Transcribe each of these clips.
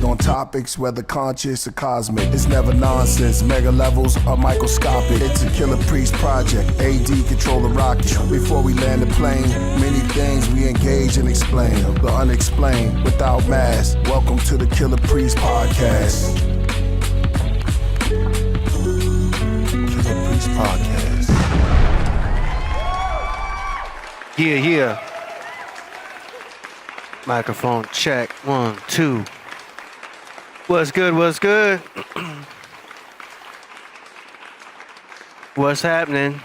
Build on topics, whether conscious or cosmic. It's never nonsense, mega levels are microscopic. It's a Killah Priest project, AD control the rocket. Before we land the plane, many things we engage and explain. The unexplained, without mask. Welcome to the Killah Priest podcast. Killah Priest podcast. Yeah. Microphone check. 1, 2. What's good? What's happening?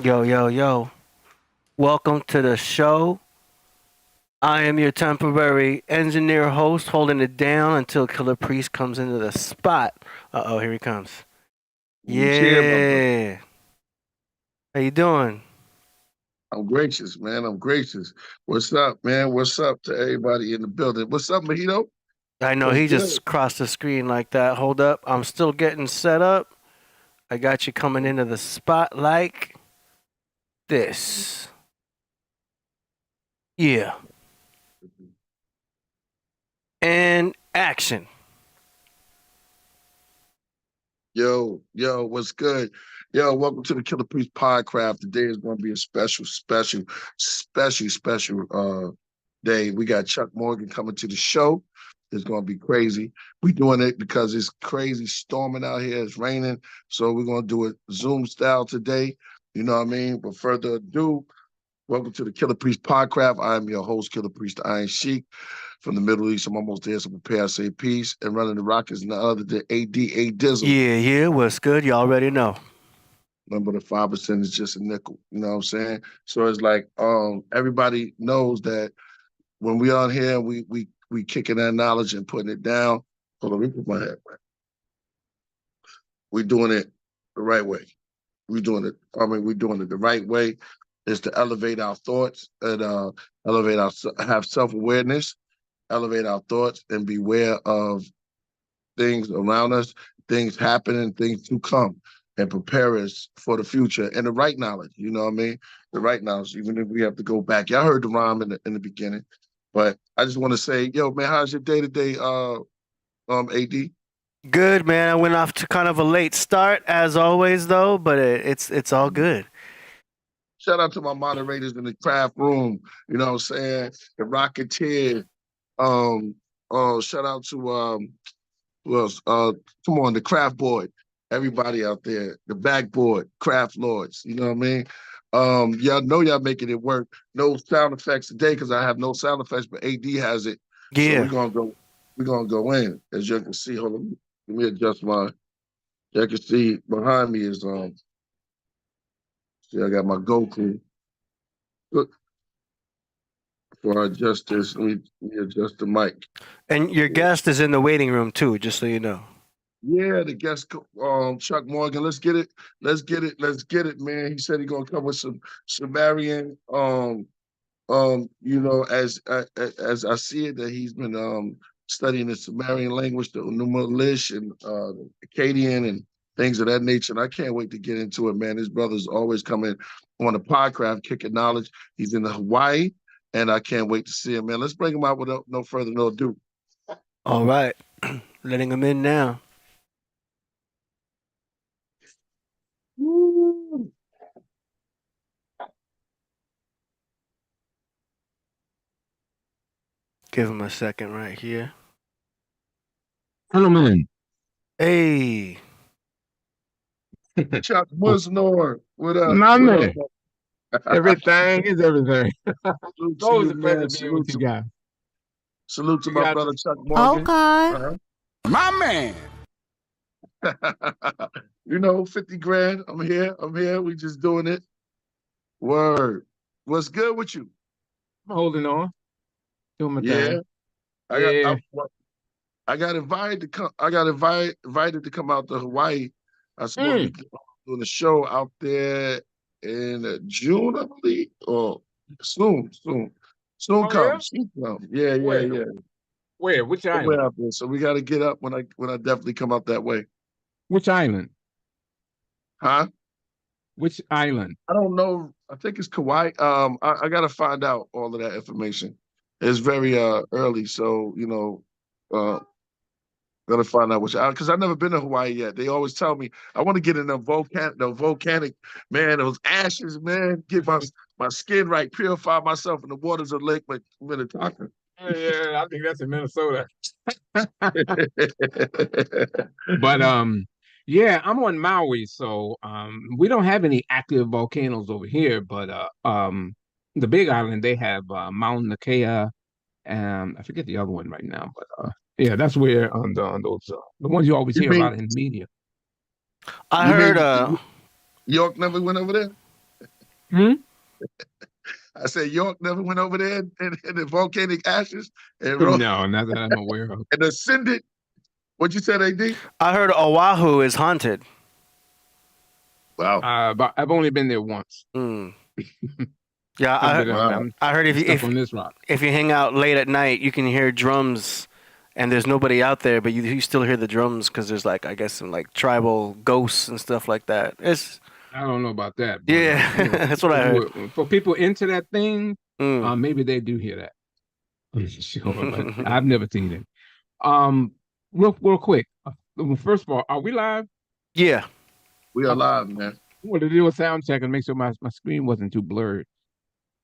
Yo. Welcome to the show. I am your temporary engineer host, holding it down until Killah Priest comes into the spot. Uh-oh, here he comes. Yeah. How you doing? I'm gracious, man. I'm gracious. What's up, man? What's up to everybody in the building? What's up, Mojito? I know he just crossed the screen like that. Hold up. I'm still getting set up. I got you coming into the spot like this. Yeah. And action. Yo, what's good? Yo, welcome to the Killah Priest Podcraft. Today is going to be a special day. We got Chuck Morgan coming to the show. It's going to be crazy. We're doing it because it's crazy storming out here. It's raining. So we're going to do it Zoom style today. You know what I mean? But further ado, welcome to the Killah Priest Podcraft. I am your host, Killah Priest Iron Sheik from the Middle East. I'm almost there, so prepare to say peace. And running the rock is none other than ADA Dizzle. Yeah, what's good? You already know. Remember, the 5% is just a nickel. You know what I'm saying? So it's like everybody knows that when we on here, we kicking that knowledge and putting it down. Hold on, let me put my head back. We're doing it the right way. We're doing it the right way. Is to elevate our thoughts and have self-awareness, elevate our thoughts and be aware of things around us, things happening, things to come, and prepare us for the future and the right knowledge. You know what I mean? The right knowledge, even if we have to go back. Y'all heard the rhyme in the beginning, but I just want to say, yo, man, how's your day today, AD? Good, man. I went off to kind of a late start as always, though, but it's all good. Shout out to my moderators in the craft room. You know what I'm saying? The Rocketeer. Shout out to who else? Come on, the craft board. Everybody out there, the backboard, craft lords. You know what I mean? Y'all know y'all making it work. No sound effects today because I have no sound effects, but AD has it. Yeah. So we're gonna go in. As you can see, hold on, let me adjust mine. You can see behind me is see, I got my Goku. Look. Before I adjust this, let me adjust the mic. And your guest is in the waiting room too, just so you know. Yeah, the guest, Chuck Morgan. Let's get it, man. He said he's gonna come with some Sumerian, you know, as I see it, that he's been studying the Sumerian language, the Numalish and the Akkadian and things of that nature. And I can't wait to get into it, man. His brother's always coming on the Podcraft, kicking knowledge. He's in Hawaii, and I can't wait to see him, man. Let's bring him out without no further ado. All right, letting him in now. Woo. Give him a second right here. Hello, man. Hey. Chuck Musnor, what up? My What man. up? Everything is everything. Salute to Always you, a man. pleasure being with you guys. Salute to You my got brother this. Chuck Morgan. Okay. My man. You know, 50 grand. I'm here. We just doing it. Word. What's good with you? I'm holding on. Doing my Yeah. thing. I got invited to come. I got invited to come out to Hawaii. I was supposed to be doing a show out there in June, I believe, or soon come. Yeah? Soon come. Yeah. Where? Which Somewhere island? out there. So we got to get up when I definitely come out that way. Which island? Huh? Which island? I don't know. I think it's Kauai. I got to find out all of that information. It's very early, so you know, Gotta find out which because I've never been to Hawaii yet. They always tell me I want to get in the volcanic, man, those ashes, man, get my skin right, purify myself in the waters of Lake Minnetonka. Yeah, I think that's in Minnesota. But yeah, I'm on Maui, so we don't have any active volcanoes over here, but the Big Island they have Mount Nakea, and I forget the other one right now, but yeah, that's where on those the ones you always You hear mean about in the media. I you heard mean York never went over there? Hmm? I said York never went over there in the volcanic ashes and No, not that I'm aware of. and ascended. What you said, AD? I heard Oahu is haunted. Wow. But I've only been there once. Mm. Yeah, Wow. I heard Stuck on this rock. if you hang out late at night, you can hear drums, and there's nobody out there, but you still hear the drums because there's like, I guess, some like tribal ghosts and stuff like that. I don't know about that. But, Yeah, you know, that's what I heard. for people into that thing, Mm. maybe they do hear that. Sure, but I've never seen it. Real quick. First of all, are we live? Yeah. We are live, man. I wanted to do a sound check and make sure my screen wasn't too blurred.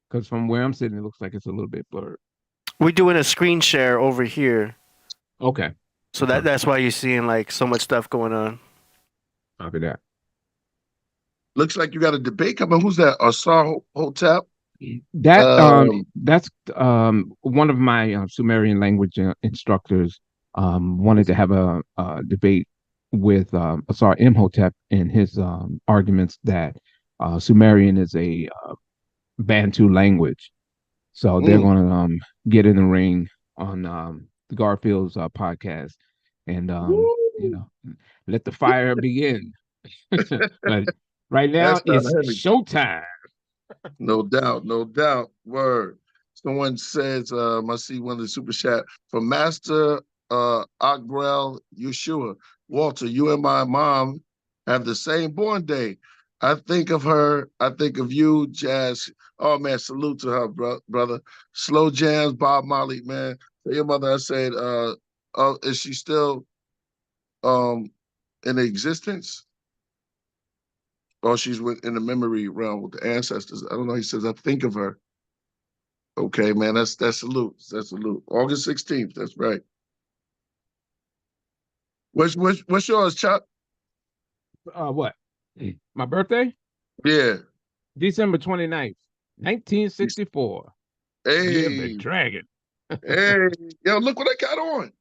Because from where I'm sitting, it looks like it's a little bit blurred. We're doing a screen share over here, Okay. so that's why you're seeing like so much stuff going on. Copy that. Looks like you got a debate coming. Who's that? Asar Hotep? That's one of my Sumerian language instructors wanted to have a debate with Asar Imhotep in his arguments that Sumerian is a Bantu language. So they're going to get in the ring on the Garfield's podcast and let the fire begin. But right now it's showtime. No doubt, no doubt. Word. Someone says, I see one of the super chat from Master Agrel Yeshua. Walter, you and my mom have the same born day. I think of her. I think of you, Jazz. Oh man, salute to her, brother. Slow jams, Bob Marley, man. Tell your mother I said, is she still in existence? Or she's in the memory realm with the ancestors. I don't know. He says, I think of her. Okay, man, that's salute. That's salute. August 16th. That's right. What's yours, Chuck? What? My birthday? Yeah. December 29th, 1964. Hey. Year of the Dragon. Hey. Yo, look what I got on.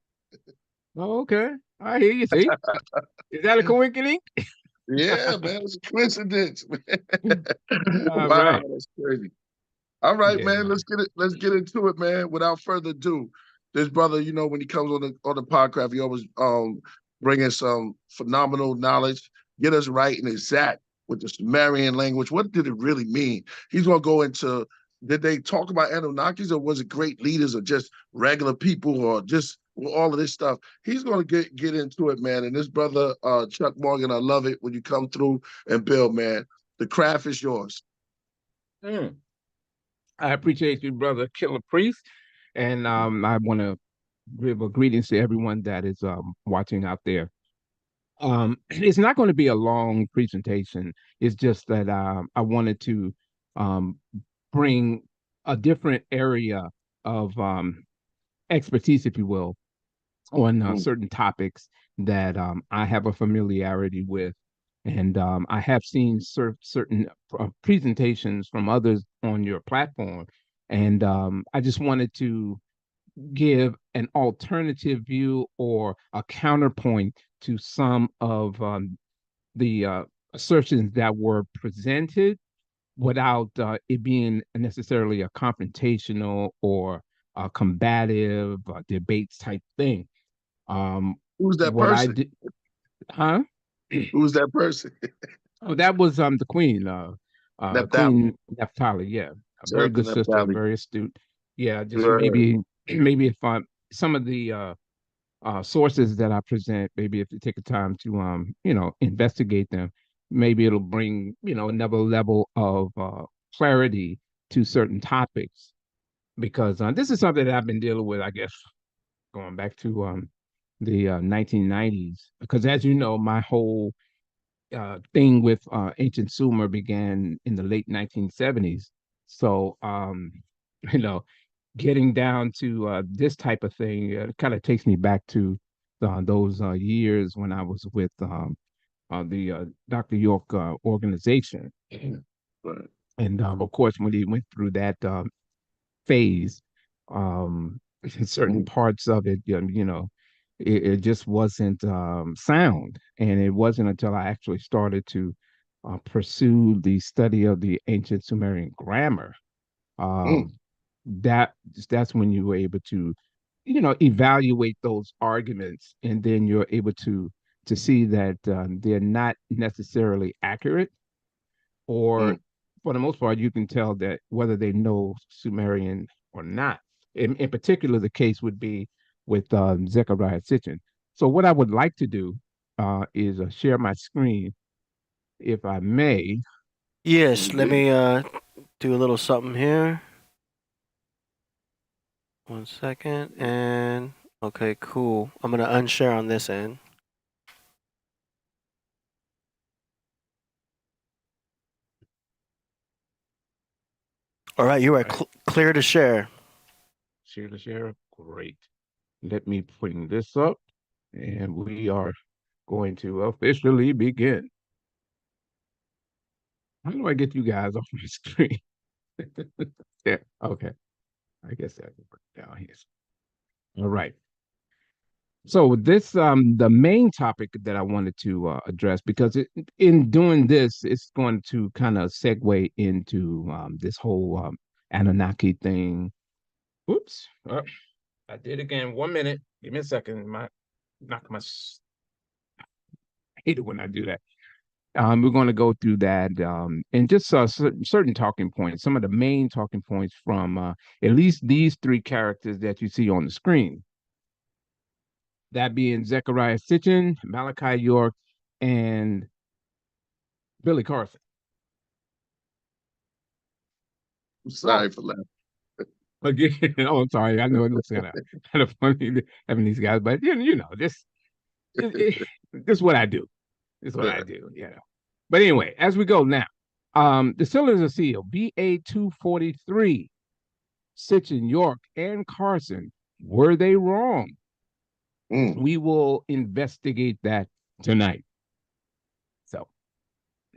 Oh, okay. I hear you. See? Is that a coincidence? Yeah, man. It's a coincidence, man. Wow, right. That's crazy. All right, Yeah, man. Let's get into it, man. Without further ado, this brother, you know, when he comes on the Podcraft, he always bring in some phenomenal knowledge, get us right and exact with the Sumerian language. What did it really mean? He's gonna go into, did they talk about Anunnakis, or was it great leaders, or just regular people, or just all of this stuff? He's gonna get into it, man. And this brother, Chuck Morgan, I love it when you come through and build, man. The craft is yours. I appreciate you, brother Killah Priest. And I want to give a greetings to everyone that is watching out there. It's not going to be a long presentation. It's just that I wanted to bring a different area of expertise, if you will, on certain topics that I have a familiarity with. And I have seen certain presentations from others on your platform. And I just wanted to give an alternative view or a counterpoint to some of the assertions that were presented without it being necessarily a confrontational or a combative debates type thing. Who's that person? Huh? Who's that person? Oh, that was the queen, Queen Neftali. Yeah, a very good sister, very astute. Yeah, just maybe if some of the sources that I present, maybe if you take the time to investigate them, maybe it'll bring another level of clarity to certain topics, because this is something that I've been dealing with, I guess, going back to the 1990s, because as you know, my whole thing with ancient Sumer began in the late 1970s. So, you know, getting down to this type of thing kind of takes me back to those years when I was with the Dr. York organization. Right. And of course, when he went through that phase, certain parts of it, it just wasn't sound. And it wasn't until I actually started to pursue the study of the ancient Sumerian grammar Mm. um, that that's when you were able to, evaluate those arguments, and then you're able to see that they're not necessarily accurate, or Mm. for the most part, you can tell that whether they know Sumerian or not. In particular, the case would be with Zechariah Sitchin. So, what I would like to do is share my screen, if I may. Yes, let Indeed. me do a little something here. 1 second. And okay, cool. I'm gonna unshare on this end. All right, you are All right, clear to share. share to share. Great. Let me bring this up, and we are going to officially begin. How do I get you guys off my screen? Yeah, okay. I guess that will work down here. All right. So this the main topic that I wanted to address, because in doing this, it's going to kind of segue into this whole Anunnaki thing. Oops, I did again. 1 minute. Give me a second. I hate it when I do that. We're going to go through that and just certain talking points, some of the main talking points from at least these three characters that you see on the screen. That being Zechariah Sitchin, Malachi York, and Billy Carson. I'm So, sorry for laughing. again, oh, I'm sorry. I know it looks kind of funny having these guys, but this this is what I do. This is what I do. But anyway, as we go now, the Cylinders of Seal, BA 243, Sitchin, York, and Carson, were they wrong? Mm. We will investigate that tonight. So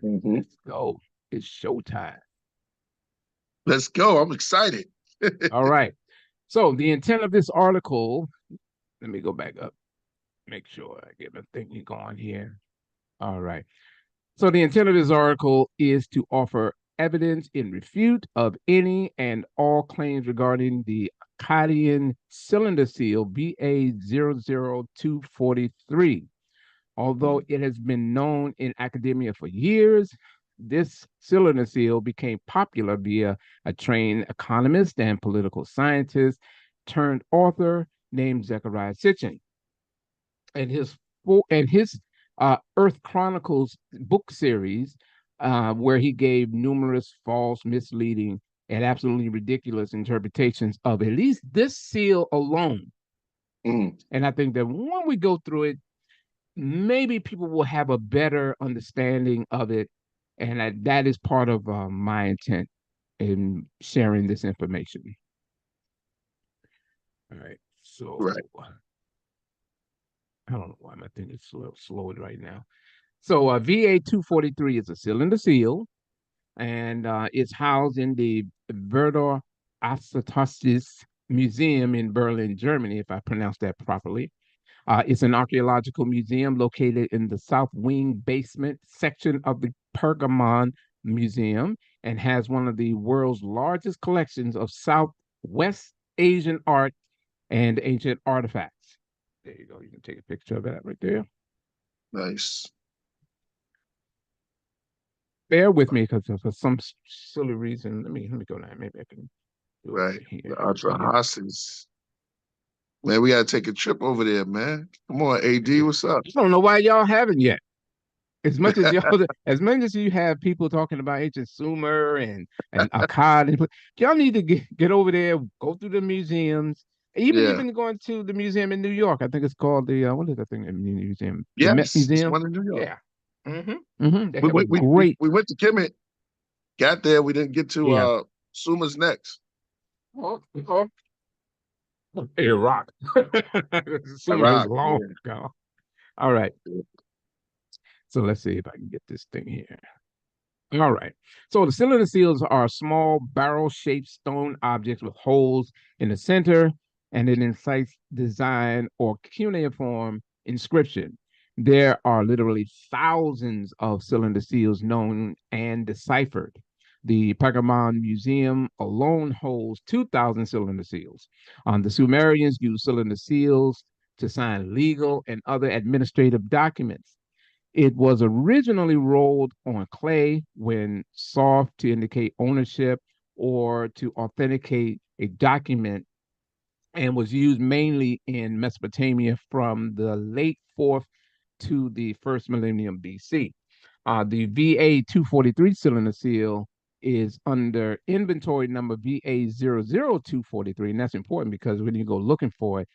Mm-hmm. let's go. It's showtime. Let's go. I'm excited. All right. So the intent of this article, let me go back up, make sure I get my thinking going here. All right. So the intent of this article is to offer evidence in refute of any and all claims regarding the Akkadian cylinder seal BA00243. Although it has been known in academia for years, this cylinder seal became popular via a trained economist and political scientist turned author named Zechariah Sitchin. And his Earth Chronicles book series, where he gave numerous false, misleading, and absolutely ridiculous interpretations of at least this seal alone. Mm. And I think that when we go through it, maybe people will have a better understanding of it. And that is part of my intent in sharing this information. All right. So Right. I don't know why my thing is slowed right now. So VA 243 is a cylinder seal, and it's housed in the Verdor Acetatis Museum in Berlin, Germany, if I pronounced that properly. It's an archaeological museum located in the South Wing basement section of the Pergamon Museum, and has one of the world's largest collections of Southwest Asian art and ancient artifacts. There you go. You can take a picture of that right there. Nice. Bear with me because for some silly reason, let me go now. Maybe I can do it Right. right here. The Ultra Hosses. Man, we gotta take a trip over there, man. Come on, AD, what's up? I don't know why y'all haven't yet. As much as as much as you have people talking about ancient Sumer and Akkad, y'all need to get over there, go through the museums, Yeah. Even going to the museum in New York. I think it's called the what is that thing in the museum? The Met Yes, it's Museum. one in New York. Yeah. They have a We great. went to Kemet, got there, we didn't get Yeah. to Suma's next. Iraq. Sumer is Iraq. long Yeah. ago. All right. So let's see if I can get this thing here. All right. So the cylinder seals are small barrel-shaped stone objects with holes in the center and an incisive design or cuneiform inscription. There are literally thousands of cylinder seals known and deciphered. The Pergamon Museum alone holds 2,000 cylinder seals. The Sumerians used cylinder seals to sign legal and other administrative documents. It was originally rolled on clay when soft to indicate ownership or to authenticate a document, and was used mainly in Mesopotamia from the late 4th to the 1st millennium BC. The VA 243 cylinder seal is under inventory number VA 00243, and that's important because when you go looking for it,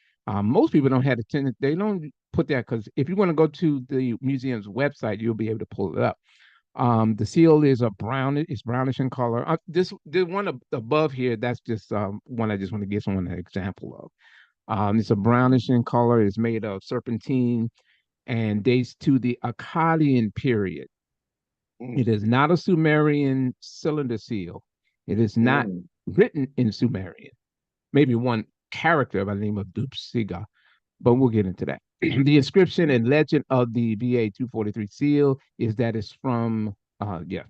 most people don't have the tendency, they don't put that, because if you want to go to the museum's website, you'll be able to pull it up. The seal is it's brownish in color. The one above here, that's just one I just want to give someone an example of. It's a brownish in color. It's made of serpentine and dates to the Akkadian period. It is not a Sumerian cylinder seal. It is not written in Sumerian. Maybe one character by the name of Dupsiga, but we'll get into that. The inscription and legend of the VA 243 seal is that it's from the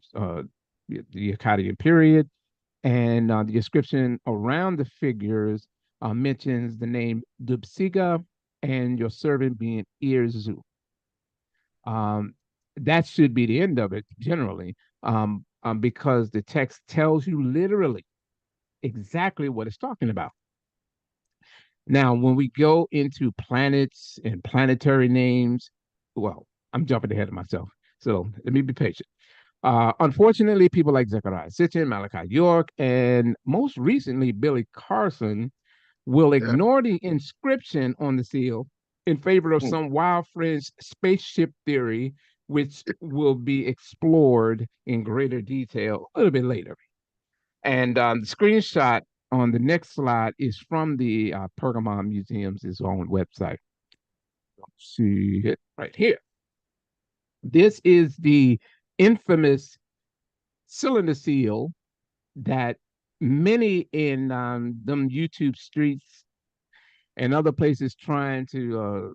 Akkadian period, and the inscription around the figures mentions the name Dupsiga and your servant being Irzu. That should be the end of it generally, because the text tells you literally exactly what it's talking about. Now, when we go into planets and planetary names, well, I'm jumping ahead of myself, so let me be patient. Unfortunately, people like Zechariah Sitchin, Malachi York, and most recently Billy Carson will ignore the inscription on the seal in favor of some wild French spaceship theory, which will be explored in greater detail a little bit later. And the screenshot on the next slide is from the Pergamon Museum's own website. See it right here. This is the infamous cylinder seal that many in them YouTube streets and other places trying to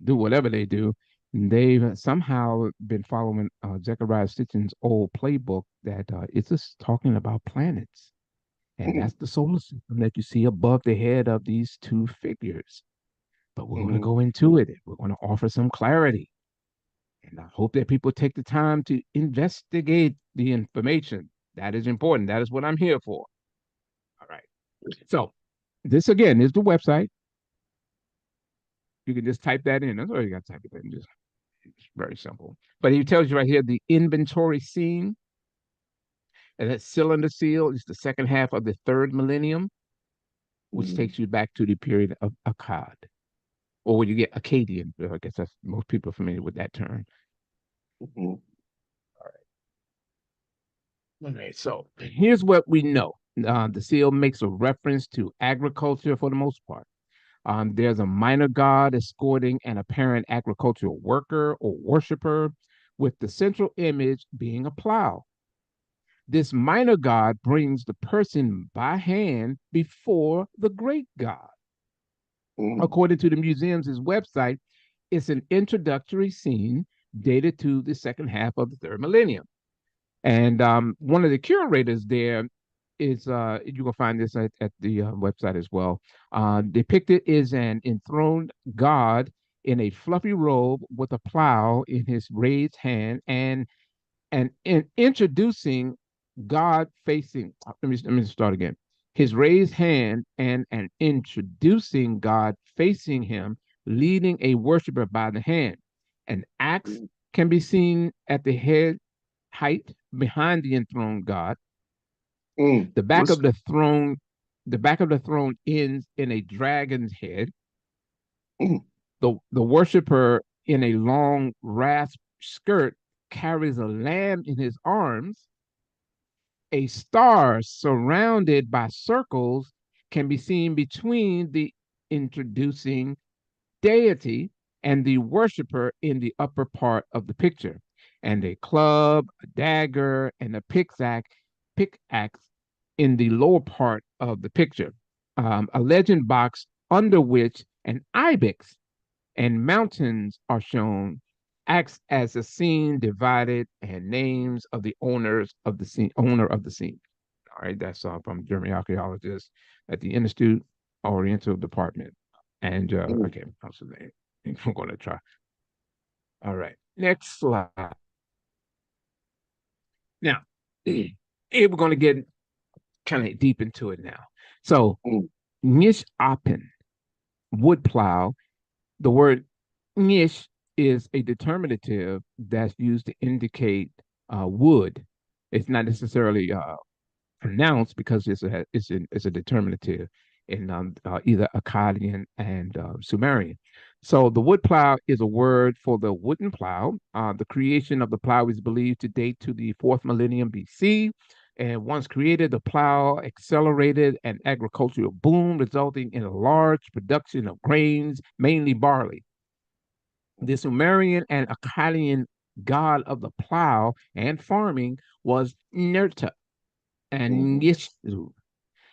do whatever they do, they've somehow been following Zechariah Sitchin's old playbook that it's just talking about planets. And that's the solar system that you see above the head of these two figures. But we're going to go into it. We're going to offer some clarity. And I hope that people take the time to investigate the information. That is important. That is what I'm here for. All right. So this, again, is the website. You can just type that in. That's all you got to type it in. It's very simple. But he tells you right here the inventory scene. And that cylinder seal is the second half of the 3rd millennium, which takes you back to the period of Akkad, or when you get Akkadian. I guess that's most people are familiar with that term. All right. So here's what we know. The seal makes a reference to agriculture for the most part. There's a minor god escorting an apparent agricultural worker or worshiper, with the central image being a plow. This minor god brings the person by hand before the great god. According to the museum's website, it's an introductory scene dated to the second half of the 3rd millennium. And one of the curators there is, you can find this at the website as well, depicted is an enthroned god in a fluffy robe with a plow in his raised hand, and introducing God facing, let me start again. His raised hand and introducing God facing him, leading a worshiper by the hand. An axe can be seen at the head height behind the enthroned God. The back of the throne the back of the throne ends in a dragon's head. Mm. The worshiper in a long rasp skirt carries a lamb in his arms. A star surrounded by circles can be seen between the introducing deity and the worshiper in the upper part of the picture, and a club, a dagger, and a pickaxe in the lower part of the picture. A legend box under which an ibex and mountains are shown acts as a scene divided and names of the owners of the scene, owner of the scene. All right, that's from German archaeologists at the Institute Oriental Department. And okay, I'm going to try. All right, next slide. Now, we're going to get kind of deep into it now. So, nish apen, wood plow. The word nish is a determinative that's used to indicate wood. It's not necessarily pronounced because it's a determinative in either Akkadian and Sumerian. So the wood plow is a word for the wooden plow. The creation of the plow is believed to date to the 4th millennium BC. And once created, the plow accelerated an agricultural boom, resulting in a large production of grains, mainly barley. The Sumerian and Akkadian god of the plow and farming was Nerta and Yishzu.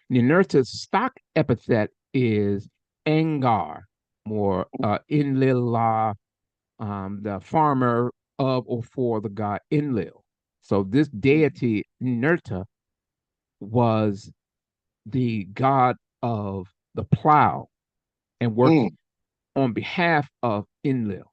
Ninurta's stock epithet is Angar, more Enlil, the farmer of or for the god Enlil. So this deity, Ninurta, was the god of the plow and worked on behalf of Enlil.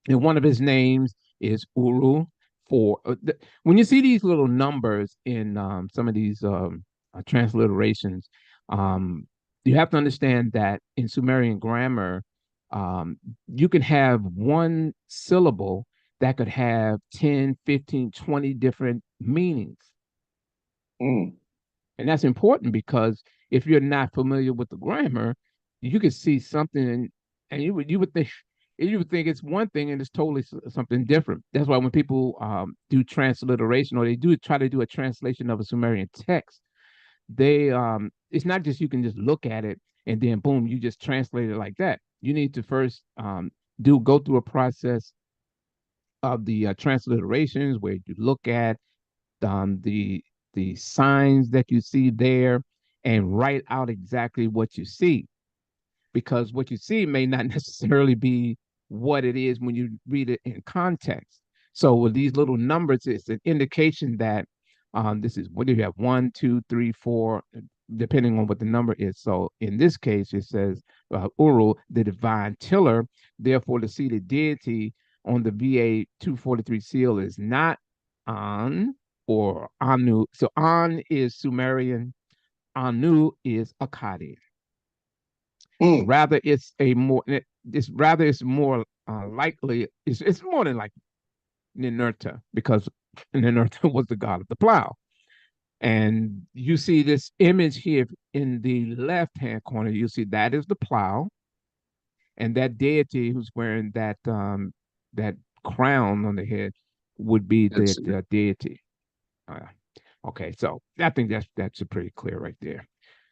And one of his names is Uru. When you see these little numbers in some of these transliterations, you have to understand that in Sumerian grammar, you can have one syllable that could have 10, 15, 20 different meanings. And that's important because if you're not familiar with the grammar, you could see something and you would think it's one thing and it's totally something different. That's why when people do transliteration or they do try to do a translation of a Sumerian text, they it's not just you can just look at it and then boom, you just translate it like that. You need to first go through a process of the transliterations where you look at the signs that you see there and write out exactly what you see, because what you see may not necessarily be what it is when you read it in context. So with these little numbers, it's an indication that this is, what do you have, 1, 2, 3, 4, depending on what the number is. So in this case, it says Uru, the divine tiller. Therefore, the seated deity on the VA 243 seal is not An or Anu. So An is Sumerian, Anu is Akkadian. Rather, it's more likely, it's more than like Ninurta, because Ninurta was the god of the plow. And you see this image here in the left-hand corner, you see that is the plow. And that deity who's wearing that crown on the head would be the deity. Okay, so I think that's pretty clear right there,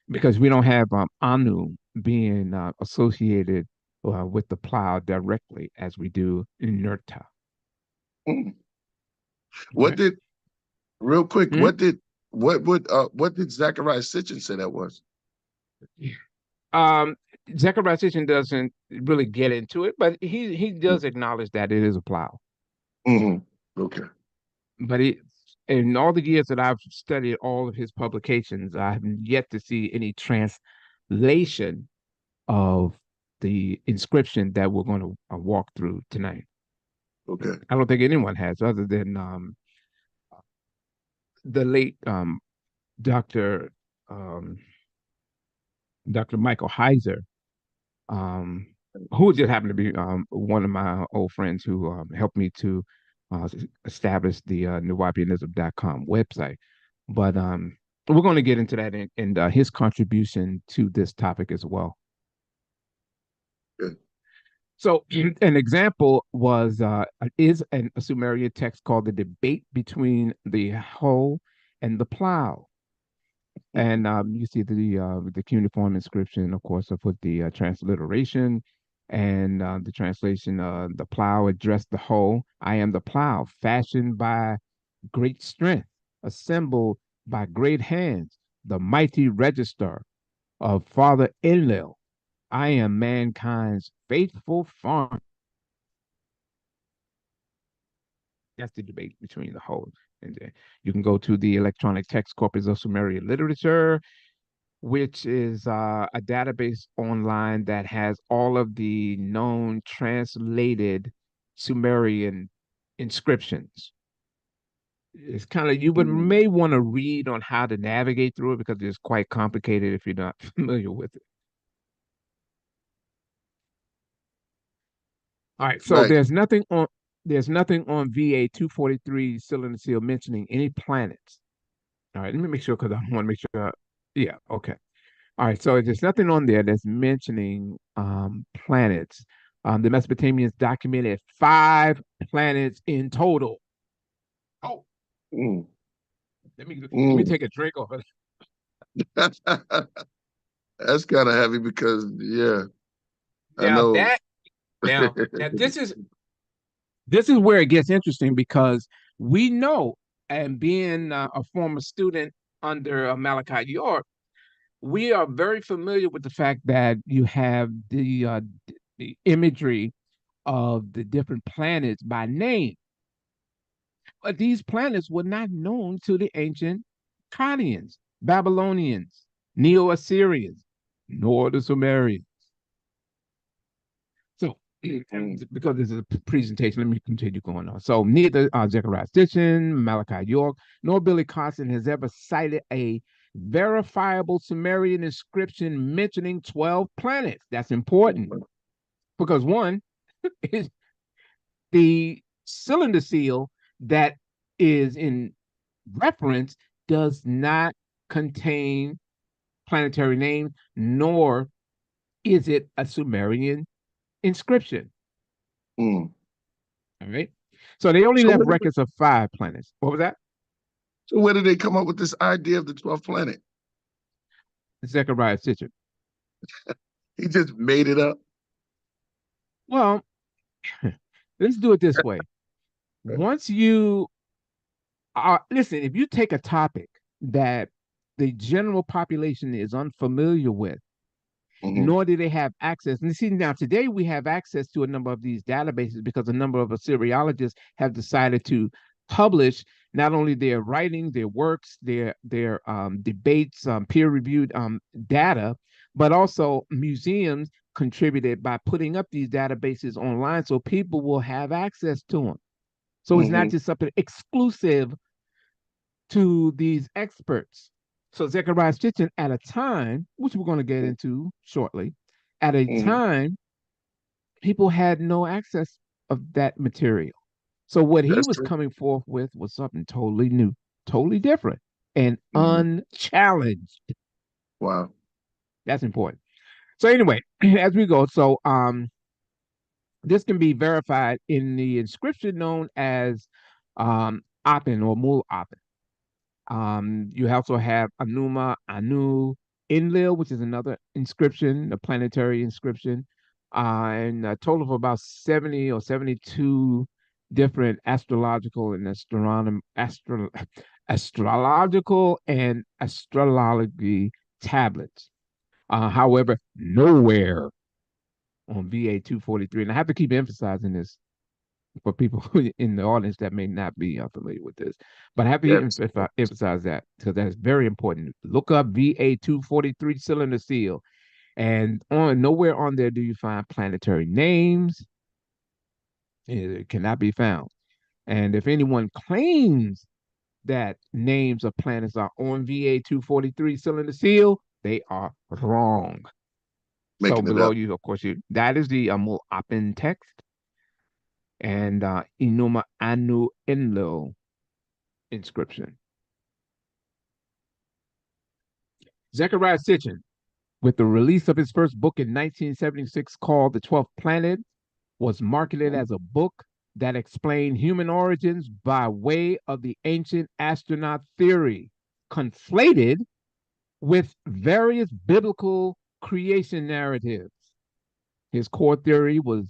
because we don't have Anu being associated with the plow directly as we do in Nurta. What did what did Zechariah Sitchin say that was? Zechariah Sitchin doesn't really get into it, but he does acknowledge that it is a plow. Okay. But in all the years that I've studied all of his publications, I have yet to see any translation of the inscription that we're going to walk through tonight. Okay. I don't think anyone has, other than the late Dr. Michael Heiser, who just happened to be one of my old friends who helped me to establish the Nuwaupianism.com website. But we're going to get into that and his contribution to this topic as well. Good. So an example is a Sumerian text called the Debate Between the Hoe and the Plow. And you see the cuneiform inscription, of course, with the transliteration and the translation. The plow addressed the hoe. I am the plow, fashioned by great strength, assembled by great hands, the mighty register of Father Enlil. I am mankind's faithful farmer. That's the debate between the whole. And you can go to the electronic text corpus of Sumerian literature, which is a database online that has all of the known translated Sumerian inscriptions. It's kind of, you may want to read on how to navigate through it because it's quite complicated if you're not familiar with it. All right, so Right. there's nothing on VA 243 cylinder seal mentioning any planets. All right, let me make sure because I want to make sure. Yeah, okay. All right, so there's nothing on there that's mentioning planets. The Mesopotamians documented 5 planets in total. Oh, Mm. let me take a drink of it. That's kind of heavy because I Now know. that now this is where it gets interesting because we know, and being a former student under Malachi York, we are very familiar with the fact that you have the imagery of the different planets by name. But these planets were not known to the ancient Chaldeans, Babylonians, Neo-Assyrians, nor the Sumerians. So, because this is a presentation, let me continue going on. So, neither Zechariah Sitchin, Malachi York, nor Billy Carson has ever cited a verifiable Sumerian inscription mentioning 12 planets. That's important because one is the cylinder seal that is in reference does not contain planetary names, nor is it a Sumerian inscription. Mm. All right. So they only So left records of 5 planets. What was that? So where did they come up with this idea of the 12th planet? Zechariah Sitchin. He just made it up. Well, let's do it this way. Once you listen, if you take a topic that the general population is unfamiliar with, nor do they have access. And see, now today we have access to a number of these databases because a number of Assyriologists have decided to publish not only their writing, their works, their debates, peer-reviewed data, but also museums contributed by putting up these databases online so people will have access to them. So it's not just something exclusive to these experts. So Zechariah Sitchin, at a time, which we're going to get into shortly, at a time, people had no access of that material. So what he was coming forth with was something totally new, totally different, and unchallenged. Wow. That's important. So anyway, as we go, so this can be verified in the inscription known as Apen or Mul Apen. You also have Anuma, Anu, Enlil, which is another inscription, a planetary inscription, and a total of about 70 or 72 different astrological and astrological and astrology tablets. However, nowhere on VA 243, and I have to keep emphasizing this for people in the audience that may not be familiar with this. But I have to emphasize that because that is very important. Look up VA 243 cylinder seal, and nowhere on there do you find planetary names. It cannot be found. And if anyone claims that names of planets are on VA 243 cylinder seal, they are wrong. So below you, of course, that is the Mu'apen text. And Inuma Anu Enlil inscription. Zechariah Sitchin, with the release of his first book in 1976 called The 12th Planet, was marketed as a book that explained human origins by way of the ancient astronaut theory, conflated with various biblical creation narratives. His core theory was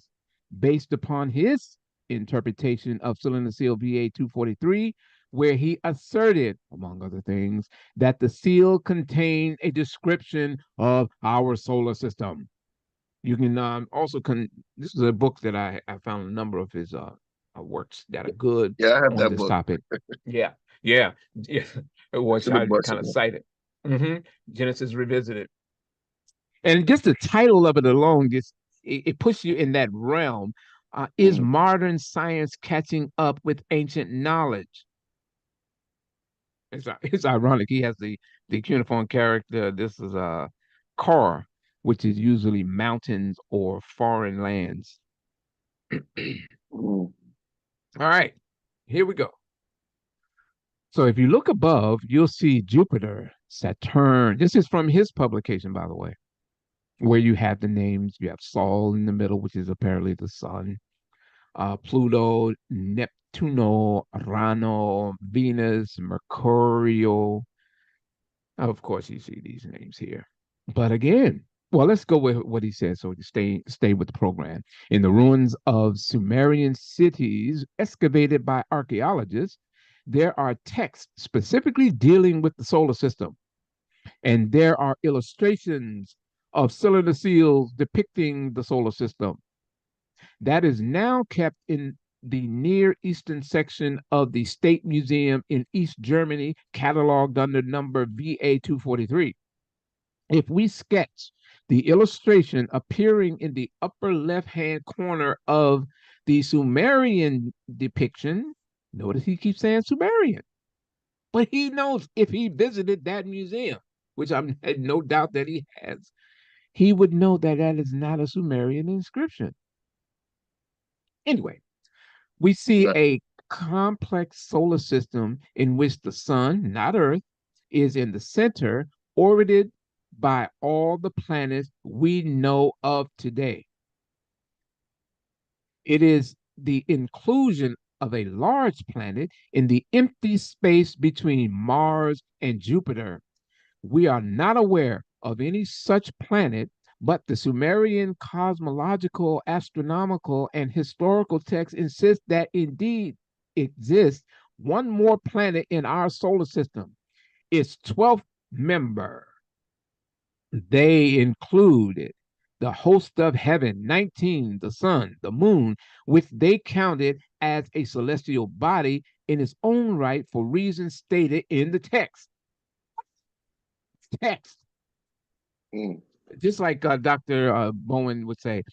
based upon his interpretation of cylinder seal VA 243, where he asserted, among other things, that the seal contained a description of our solar system. You can this is a book that I found a number of his works that are good Yeah, I have on that this book. topic. Yeah, which I kind of cited. Genesis Revisited. And just the title of it alone, it puts you in that realm. Is modern science catching up with ancient knowledge? It's ironic. He has the cuneiform character. This is a car, which is usually mountains or foreign lands. All right, here we go. So if you look above, you'll see Jupiter, Saturn. This is from his publication, by the way, where you have the names. You have Sol in the middle, which is apparently the sun. Pluto, Neptuno, Urano, Venus, Mercurio. Of course, you see these names here. But again, well, let's go with what he says so to stay with the program. In the ruins of Sumerian cities excavated by archaeologists, there are texts specifically dealing with the solar system. And there are illustrations of cylinder seals depicting the solar system. That is now kept in the Near Eastern section of the State Museum in East Germany, cataloged under number VA 243. If we sketch the illustration appearing in the upper left-hand corner of the Sumerian depiction, notice he keeps saying Sumerian, but he knows if he visited that museum, which I had no doubt that he has, he would know that that is not a Sumerian inscription. Anyway, we see a complex solar system in which the sun, not Earth, is in the center, orbited by all the planets we know of today. It is the inclusion of a large planet in the empty space between Mars and Jupiter. We are not aware of any such planet, but the Sumerian cosmological, astronomical, and historical texts insist that indeed exists one more planet in our solar system, its 12th member. They included the host of heaven, 19, the sun, the moon, which they counted as a celestial body in its own right for reasons stated in the text. Just like Dr. Bowen would say,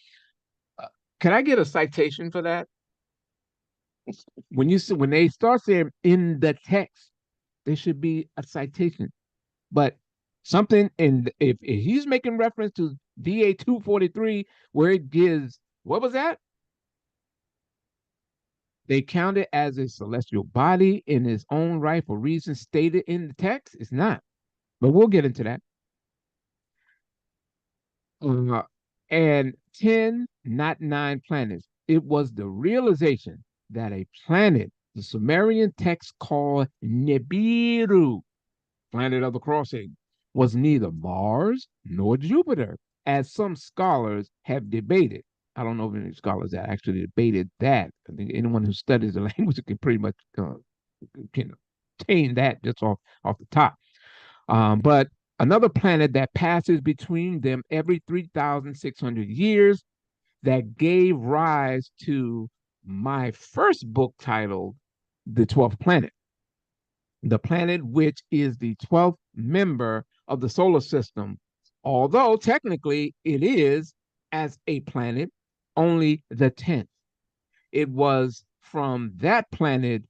can I get a citation for that? When they start saying in the text, there should be a citation. But something if he's making reference to VA 243, where it gives, what was that? They count it as a celestial body in its own right for reasons stated in the text. It's not, but we'll get into that. And 10, not 9 planets. It was the realization that a planet, the Sumerian text called Nibiru, planet of the crossing, was neither Mars nor Jupiter, as some scholars have debated. I don't know of any scholars that actually debated that. I think anyone who studies the language can pretty much can obtain that just off the top. But another planet that passes between them every 3,600 years that gave rise to my first book titled The 12th Planet. The planet which is the 12th member of the solar system, although technically it is, as a planet, only the 10th. It was from that planet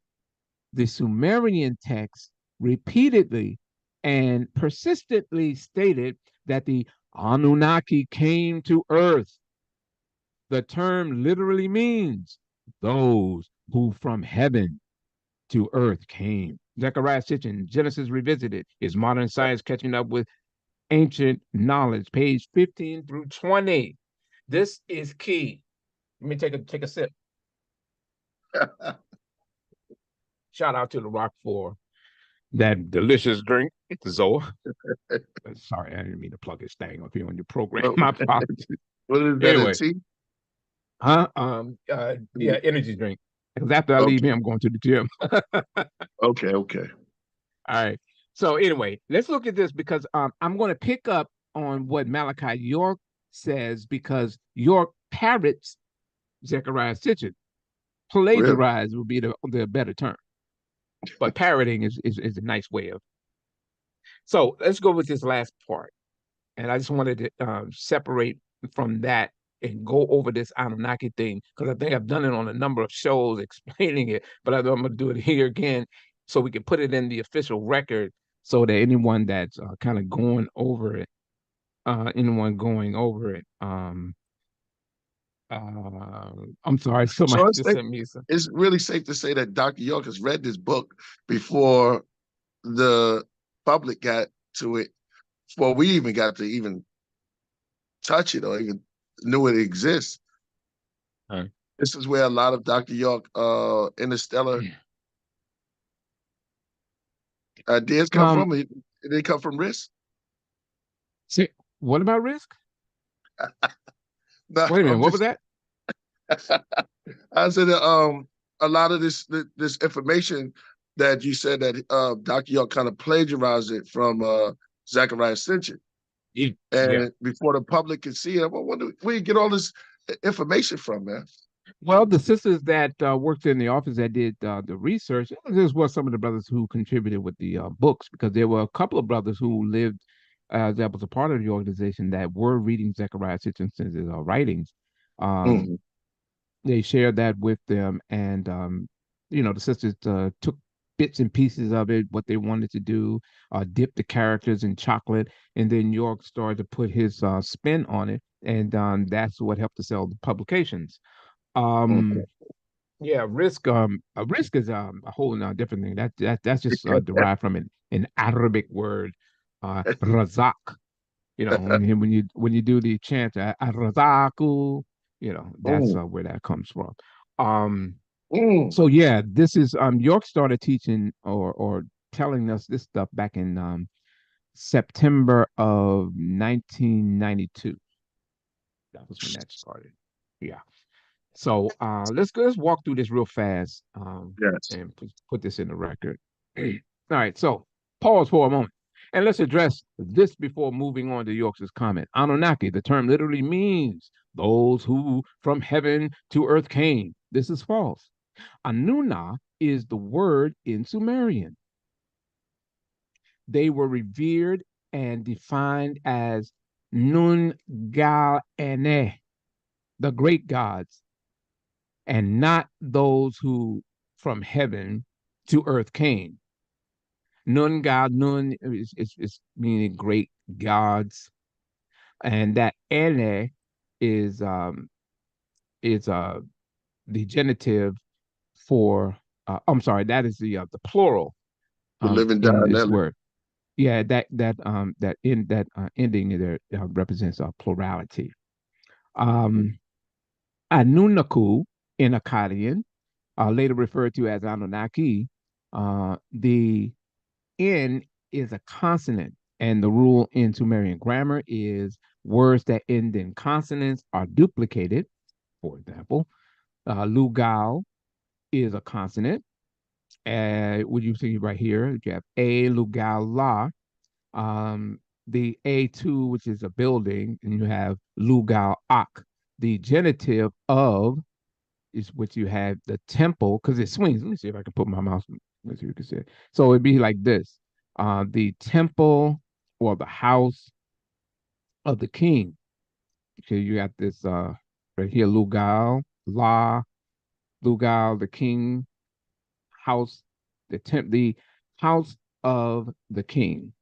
the Sumerian text repeatedly and persistently stated that the Anunnaki came to Earth. The term literally means those who from heaven to Earth came. Zechariah Sitchin, Genesis Revisited. Is modern science catching up with ancient knowledge, page 15 through 20. This is key. Let me take a sip. Shout out to The Rock for that delicious drink. It's Zoa. Sorry, I didn't mean to plug his thing up here on your program. My apologies. What is that, Anyway. a tea? Huh? Yeah, energy drink. Because after I leave here, I'm going to the gym. Okay. All right. So anyway, let's look at this because I'm going to pick up on what Malachi York says because York parrots Zechariah Sitchin. Plagiarize would be the better term. But parroting is a nice way of. So let's go with this last part. And I just wanted to separate from that and go over this Anunnaki thing because I think I've done it on a number of shows explaining it, but I'm going to do it here again so we can put it in the official record so that anyone that's kind of going over it, I'm sorry, somebody just sent me some. It's really safe to say that Dr. York has read this book before the public got to it, before we even got to even touch it or even knew it exists. Right. This is where a lot of Dr. York interstellar ideas come from. They come from Risk. See, what about Risk? No, wait a minute, what was that? I said a lot of this information that you said that Dr. York kind of plagiarized it from Zechariah Sitchin. Before the public can see it, where do you get all this information from, man? Well, the sisters that worked in the office that did the research, this was some of the brothers who contributed with the books because there were a couple of brothers who lived that was a part of the organization that were reading Zechariah Sitchin's writings. They shared that with them, and the sisters took bits and pieces of it, what they wanted to do, dip the characters in chocolate, and then York started to put his spin on it, and that's what helped to sell the publications. Yeah, Risk is a whole different thing. That's just derived from an Arabic word, razak. When you do the chant razaku, that's where that comes from. So yeah, this is York started teaching or telling us this stuff back in September of 1992. That was when that started. Yeah. So let's walk through this real fast and put this in the record. All right, so pause for a moment. And let's address this before moving on to York's comment. Anunnaki, the term literally means those who from heaven to earth came. This is false. Anunna is the word in Sumerian. They were revered and defined as Nun Gal Ene, the great gods, and not those who from heaven to earth came. Nun God, Nun is meaning great gods, and that Ene is the genitive for. I'm sorry, that is the plural. The living in this word. Yeah, that ending there represents a plurality. Anunnaku in Akkadian, later referred to as Anunnaki, the N is a consonant, and the rule in Sumerian grammar is words that end in consonants are duplicated. For example, Lugal is a consonant. What you see right here, you have A, Lugal, La. The A2, which is a building, and you have Lugal, Ak. The genitive of is what you have the temple, because it swings. Let me see if I can put my mouse. Let's see if you can see it. So it'd be like this. The temple or the house of the king. Okay, you got this right here, Lugal, La, Lugal, the king, house, the house of the king.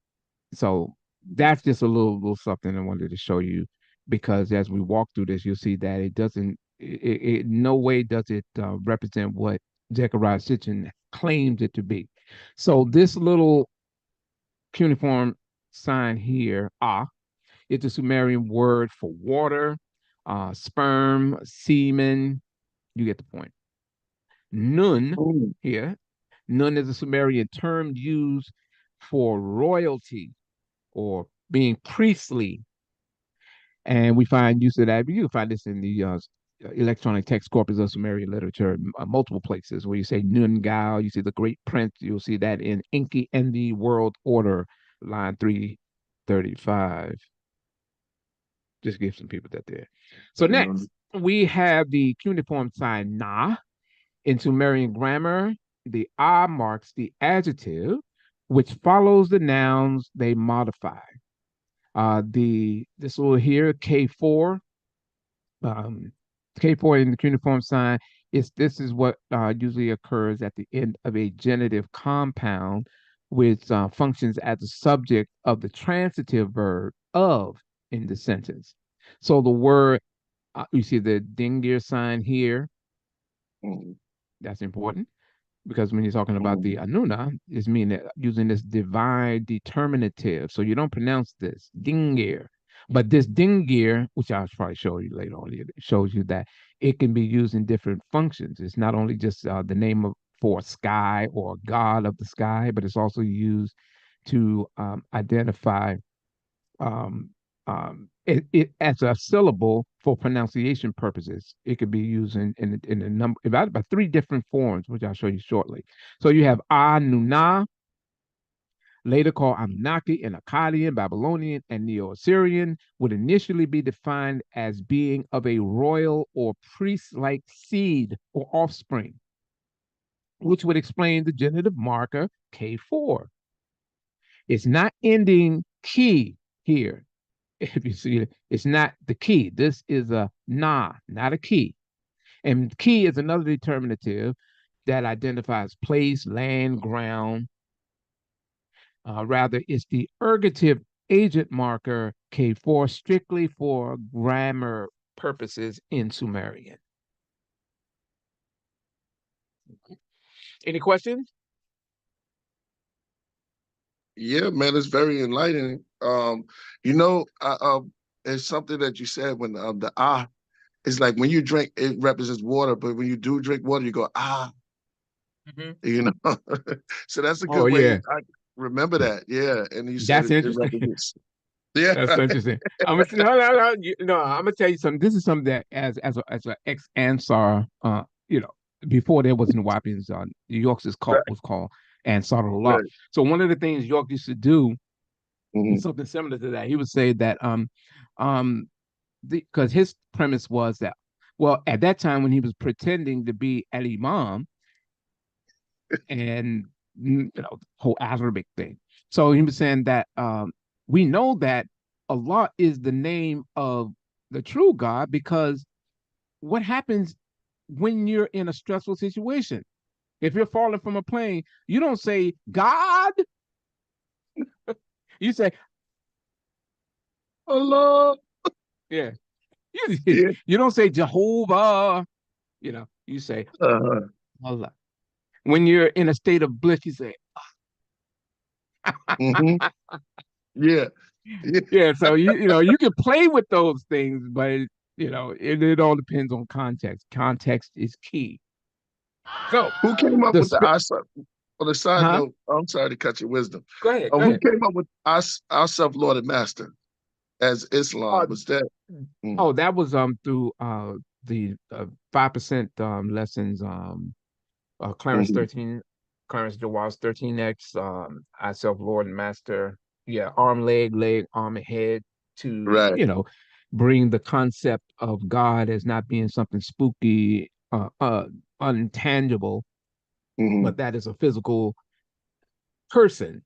So that's just a little something I wanted to show you, because as we walk through this, you'll see that it doesn't, it no way does it represent what Zechariah Sitchin claims it to be. So this little cuneiform sign here, Ah, is the Sumerian word for water, sperm, semen. You get the point. Nun Mm. here, Nun is a Sumerian term used for royalty or being priestly. And we find use of that. You can find this in the electronic text corpus of Sumerian literature, multiple places where you say Nun Gal, you see the Great Prince, you'll see that in Enki and the World Order, line 335. Just give some people that there. So next, we have the cuneiform sign Na. In Sumerian grammar, the A marks the adjective, which follows the nouns they modify. This little here, K4, K4 in the cuneiform sign, this is what usually occurs at the end of a genitive compound, which functions as the subject of the transitive verb of in the sentence. So the word, you see the dingir sign here. Mm. That's important because when you're talking about the Anuna, it's meaning using this divine determinative. So you don't pronounce this dingir, but this dingir, which I'll probably show you later on, it shows you that it can be used in different functions. It's not only just the name of for sky or god of the sky, but it's also used to identify it as a syllable for pronunciation purposes. It could be used in a number about 3 different forms, which I'll show you shortly. So you have Anuna, later called Anunnaki in Akkadian, Babylonian, and Neo-Assyrian, would initially be defined as being of a royal or priest-like seed or offspring, which would explain the genitive marker K4. It's not ending key here. If you see it, it's not the key. This is a na, not a key. And key is another determinative that identifies place, land, ground. Rather, it's the ergative agent marker K4 strictly for grammar purposes in Sumerian. Any questions? Yeah, man, it's very enlightening. It's something that you said when the ah, it's like when you drink, it represents water, but when you do drink water, you go ah, you know. So that's a Oh, good way. yeah. I remember that. Yeah, and you said That's it interesting. represents. Yeah, That's interesting. I'm gonna tell you something. This is something that as a ex Ansar, before there was Nuwaupians, York's cult was called Ansar Allah. right. So one of the things York used to do Mhm. is something similar to that. He would say that because his premise was that, well, at that time when he was pretending to be an imam and whole Arabic thing. So he was saying that we know that Allah is the name of the true God because what happens when you're in a stressful situation? If you're falling from a plane, you don't say God, you say Allah. yeah. Yeah. You don't say Jehovah, you say Uh-huh. Allah. When you're in a state of bliss, you say Hmm. Yeah. Yeah. yeah. So you can play with those things, but it all depends on context. Context is key. So Who came up the with the eyesight? On a side huh? note, I'm sorry to cut your wisdom. Go ahead. Go Who ahead. came up with our self-lauded master as Islam? Was that? Mm. Oh, that was through the 5% lessons Clarence Mhm. 13, Clarence DeWalt's 13X, I self Lord and Master, yeah, arm, leg, arm and head to, Right. bring the concept of God as not being something spooky, intangible, Hmm. but that is a physical person,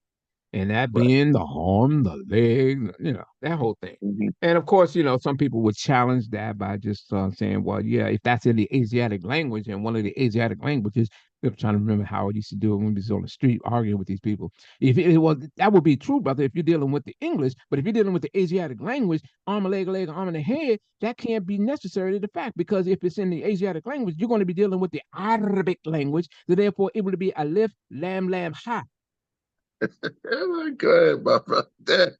and that Right. being the arm, the leg, that whole thing. Hmm. And of course, some people would challenge that by just saying, well, yeah, if that's in the Asiatic language, and one of the Asiatic languages, I'm trying to remember how I used to do it when we was on the street arguing with these people. If it was, that would be true, brother, if you're dealing with the English, but if you're dealing with the Asiatic language, arm, a leg, arm, and a head, that can't be necessary to the fact, because if it's in the Asiatic language, you're going to be dealing with the Arabic language, so therefore it would be alif, lam, ha. Go ahead, my brother.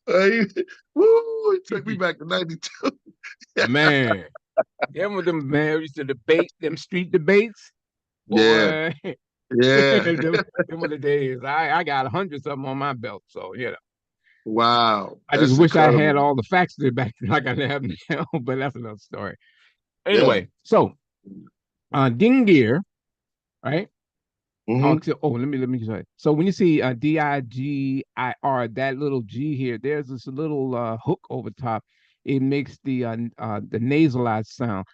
It took me back to 92. Man, them with them man we used to debate them street debates. Yeah, Boy, yeah. them were the days. I got 100 something on my belt, so Wow, I just that's wish I had incredible. all the facts back like I have now, but that's another story. Yeah. Anyway, so Dingir, right? Mm-hmm. Let me say. So when you see Digir, that little G here, there's this little hook over top. It makes the nasalized sound,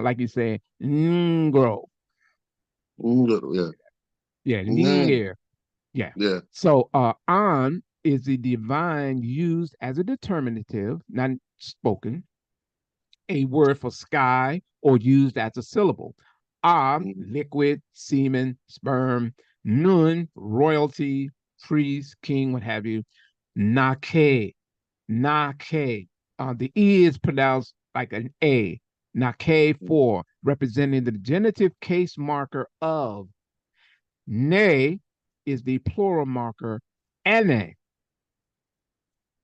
like you say, grow. Yeah. Yeah, Mm-hmm. Dingir. Yeah. Yeah. So An is the divine used as a determinative, not spoken, a word for sky or used as a syllable. Mm-hmm. Liquid, semen, sperm. Nun, royalty, priest, king, what have you. Nake, nake. The E is pronounced like an A. Nake for representing the genitive case marker of. Ne is the plural marker. Ane,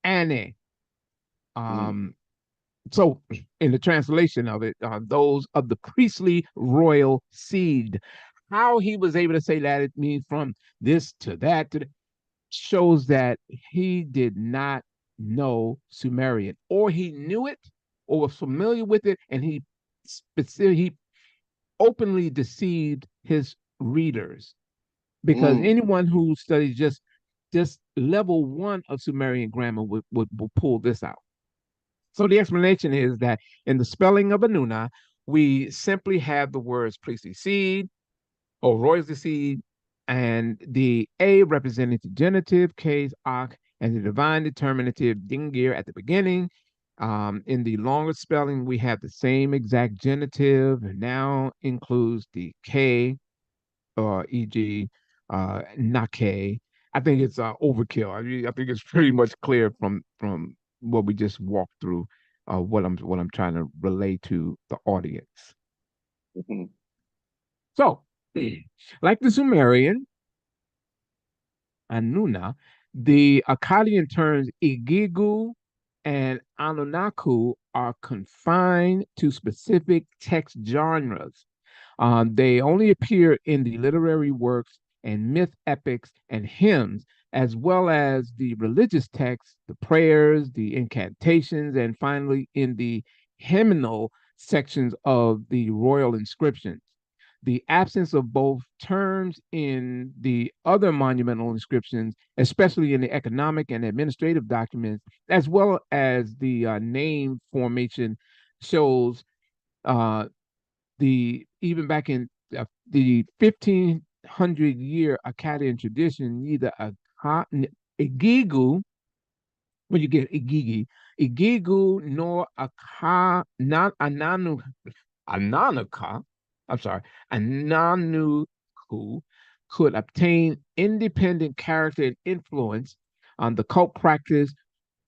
ane. Mm-hmm. Um, So, in the translation of it, those of the priestly royal seed. How he was able to say that it means from this to that shows that he did not know Sumerian, or he knew it, or was familiar with it, and he openly deceived his readers. Because Mm-hmm. anyone who studies just level one of Sumerian grammar would pull this out. So the explanation is that in the spelling of Anuna, we simply have the words priestly seed or royalty seed, and the A representing the genitive case ak, and the divine determinative dingir at the beginning. In the longer spelling, we have the same exact genitive, and now includes the K, or e.g., nake. I think it's overkill. I think it's pretty much clear from what we just walked through, what I'm trying to relay to the audience. Mm-hmm. So, like the Sumerian Anuna, the Akkadian terms Igigu and Anunnaku are confined to specific text genres. They only appear in the literary works and myth epics and hymns, as well as the religious texts, the prayers, the incantations, and finally in the hymnal sections of the royal inscriptions. The absence of both terms in the other monumental inscriptions, especially in the economic and administrative documents, as well as the name formation, shows uh, the even back in the 1500-year Akkadian tradition, neither Igigu, when you get Igigi, Igigu nor not Ananaka, I'm sorry, Ananuku could obtain independent character and influence on the cult practice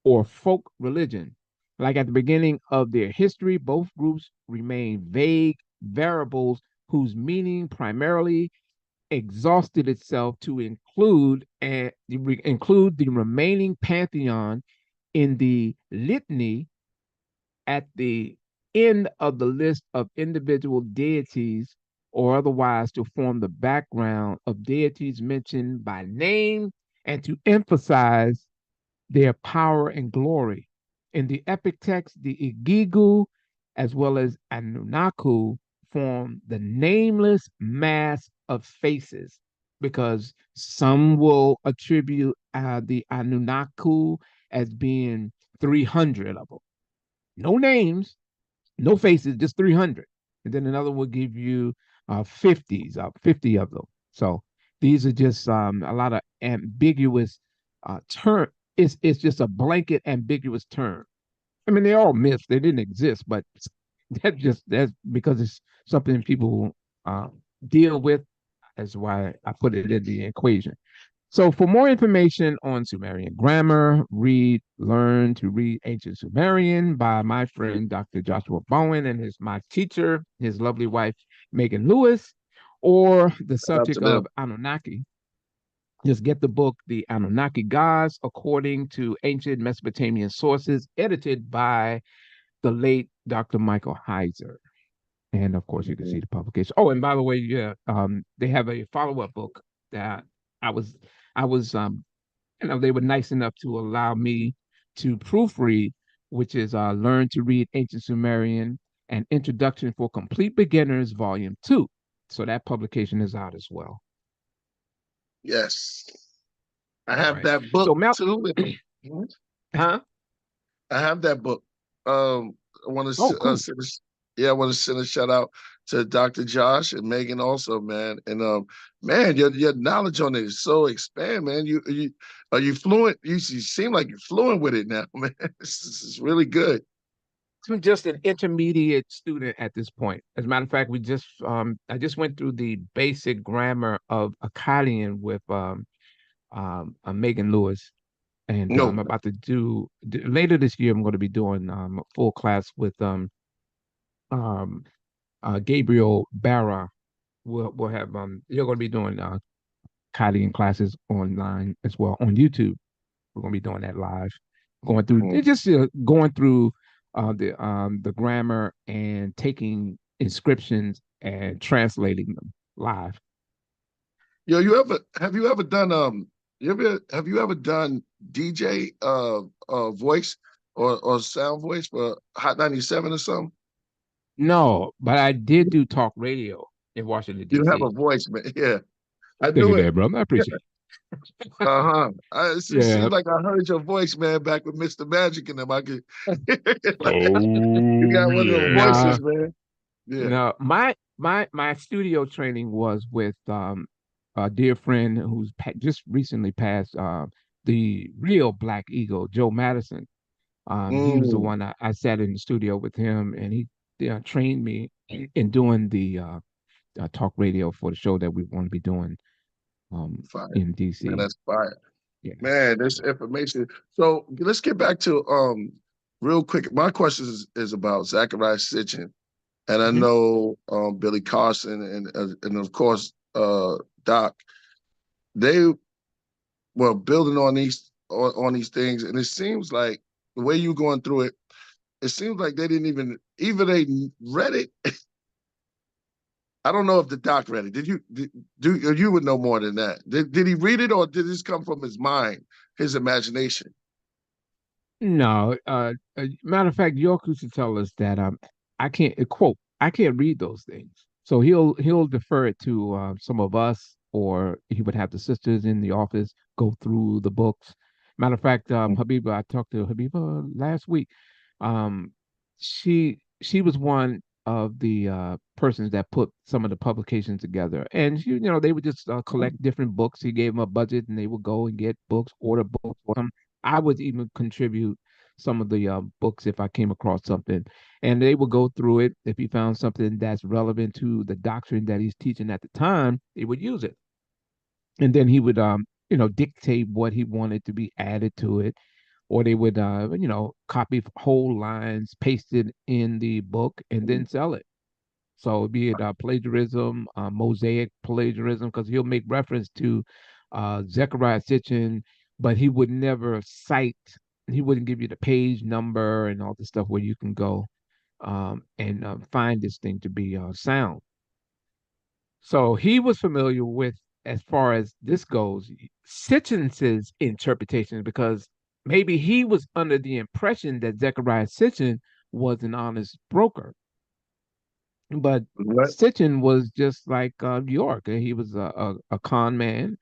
or folk religion. Like at the beginning of their history, both groups remain vague variables whose meaning primarily exhausted itself to include the remaining pantheon in the litany at the end of the list of individual deities, or otherwise to form the background of deities mentioned by name and to emphasize their power and glory. In the epic text, the Igigu as well as Anunnaku form the nameless mass of faces, because some will attribute the Anunnaku as being 300 of them. No names, no faces, just 300. And then another will give you 50 of them. So these are just a lot of ambiguous term. It's just a blanket ambiguous term. I mean, they're all myths. They didn't exist, but that's because it's something people uh, deal with. That's why I put it in the equation. So, for more information on Sumerian grammar, learn to read Ancient Sumerian by my friend Dr. Joshua Bowen and my teacher, his lovely wife Megan Lewis, or the Shout out to subject them. of Anunnaki. Just get the book, The Anunnaki Gods, According to Ancient Mesopotamian Sources, edited by the late Dr. Michael Heiser. And of course, you can see the publication. Oh, and by the way, yeah, they have a follow-up book that I was, they were nice enough to allow me to proofread, which is Learn to Read Ancient Sumerian, An Introduction for Complete Beginners, Volume 2. So that publication is out as well. Yes. I have right. that book So too. Huh? I have that book. I want to cool. I want to send a shout out to Dr. Josh and Megan also, man. And man, your knowledge on it is so expand, man. Are you fluent? You seem like you're fluent with it now, man. This is really good. I'm just an intermediate student at this point. As a matter of fact, I just went through the basic grammar of Akkadian with Megan Lewis, and No. I'm about to do later this year. I'm going to be doing a full class with Gabriel Barra. We'll have you're going to be doing Akkadian classes online as well on YouTube. We're going to be doing that live, going through just going through the grammar and taking inscriptions and translating them live. Yo, have you ever done DJ voice or sound voice for Hot 97 or something? No, but I did do talk radio in Washington, D.C. You have a voice, man. Yeah. I Thank knew you it. there, bro. I appreciate it. It seems like I heard your voice, man, back with Mr. Magic and them. I could you got one of those voices, man. Yeah. No, my studio training was with a dear friend who's just recently passed, the real Black Eagle, Joe Madison. He was the one I sat in the studio with him, and he trained me in doing the talk radio for the show that we want to be doing in DC. Man, that's fire. Yeah. Man, this information. So let's get back to real quick. My question is about Zachariah Sitchin. And I know Billy Carson and of course Doc, they were building on these things, and it seems like the way you're going through it, it seems like they didn't even they read it. I don't know if the Doc read it. You would know more than that. Did he read it, or did this come from his mind, his imagination? No, matter of fact, York used to tell us that I can't read those things. So he'll defer it to some of us, or he would have the sisters in the office go through the books. Matter of fact, Habiba, I talked to Habiba last week. She was one of the persons that put some of the publications together, and they would just collect different books. He gave them a budget, and they would go and get books, order books for them. I would even contribute some of the books if I came across something, and they would go through it. If he found something that's relevant to the doctrine that he's teaching at the time, he would use it, and then he would dictate what he wanted to be added to it, or they would copy whole lines, paste it in the book, and then sell it. So be it plagiarism, mosaic plagiarism, because he'll make reference to Zechariah Sitchin, but he would never cite. He wouldn't give you the page number and all the stuff where you can go and find this thing to be sound. So he was familiar with, as far as this goes, Sitchin's interpretation, because maybe he was under the impression that Zechariah Sitchin was an honest broker. But Sitchin was just like York. He was a con man.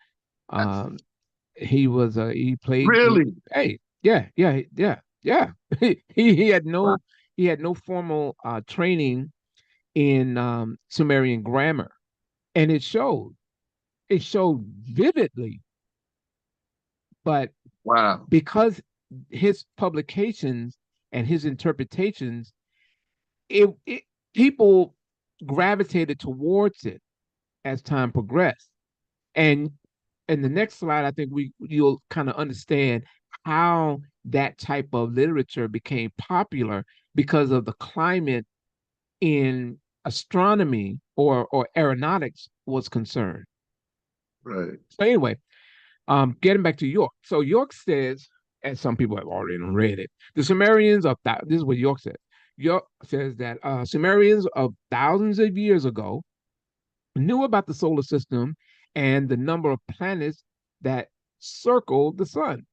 He played. Really? Hey, yeah. He had no formal training in Sumerian grammar, and it showed. It showed vividly. But because his publications and his interpretations, people gravitated towards it as time progressed. And in the next slide, I think you'll kind of understand how that type of literature became popular because of the climate in astronomy or aeronautics was concerned. Right. So anyway, Getting back to York. So York says, as some people have already read it, the Sumerians of this is what York says. York says that Sumerians of thousands of years ago knew about the solar system and the number of planets that circled the sun.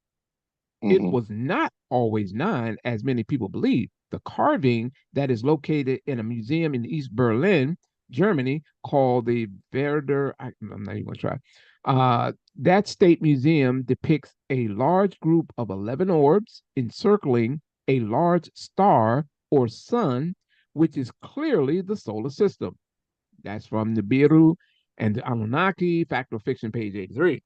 It Mm-hmm. was not always 9, as many people believe. The carving that is located in a museum in East Berlin, Germany, called the Werder, I'm not even going to try. That state museum depicts a large group of 11 orbs encircling a large star or sun, which is clearly the solar system. That's from Nibiru and the Anunnaki, Fact or Fiction, page 83.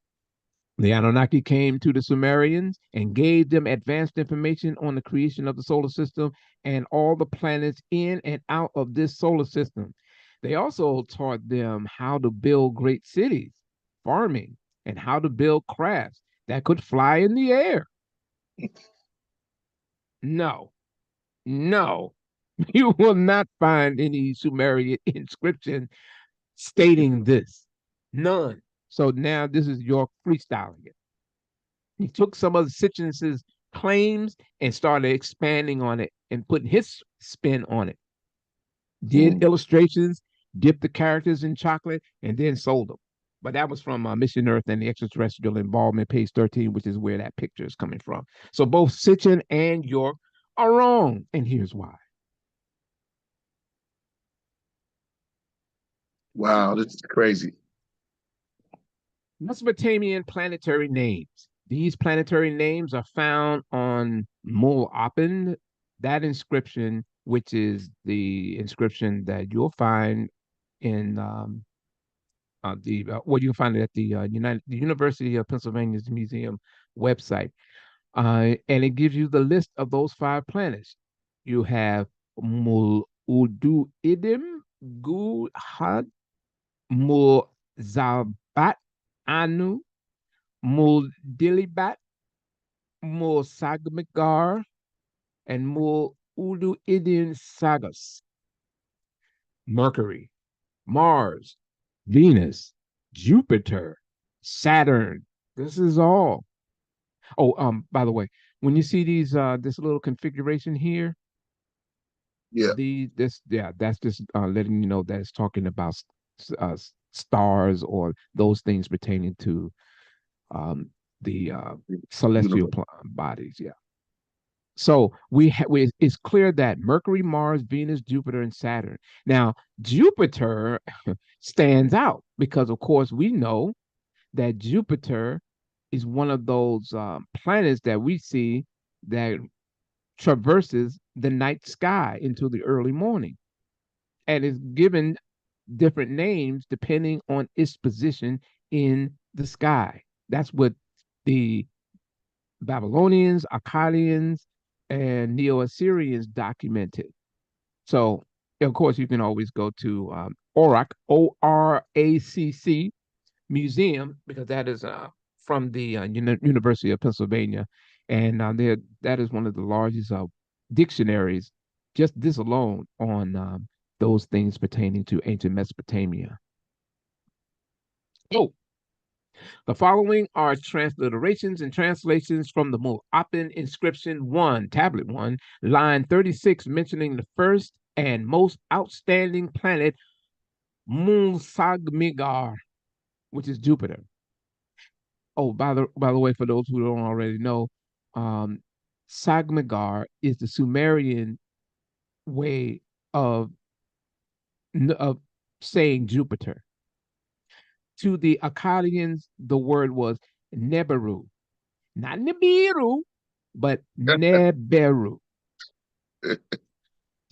The Anunnaki came to the Sumerians and gave them advanced information on the creation of the solar system and all the planets in and out of this solar system. They also taught them how to build great cities, farming, and how to build crafts that could fly in the air. No, no, you will not find any Sumerian inscription stating this. None. So now this is your freestyling it. He took some of Sitchin's claims and started expanding on it and putting his spin on it. Did illustrations, dipped the characters in chocolate, and then sold them. But that was from Mission Earth and the Extraterrestrial Involvement, page 13, which is where that picture is coming from. So both Sitchin and York are wrong, and here's why. Wow, this is crazy. Mesopotamian planetary names. These planetary names are found on Nuwaupianism, that inscription, which is the inscription that you'll find in you can find it at the University of Pennsylvania's museum website, and it gives you the list of those 5 planets. You have Mul'udu-idim, Guhad, Muzabat, Anu, Muldilibat, Sagmegar, and Mul'udu-idim Sagas. Mercury, Mars, Venus, Jupiter, Saturn. This is all. Oh, by the way, when you see these this little configuration here, Yeah. that's just letting you know that it's talking about stars or those things pertaining to the celestial bodies. Yeah. So it's clear that Mercury, Mars, Venus, Jupiter, and Saturn. Now, Jupiter stands out because, of course, we know that Jupiter is one of those planets that we see that traverses the night sky into the early morning and is given different names depending on its position in the sky. That's what the Babylonians, Akkadians, and Neo-Assyrians documented. So, of course, you can always go to ORAC, ORACC Museum, because that is from the University of Pennsylvania. And that is one of the largest dictionaries, just this alone, on those things pertaining to ancient Mesopotamia. Oh, the following are transliterations and translations from the Nuwaupian inscription 1, tablet 1, line 36, mentioning the first and most outstanding planet, Sagmegar, which is Jupiter. Oh, by the way, for those who don't already know, Sagmegar is the Sumerian way of saying Jupiter. To the Akkadians, the word was Neberu. Not Nibiru, but Neberu.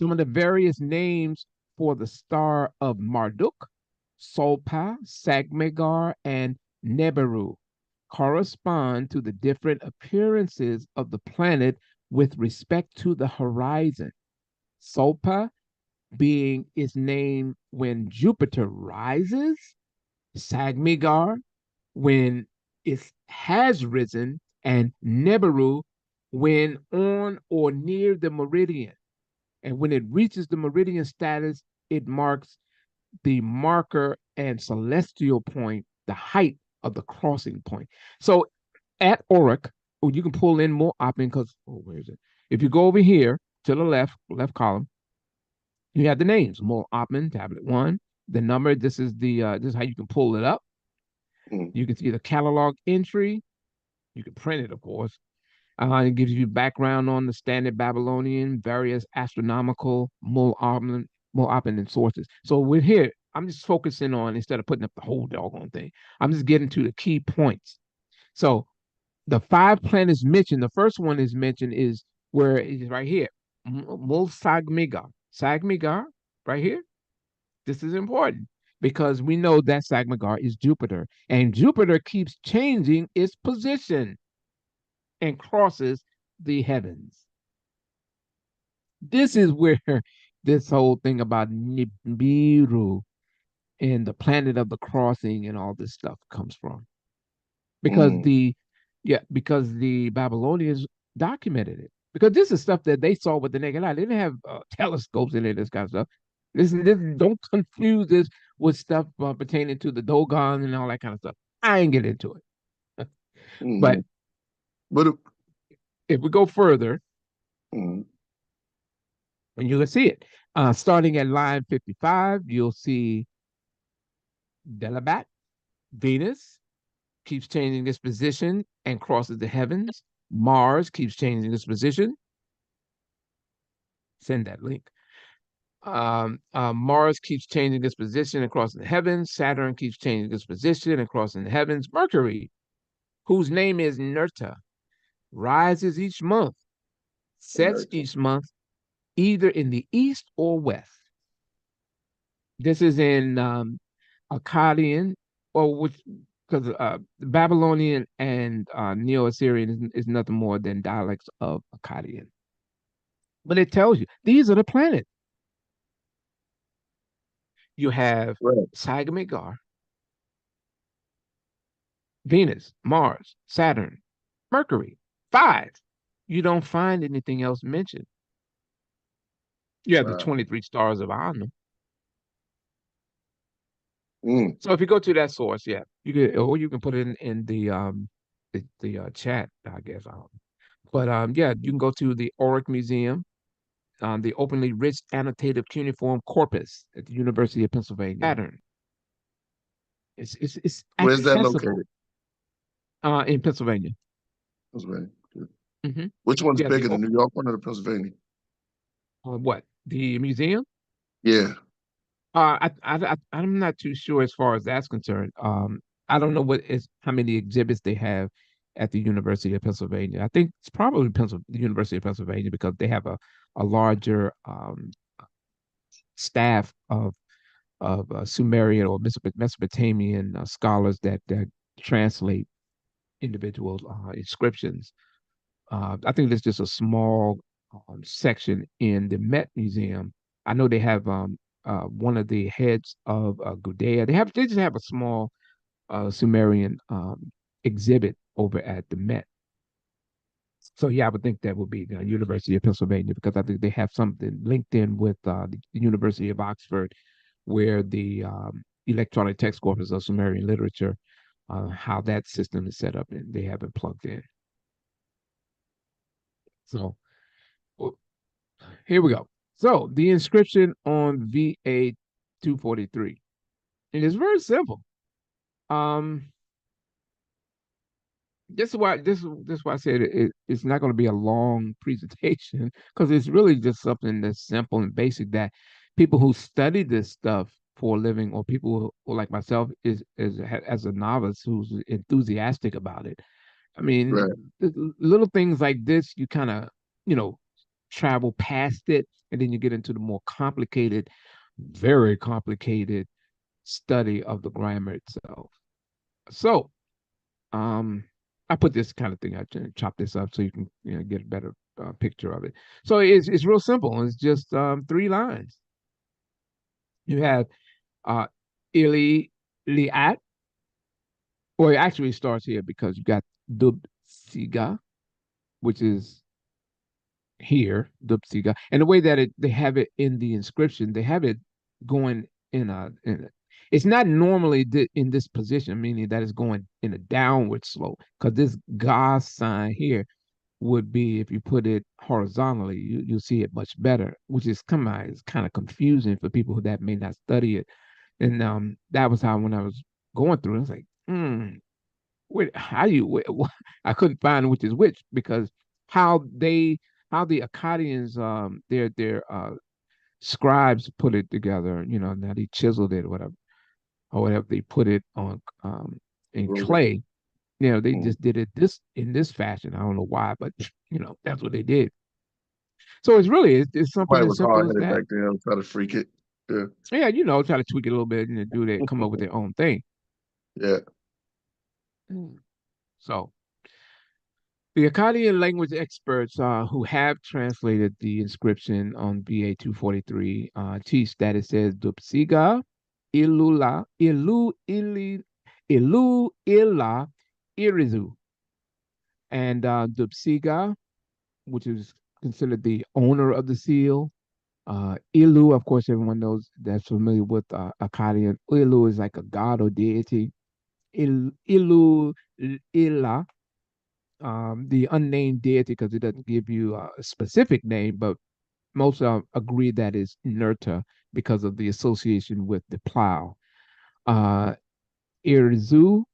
Some of the various names for the star of Marduk, Solpa, Sagmegar, and Neberu correspond to the different appearances of the planet with respect to the horizon. Solpa being its name when Jupiter rises, Sagmegar when it has risen, and Neberu when on or near the meridian. And when it reaches the meridian status, it marks the marker and celestial point, the height of the crossing point. So at Uruk, you can pull in more Mo'opin because, where is it? If you go over here to the left column, you have the names, Mo'opin, tablet 1, the number. This is how you can pull it up. You can see the catalog entry. You can print it, of course. It gives you background on the standard Babylonian, various astronomical, Mo'opin and sources. So we're here. I'm just focusing on, instead of putting up the whole doggone thing, I'm just getting to the key points. So the 5 planets mentioned, the first one is mentioned is where it is right here. Mulsagmigar. Sagmigar, right here. This is important because we know that Sagmigar is Jupiter, and Jupiter keeps changing its position and crosses the heavens. This is where this whole thing about Nibiru and the planet of the crossing and all this stuff comes from. Because because the Babylonians documented it. Because this is stuff that they saw with the naked eye. They didn't have telescopes and this kind of stuff. This don't confuse this with stuff pertaining to the Dogon and all that kind of stuff. I ain't get into it. But if we go further, and you can see it. Starting at line 55, you'll see Delabat, Venus, keeps changing its position and crosses the heavens. Mars keeps changing its position. Send that link. Mars keeps changing its position and crossing the heavens. Saturn keeps changing its position and crossing the heavens. Mercury, whose name is Nerta, rises each month, sets each month, either in the east or west. This is in Akkadian, or which, because Babylonian and Neo-Assyrian is nothing more than dialects of Akkadian. But it tells you, these are the planets. You have Sagmigar, Venus, Mars, Saturn, Mercury, 5. You don't find anything else mentioned. You have the 23 stars of Anu. So if you go to that source, you can put it in the chat, I guess. But you can go to the Uruk Museum, the openly rich annotative cuneiform corpus at the University of Pennsylvania. Saturn. It's Where's that accessible. located? In Pennsylvania. Pennsylvania. Which one's bigger, the New York one or the Pennsylvania? What? The museum? Yeah. I'm not too sure as far as that's concerned. I don't know how many exhibits they have at the University of Pennsylvania. I think it's probably the University of Pennsylvania because they have a larger staff of Sumerian or Mesopotamian scholars that translate individual inscriptions. I think there's just a small section in the Met Museum. I know they have one of the heads of Gudea. They just have a small Sumerian exhibit over at the Met. So I would think that would be the University of Pennsylvania because I think they have something linked in with the University of Oxford, where the electronic text corpus of Sumerian literature, how that system is set up, and they have it plugged in. So here we go. So the inscription on VA 243, it is very simple. This is why I said it's not going to be a long presentation because it's really just something that's simple and basic that people who study this stuff for a living, or people who like myself is as a novice who's enthusiastic about it. I mean, little things like this, you kind of, travel past it, and then you get into the more complicated, very complicated study of the grammar itself. So, I put this kind of thing, I chop this up so you can get a better picture of it. So it's real simple. It's just 3 lines. You have Ili Liat, or it actually starts here because you got Dubsiga, which is here, Dubsiga. And the way that they have it in the inscription, they have it going in It's not normally in this position, meaning that it's going in a downward slope, because this God sign here would be, if you put it horizontally, you'll see it much better, which is kind of confusing for people that may not study it. And that was how, when I was going through it, I was like, wait, I couldn't find which is which, because how the Akkadians, their scribes put it together, now they chiseled it, or whatever, they put it on in clay. They just did it in this fashion. I don't know why, but that's what they did. So it's something Probably as was simple hard as headed that. back then. I was trying to freak it. Yeah. Yeah, try to tweak it a little bit and do that, come up with their own thing. Yeah. So the Akkadian language experts who have translated the inscription on BA 243 teach that it says Dupsiga Ilula Ilu Illa Irizu. And Dupsiga, which is considered the owner of the seal. Ilu, of course, everyone knows, that's familiar with Akkadian. Ilu is like a god or deity. Ilu Illa, the unnamed deity, because it doesn't give you a specific name, but most agree that is Nerta because of the association with the plow. Irzu,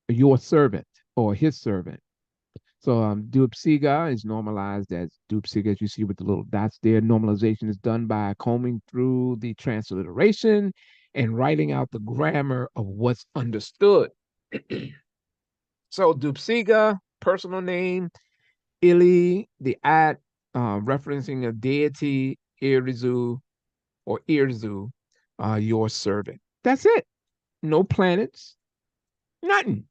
your servant or his servant. So Dupsiga is normalized as Dupsiga, as you see with the little dots there. Normalization is done by combing through the transliteration and writing out the grammar of what's understood. So Dupsiga, personal name, Ili, the at, referencing a deity, Irzu or Irzu, your servant. That's it. No planets, nothing.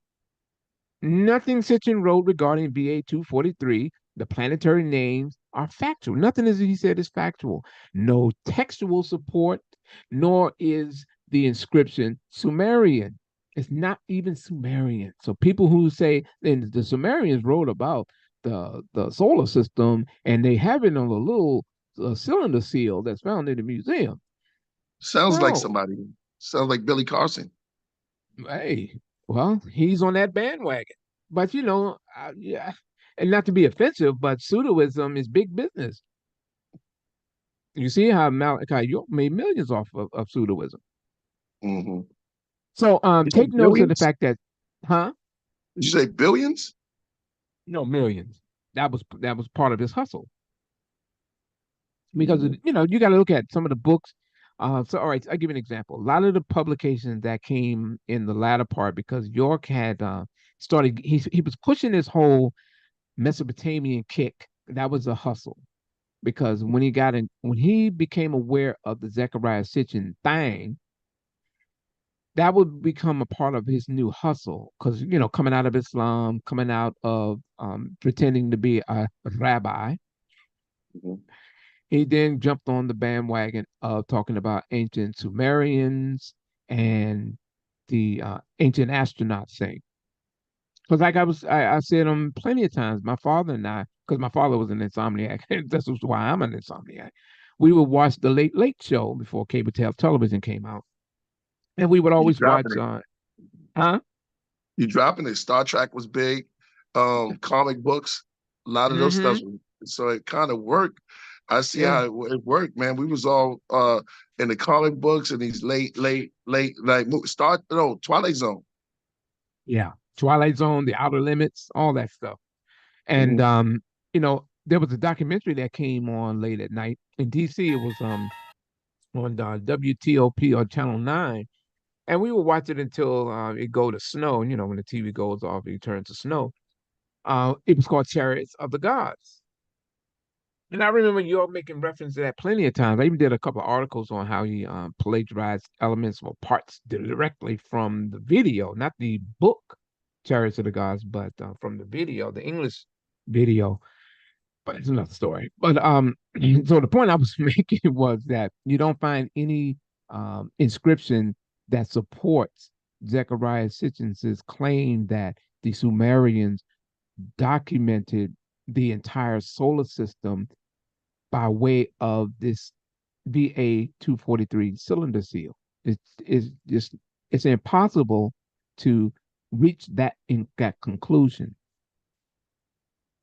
Nothing Sitchin wrote regarding BA 243. The planetary names are factual. Nothing, as he said, is factual. No textual support, nor is the inscription Sumerian. It's not even Sumerian. So people who say, and the Sumerians wrote about the solar system, and they have it on a little cylinder seal that's found in the museum. Sounds like No. somebody. Sounds like Billy Carson. Hey, well, he's on that bandwagon. But yeah, and not to be offensive, but pseudoism is big business. You see how Malachi York made millions off of pseudoism. Mm-hmm. So You take said notice of the billions? fact that, huh? Did you say billions? No, millions. That was part of his hustle. Because you got to look at some of the books. So all right, I'll give you an example. A lot of the publications that came in the latter part, because York had started, he was pushing this whole Mesopotamian kick. That was a hustle, because when he became aware of the Zechariah Sitchin thing, that would become a part of his new hustle. Because coming out of Islam, coming out of pretending to be a rabbi, Mm-hmm. he then jumped on the bandwagon of talking about ancient Sumerians and the ancient astronauts thing. Because like I said plenty of times, my father and I, because my father was an insomniac, this was why I'm an insomniac. We would watch the Late Late Show before cable television came out, and we would You always watch. dropping it. Huh? You dropping it. Star Trek was big. Comic books, a lot of those Mm-hmm. stuff. So it kind of worked. I see Yeah. how it worked, man. We was all in the comic books and these late like Twilight Zone. Yeah. Twilight Zone, The Outer Limits, all that stuff. And Mm-hmm. there was a documentary that came on late at night in DC. It was on WTOP or Channel 9. And we would watch it until it go to snow. When the TV goes off, it turns to snow. It was called Chariots of the Gods. And I remember you all making reference to that plenty of times. I even did a couple of articles on how he plagiarized elements or parts directly from the video, not the book Chariots of the Gods, but from the video, the English video. But it's another story. But so the point I was making was that you don't find any inscription that supports Zechariah Sitchin's claim that the Sumerians documented the entire solar system by way of this BA 243 cylinder seal. It's impossible to reach that conclusion.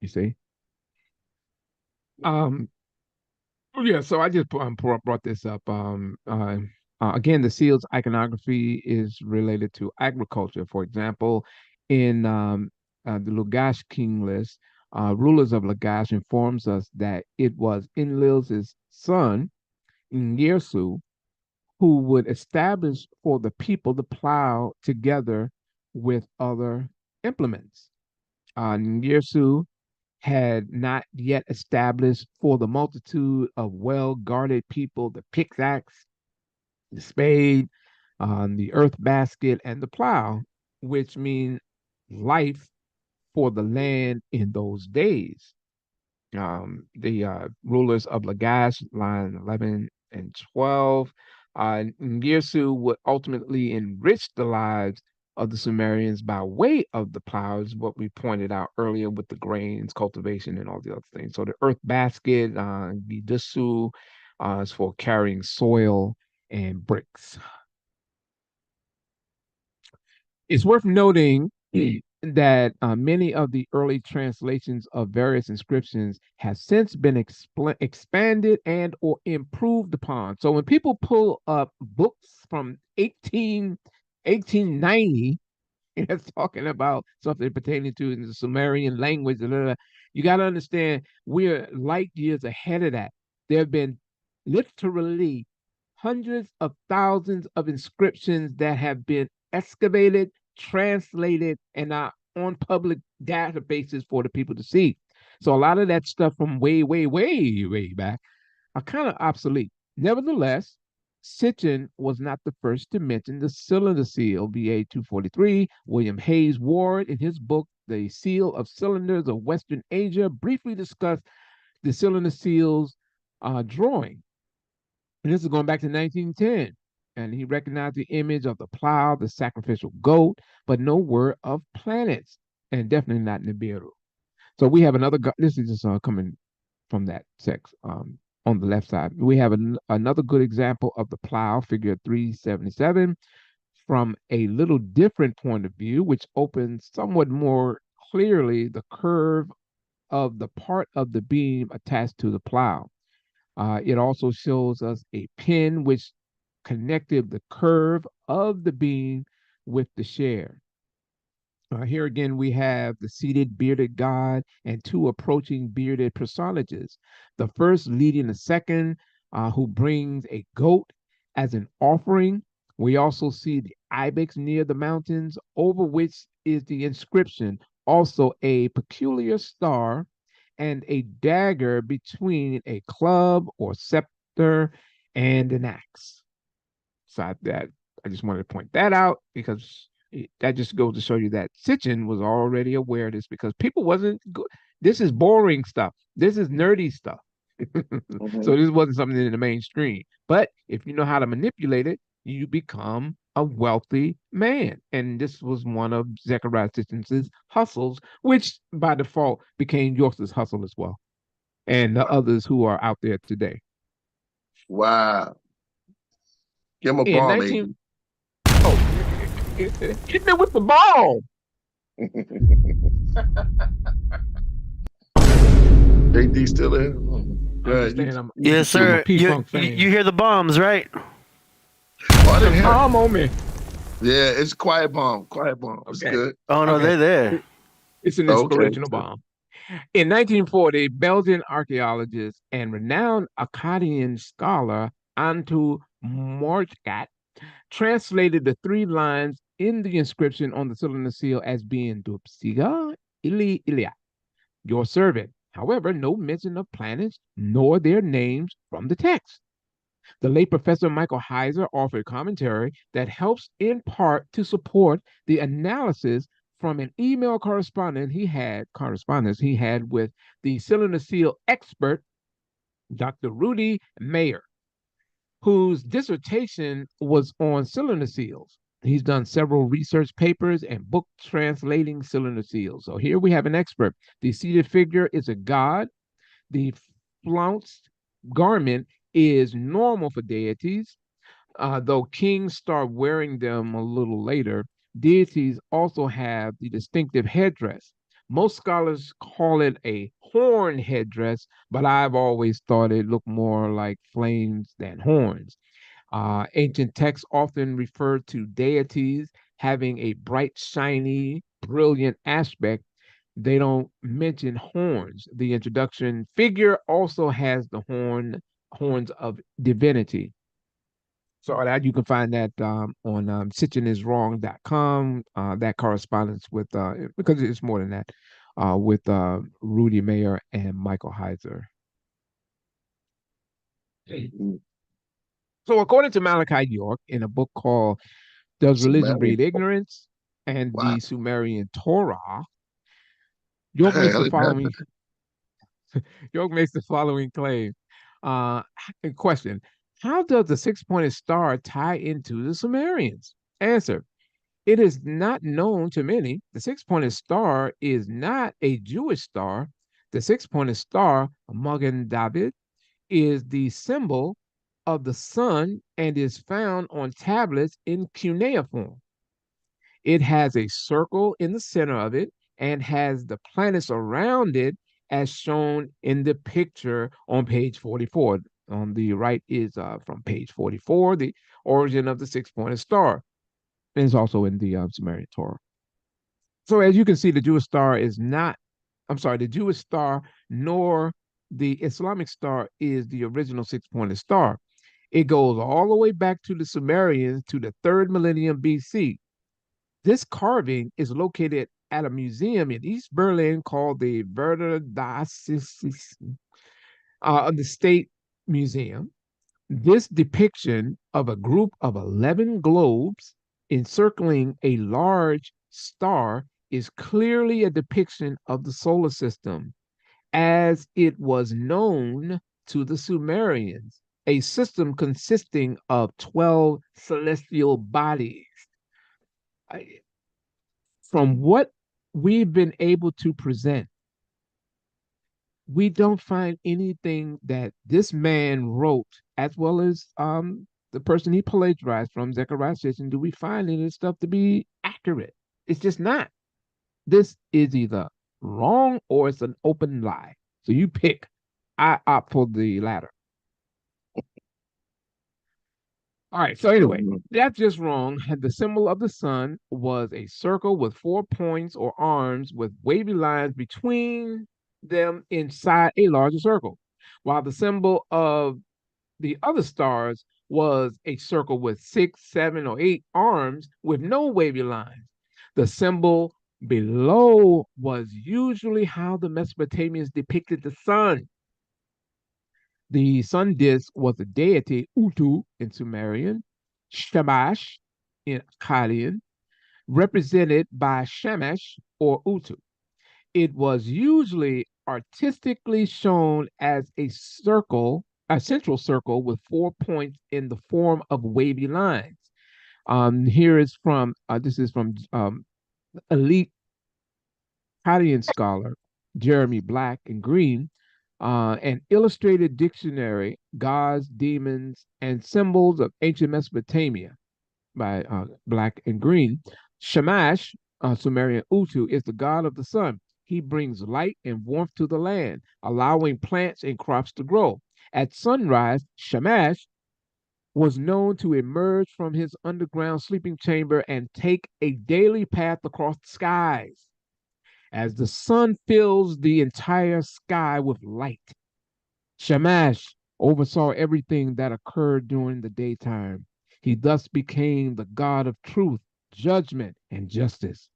You see. Yeah, so I just brought this up. Again, the seal's iconography is related to agriculture. For example, in the Lagash king list, rulers of Lagash informs us that it was Enlil's son, Nyesu, who would establish for the people the plow together with other implements. Nyesu had not yet established for the multitude of well-guarded people the pickaxe, the spade, the earth basket, and the plow, which mean life for the land in those days. The rulers of Lagash, line 11 and 12, Girsu would ultimately enrich the lives of the Sumerians by way of the plows, what we pointed out earlier with the grains, cultivation, and all the other things. So the earth basket, the dusu, is for carrying soil and bricks. It's worth noting that many of the early translations of various inscriptions have since been expanded and or improved upon. So when people pull up books from 1890, and it's talking about something pertaining to the Sumerian language, you got to understand we're light years ahead of that. There have been literally hundreds of thousands of inscriptions that have been excavated, translated, and are on public databases for the people to see. So a lot of that stuff from way, way, way, way back are kind of obsolete. Nevertheless, Sitchin was not the first to mention the cylinder seal, BA 243. William Hayes Ward, in his book, The Seal of Cylinders of Western Asia, briefly discussed the cylinder seal's drawing. And this is going back to 1910. And he recognized the image of the plow, the sacrificial goat, but no word of planets, and definitely not Nibiru. So we have another, this is just coming from that text on the left side. We have another good example of the plow, figure 377, from a little different point of view, which opens somewhat more clearly the curve of the part of the beam attached to the plow. It also shows us a pin which connected the curve of the beam with the share. Here again, we have the seated bearded god and two approaching bearded personages. The first leading the second, who brings a goat as an offering. We also see the ibex near the mountains, over which is the inscription, also a peculiar star, and a dagger between a club or scepter and an axe. So I just wanted to point that out because that just goes to show you that Sitchin was already aware of this because people wasn't good. This is boring stuff. This is nerdy stuff. So this wasn't something in the mainstream. But if you know how to manipulate it, you become a wealthy man. And this was one of Zechariah Sitchin's hustles, which by default became York's hustle as well, and the others who are out there today. Wow. Give him a bomb, 19... hit me with the ball. JD still there? Yes, sir. You hear the bombs, right? Oh, bomb on me. Yeah, it's quiet bomb. Quiet bomb. It's good. Oh, no, they're there. It's an inspirational bomb. In 1940, Belgian archaeologist and renowned Akkadian scholar Antu Mortgat translated the three lines in the inscription on the cylinder seal as being Dupsiga Ili Ilia, your servant. However, no mention of planets nor their names from the text. The late Professor Michael Heiser offered commentary that helps in part to support the analysis from an email correspondence he had with the cylinder seal expert, Dr. Rudy Mayer, whose dissertation was on cylinder seals. He's done several research papers and book translating cylinder seals. So here we have an expert. The seated figure is a god. The flounced garment is normal for deities. Though kings start wearing them a little later, deities also have the distinctive headdress. Most scholars call it a horn headdress, but I've always thought it looked more like flames than horns. Ancient texts often refer to deities having a bright, shiny, brilliant aspect. They don't mention horns. The introduction figure also has the horns of divinity. So that you can find that on sitchiniswrong.com. That correspondence with because it's more than that, with Rudy Mayer and Michael Heiser. Mm. So according to Malachi York, in a book called "Does Religion Sumerian. Breed Ignorance?" and Wow. the Sumerian Torah, The York makes hell the is that? following York makes the following claim. Uh, Question: how does the six-pointed star tie into the Sumerians? Answer: it is not known to many. The six-pointed star is not a Jewish star. The six-pointed star, Magen David, is the symbol of the sun and is found on tablets in cuneiform. It has a circle in the center of it and has the planets around it as shown in the picture on page 44. On the right is from page 44, the origin of the six-pointed star. And it's also in the Sumerian Torah. So as you can see, the Jewish star is not, I'm sorry, the Jewish star nor the Islamic star is the original six-pointed star. It goes all the way back to the Sumerians to the third millennium BC. This carving is located at a museum in East Berlin called the Werder the State Museum. This depiction of a group of 11 globes encircling a large star is clearly a depiction of the solar system as it was known to the Sumerians, a system consisting of 12 celestial bodies. From what we've been able to present, we don't find anything that this man wrote, as well as the person he plagiarized from, Zechariah Sitchin. Do we find any stuff to be accurate? It's just not. This is either wrong or it's an open lie. So you pick. I opt for the latter. All right. So anyway, that's just wrong. The symbol of the sun was a circle with 4 points or arms with wavy lines between them inside a larger circle, while the symbol of the other stars was a circle with 6, 7, or 8 arms with no wavy lines. The symbol below was usually how the Mesopotamians depicted the sun. The sun disk was the deity Utu in Sumerian, Shamash in Akkadian, represented by Shamash or Utu. It was usually artistically shown as a circle, a central circle with 4 points in the form of wavy lines. Here is from, this is from elite Akkadian scholar Jeremy Black and Green, an illustrated dictionary, Gods, Demons, and Symbols of Ancient Mesopotamia by Black and Green. Shamash, Sumerian Utu, is the god of the sun. He brings light and warmth to the land, allowing plants and crops to grow. At sunrise, Shamash was known to emerge from his underground sleeping chamber and take a daily path across the skies. As the sun fills the entire sky with light, Shamash oversaw everything that occurred during the daytime. He thus became the god of truth, judgment, and justice.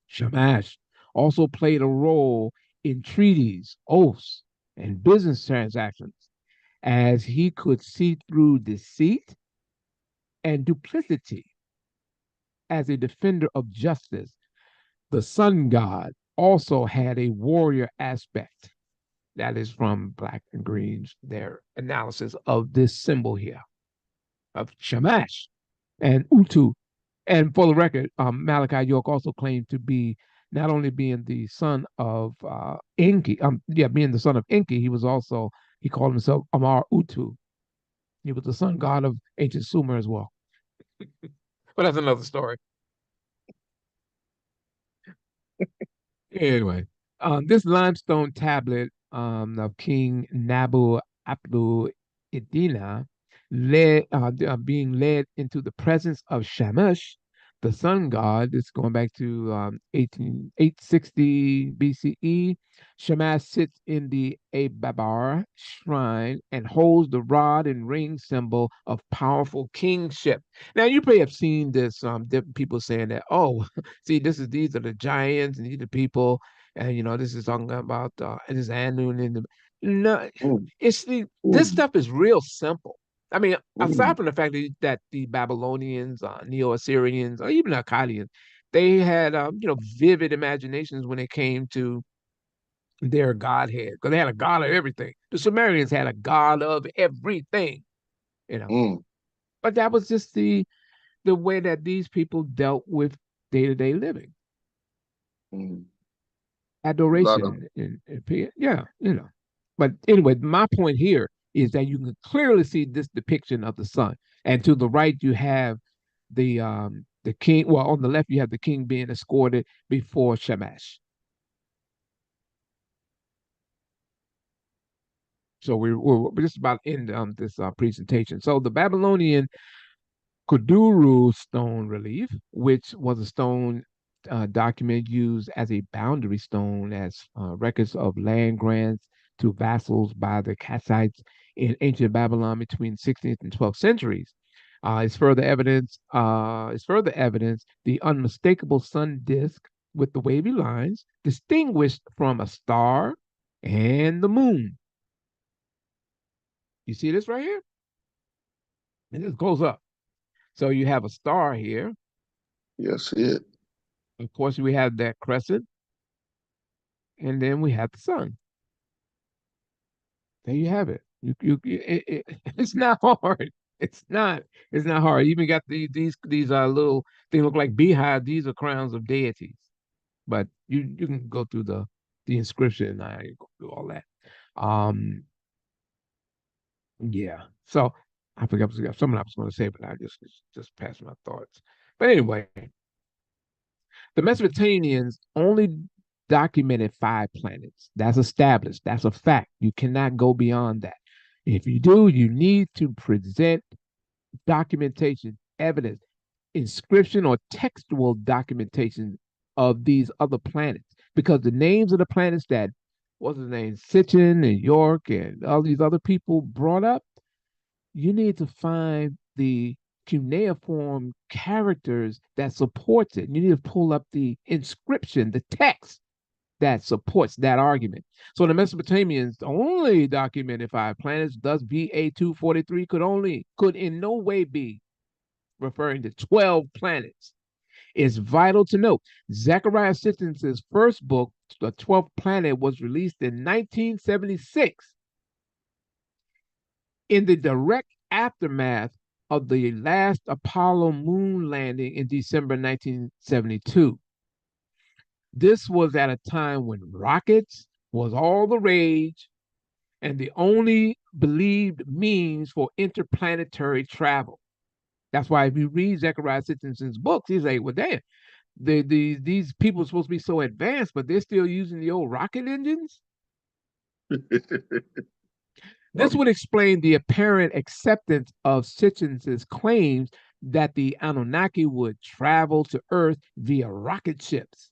Shamash also played a role in treaties, oaths, and business transactions, as he could see through deceit and duplicity. As a defender of justice, the sun god also had a warrior aspect. That is from Black and Green's, their analysis of this symbol here of Shamash and Utu. And for the record, Malachi York also claimed to be not only being the son of Enki, being the son of Enki, he called himself Amar Utu. He was the sun god of ancient Sumer as well. But that's another story. Anyway, this limestone tablet of King Nabu Aplu Idina being led into the presence of Shamash, the sun god. It's going back to 860 BCE. Shamash sits in the Ababar shrine and holds the rod and ring symbol of powerful kingship. Now, you may have seen this, different people saying that, oh, see, these are the giants and these are the people, and this is talking about this Anu and no, Mm, this mm, stuff is real simple. I mean, mm, aside from the fact that the Babylonians, Neo-Assyrians, or even Akkadians, they had vivid imaginations when it came to their godhead, because they had a god of everything. The Sumerians had a god of everything, you know. mm, But that was just the way that these people dealt with day-to-day living. mm. A lot of Adoration yeah, But anyway, my point here is that you can clearly see this depiction of the sun, and to the right you have the king. Well, on the left you have the king being escorted before Shamash. So we're just about in this presentation. So the Babylonian Kuduru stone relief, which was a stone document used as a boundary stone as records of land grants to vassals by the Kassites in ancient Babylon between 16th and 12th centuries. Is further evidence. The unmistakable sun disk with the wavy lines, distinguished from a star and the moon. You see this right here? And this goes up. So you have a star here. yes, it. Of course, we have that crescent, and then we have the sun. There you have it. It's not hard. It's not. It's not hard. You even got these little, they look like beehives. These are crowns of deities. But you can go through the inscription. I go through all that. Um, yeah. So I forgot something I was going to say, but I just passed my thoughts. But anyway, the Mesopotamians only documented 5 planets. That's established. That's a fact. You cannot go beyond that. If you do, you need to present documentation, evidence, inscription, or textual documentation of these other planets. Because the names of the planets that, what's his name, Sitchin and York and all these other people brought up, you need to find the cuneiform characters that supports it. You need to pull up the inscription, the text that supports that argument. So the Mesopotamians only documented 5 planets. Thus, BA 243 could in no way be referring to 12 planets. It's vital to note Zechariah Sitchin's first book, The 12th Planet, was released in 1976. In the direct aftermath of the last Apollo moon landing in December 1972. This was at a time when rockets was all the rage and the only believed means for interplanetary travel. That's why if you read Zechariah Sitchin's books, he's like, well, damn, these people are supposed to be so advanced, but they're still using the old rocket engines. This would explain the apparent acceptance of Sitchin's claims that the Anunnaki would travel to Earth via rocket ships,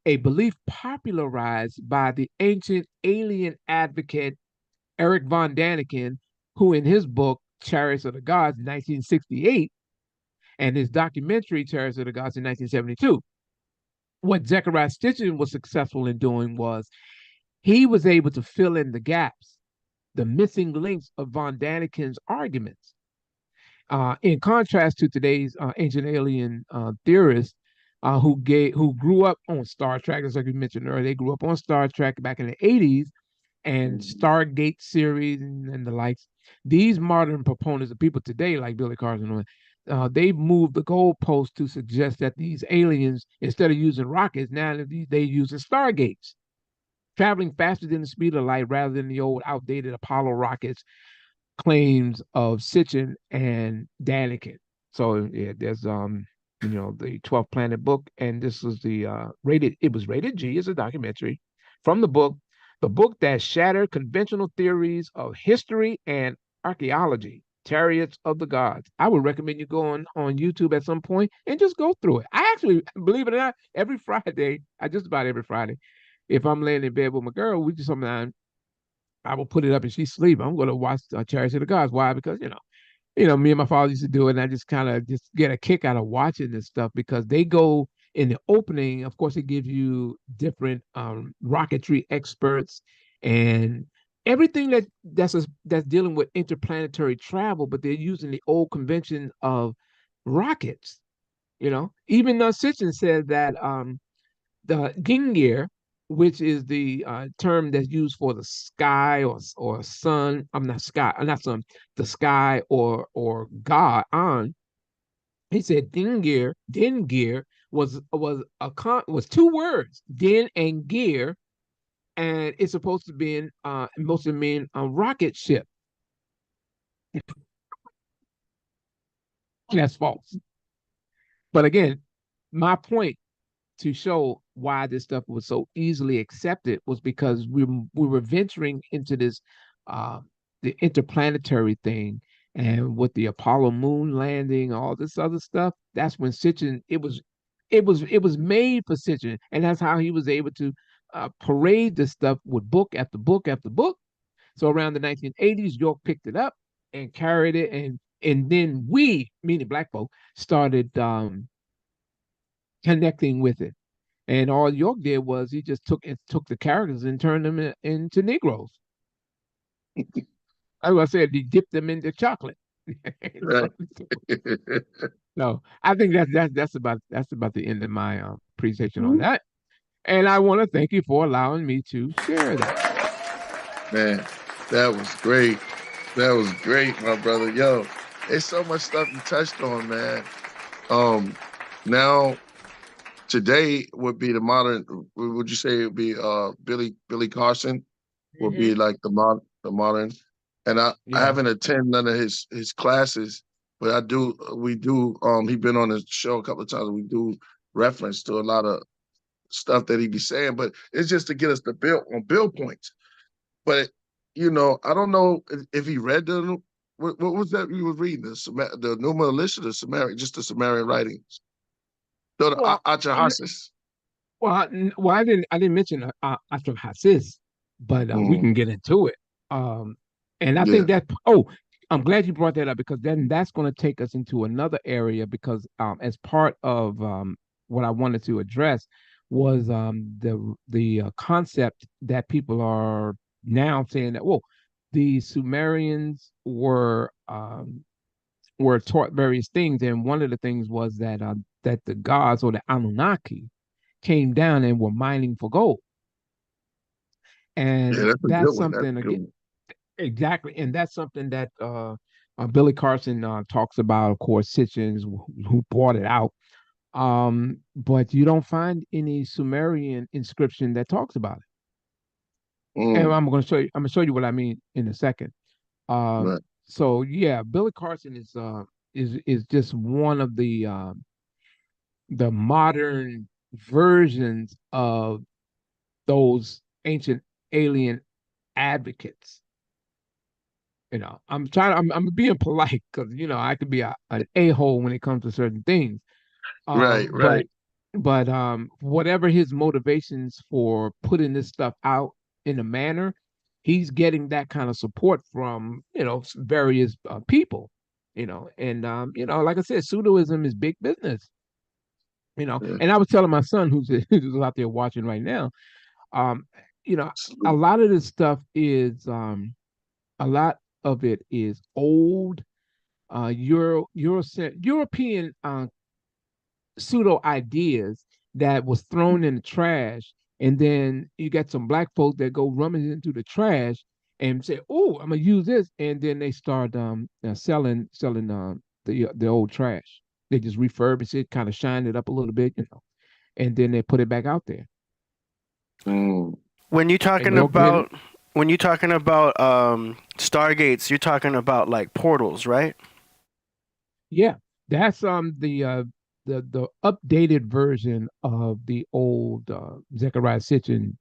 a belief popularized by the ancient alien advocate Eric von Daniken, who in his book Chariots of the Gods in 1968 and his documentary Chariots of the Gods in 1972. What Zechariah Sitchin was successful in doing was he was able to fill in the gaps, the missing links of von Daniken's arguments. In contrast to today's ancient alien theorists who grew up on Star Trek, as like you mentioned earlier, they grew up on Star Trek back in the 80s and Stargate series and the likes. These modern proponents of people today, like Billy Carson, they've moved the goalpost to suggest that these aliens, instead of using rockets, now they using Stargates, traveling faster than the speed of light rather than the old outdated Apollo rockets, claims of Sitchin and Daniken. So yeah, there's the 12th Planet book, and this was the rated. It was rated G as a documentary from the book that shattered conventional theories of history and archaeology. Chariots of the Gods. I would recommend you go on YouTube at some point and just go through it. I actually, believe it or not, every Friday, just about every Friday, if I'm laying in bed with my girl, we just sometimes I will put it up and she's asleep. I'm going to watch Chariots of the Gods. Why? Because me and my father used to do it, and I just kind of just get a kick out of watching this stuff because they go in the opening. Of course, it gives you different rocketry experts and everything that's dealing with interplanetary travel, but they're using the old convention of rockets. Even Sitchin said that the Gingir, which is the term that's used for the sky or sun. I'm not sky, not sun, the sky or God on. He said Dingir was two words, din and gear, and it's supposed to be mostly mean a rocket ship. That's false. But again, my point to show why this stuff was so easily accepted was because we were venturing into this the interplanetary thing, and with the Apollo moon landing, all this other stuff. That's when Sitchin it was made for Sitchin, and that's how he was able to parade this stuff with book after book after book. So around the 1980s, York picked it up and carried it, and then we, meaning black folk, started connecting with it. And all York did was he just took the characters and turned them into Negroes. I said he dipped them into chocolate. Right. No, I think that's about the end of my presentation on that. And I want to thank you for allowing me to share that. Man, that was great. That was great, my brother. Yo, there's so much stuff you touched on, man. Now today would be the modern. Would you say it would be Billy Carson would be like the modern? And I haven't attended none of his classes, but we do. He been on the show a couple of times. We do reference to a lot of stuff that he be saying, but it's just to get us to build points. But I don't know if he read what was that you were reading, the Numa Alicia, the Sumerian, just the Sumerian writings. So the Atrahasis. I didn't mention Atrahasis, but we can get into it. And I think that I'm glad you brought that up, because then that's going to take us into another area, because as part of what I wanted to address was the concept that people are now saying that the Sumerians were taught various things, and one of the things was that the gods, or the Anunnaki, came down and were mining for gold, and that's something again. Exactly, and that's something that Billy Carson talks about. Of course, Sitchin, who brought it out, but you don't find any Sumerian inscription that talks about it. And I'm going to show you what I mean in a second. Right. So yeah, Billy Carson is just one of the modern versions of those ancient alien advocates. I'm being polite, because I could be an a-hole when it comes to certain things. Right. But whatever his motivations for putting this stuff out in a manner, he's getting that kind of support from various people. And like I said, pseudoism is big business. And I was telling my son, who's out there watching right now, a lot of this stuff is a lot of it is old European pseudo ideas that was thrown in the trash, and then you got some black folk that go rummaging into the trash and say, "Oh, I'm gonna use this," and then they start selling the old trash. They just refurbish it, kind of shine it up a little bit, and then they put it back out there. When you're talking about when you're talking about stargates, you're talking about like portals, right? Yeah, that's the updated version of the old Zechariah Sitchin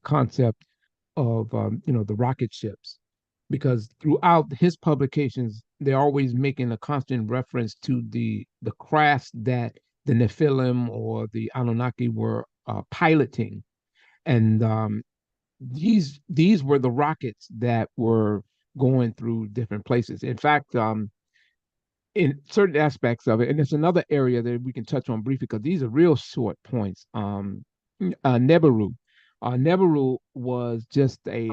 concept of the rocket ships, because throughout his publications they're always making a constant reference to the crafts that the Nephilim or the Anunnaki were piloting, and these were the rockets that were going through different places. In fact, in certain aspects of it, and there's another area that we can touch on briefly because these are real short points. Nebiru. Nebiru was just a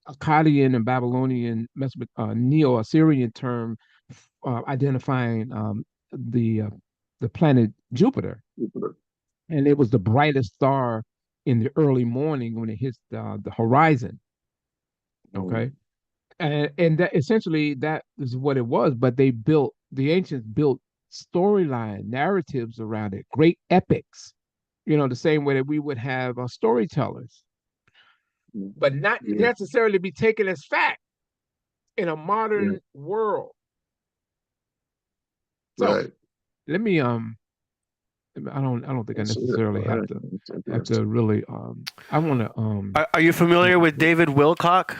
Akkadian and Babylonian Neo-Assyrian term identifying the planet Jupiter, and it was the brightest star in the early morning when it hits the horizon. Okay, and that essentially that is what it was. But the ancients built storyline narratives around it, great epics. The same way that we would have storytellers, but not necessarily be taken as fact in a modern world. So let me I don't think I necessarily have to really I want to Are you familiar with David Wilcock?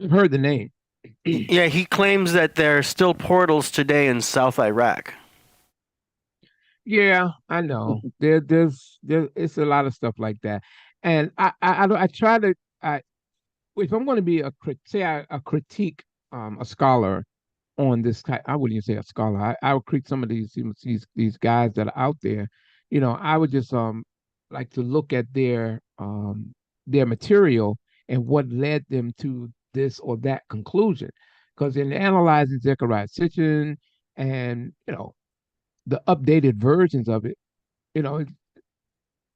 I've heard the name. Yeah, he claims that there are still portals today in South Iraq. Yeah, I know. There's it's a lot of stuff like that, and I try to if I'm going to be a critique a scholar on this type, I wouldn't even say a scholar. I would critique some of these guys that are out there. I would just like to look at their material and what led them to this or that conclusion. Because in analyzing Zechariah Sitchin and the updated versions of it,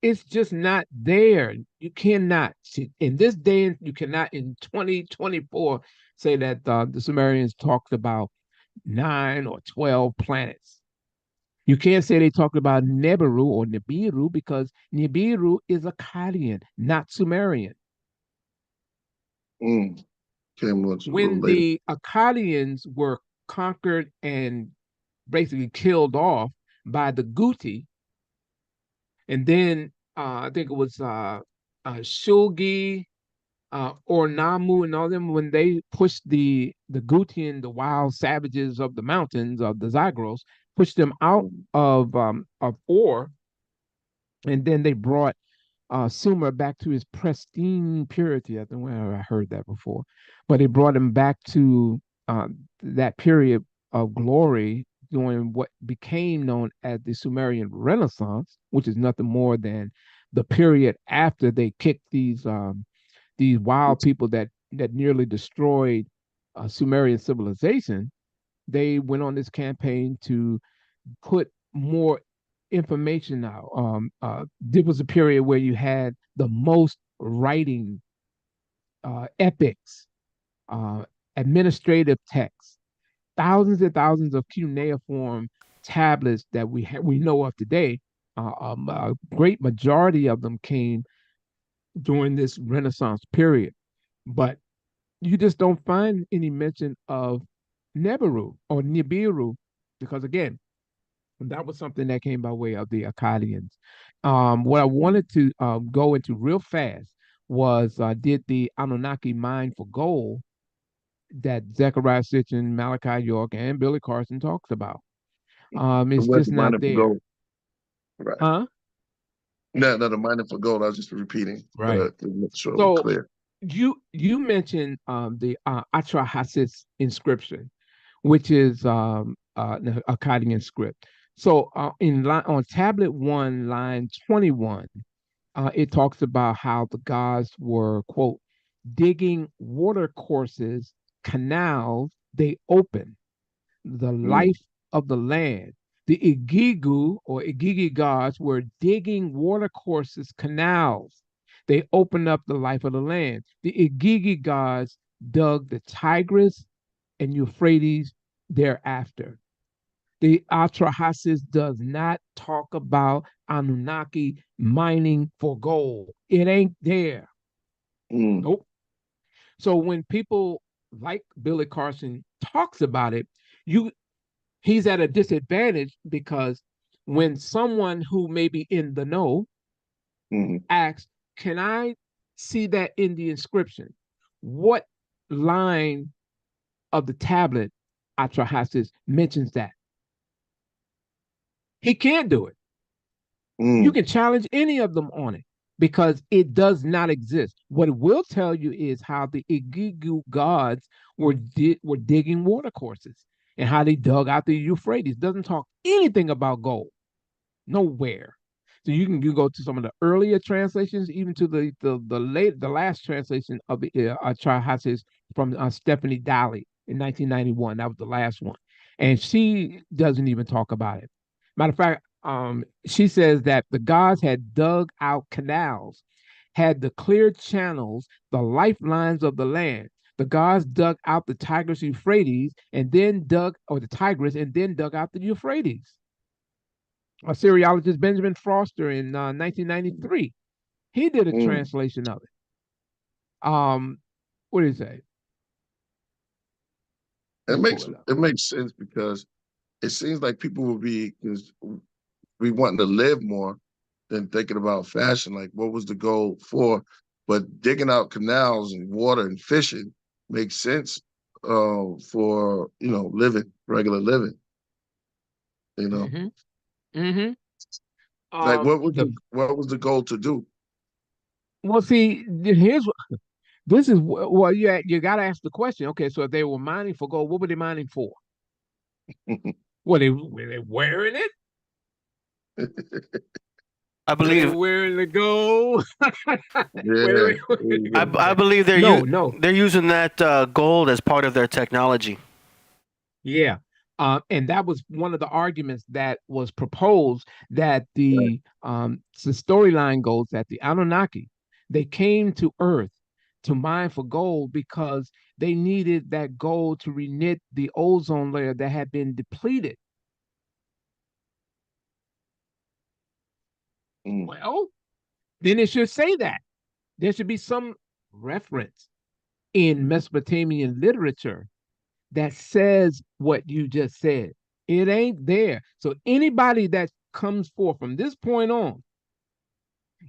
it's just not there. You cannot in this day, you cannot in 2024 say that the Sumerians talked about 9 or 12 planets. You can't say they talked about Nibiru or Nibiru because Nibiru is Akkadian, not Sumerian. When the Akkadians were conquered and basically killed off by the Guti, and then I think it was Shulgi, Ornamu, and all them, when they pushed the Gutian, the wild savages of the mountains of the Zagros, pushed them out of Ur, and then they brought Sumer back to his pristine purity. I think I heard that before, but it brought him back to that period of glory during what became known as the Sumerian Renaissance, which is nothing more than the period after they kicked these wild people that nearly destroyed Sumerian civilization. They went on this campaign to put more information out. There was a period where you had the most writing, epics, administrative texts, thousands and thousands of cuneiform tablets that we know of today. A great majority of them came during this Renaissance period, but you just don't find any mention of Nibiru, because again, that was something that came by way of the Akkadians. What I wanted to go into real fast was did the Anunnaki mine for gold that Zechariah Sitchin, Malachi York, and Billy Carson talks about. It's just not there. Right. Huh? No, the mining for gold. I was just repeating. Right. To make sure so we're clear. You mentioned the Atrahasis inscription, which is the Akkadian script. So on tablet 1, line 21, it talks about how the gods were, quote, digging water courses, canals they open, the life of the land. The Igigu or Igigi gods were digging water courses, canals. They opened up the life of the land. The Igigi gods dug the Tigris and Euphrates thereafter. The Atrahasis does not talk about Anunnaki mining for gold. It ain't there. Nope. So when people like Billy Carson talks about it, he's at a disadvantage because when someone who may be in the know asks, "Can I see that in the inscription? What line of the tablet Atrahasis mentions that?" He can't do it. You can challenge any of them on it because it does not exist. What it will tell you is how the Igigu gods were digging watercourses and how they dug out the Euphrates. Doesn't talk anything about gold, nowhere. So you go to some of the earlier translations, even to the last translation of the Atrahasis from Stephanie Dalley in 1991. That was the last one, and she doesn't even talk about it. Matter of fact, she says that the gods had dug out canals, had the cleared channels, the lifelines of the land. The gods dug out the Tigris Euphrates and then dug, or the Tigris, and then dug out the Euphrates. Assyriologist Benjamin Foster in 1993, he did a translation of it. What did he say? It makes sense because it seems like people will be wanting to live more than thinking about fashion. Like, what was the goal for? But digging out canals and water and fishing makes sense for regular living. Like, what was the goal to do? Well, see, this is well, you got to ask the question. Okay, so if they were mining for gold, what were they mining for? Were they wearing it? I believe they're wearing the gold. I believe they're using that gold as part of their technology. Yeah. And that was one of the arguments that was proposed, that the storyline goes that the Anunnaki, they came to Earth to mine for gold because they needed that gold to reknit the ozone layer that had been depleted. Well, then it should say that. There should be some reference in Mesopotamian literature that says what you just said. It ain't there. So anybody that comes forth from this point on,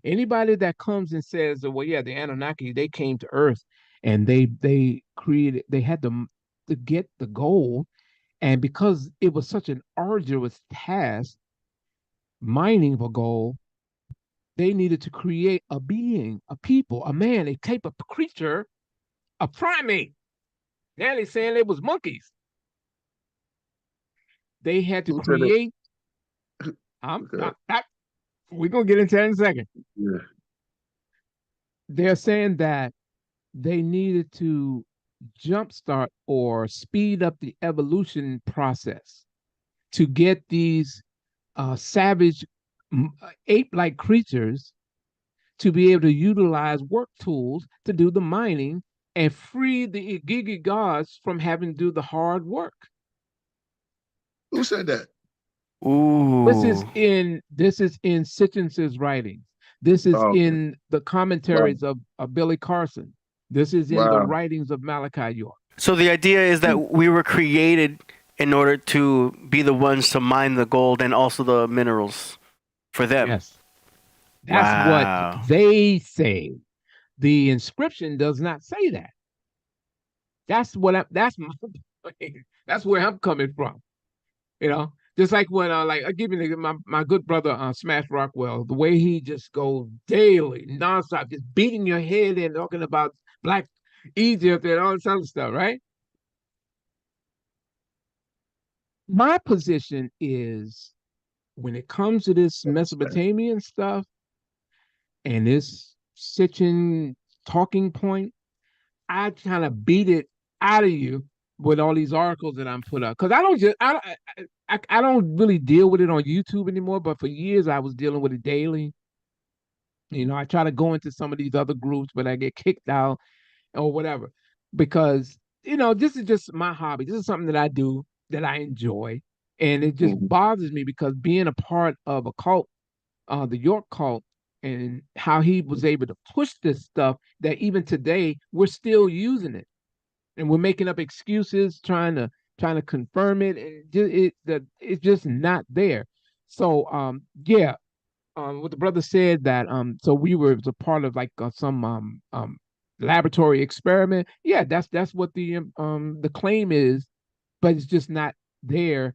anybody that comes and says, well, yeah, the Anunnaki, they came to Earth and they created, they had to get the gold. And because it was such an arduous task, mining for gold, they needed to create a being, a people, a man, a type of creature, a primate. Now they're saying it was monkeys. They had to create. We're going to get into that in a second. Yeah. They're saying that they needed to jumpstart or speed up the evolution process to get these savage ape-like creatures to be able to utilize work tools to do the mining and free the Igigi gods from having to do the hard work. Who said that? Ooh. This is in Sitchin's writings. This is in the commentaries of Billy Carson. This is in the writings of Malachi York. So the idea is that we were created in order to be the ones to mine the gold and also the minerals for them. Yes. That's what they say. The inscription does not say that. That's where I'm coming from. Just like when I give you my good brother Smash Rockwell, the way he just goes daily, nonstop, just beating your head and talking about Black Egypt and all this other stuff, right? My position is, when it comes to this Mesopotamian stuff and this Sitchin talking point, I kind of beat it out of you with all these articles that I'm put up, because I don't really deal with it on YouTube anymore. But for years I was dealing with it daily. I try to go into some of these other groups, but I get kicked out or whatever, because this is just my hobby. This is something that I do, that I enjoy, and it just bothers me because being a part of a cult, the York cult, and how he was able to push this stuff that even today we're still using it, and we're making up excuses trying to confirm it. It's just not there. So yeah, what the brother said that so we were a part of like some laboratory experiment. Yeah, that's what the claim is, but it's just not there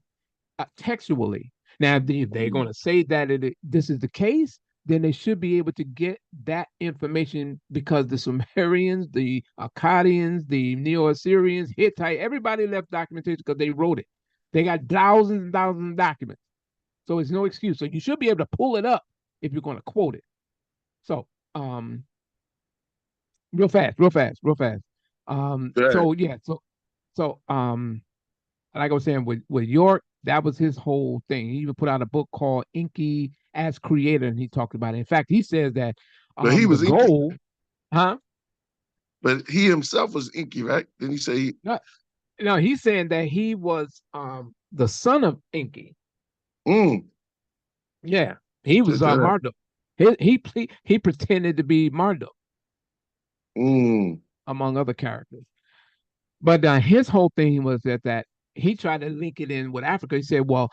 textually. Now, if they're going to say that this is the case, then they should be able to get that information, because the Sumerians, the Akkadians, the Neo-Assyrians, Hittite, everybody left documentation because they wrote it. They got thousands and thousands of documents. So it's no excuse. So you should be able to pull it up if you're going to quote it. So, real fast. So yeah, so like I was saying with York, that was his whole thing. He even put out a book called Inky as Creator, and he talked about it. In fact, he says that But he was the inky. goal, huh? But he himself was inky, right? Didn't he say No, he's saying that he was the son of Inky. Yeah, he was Marduk. He pretended to be Marduk, among other characters. But his whole thing was that he tried to link it in with Africa. He said, well,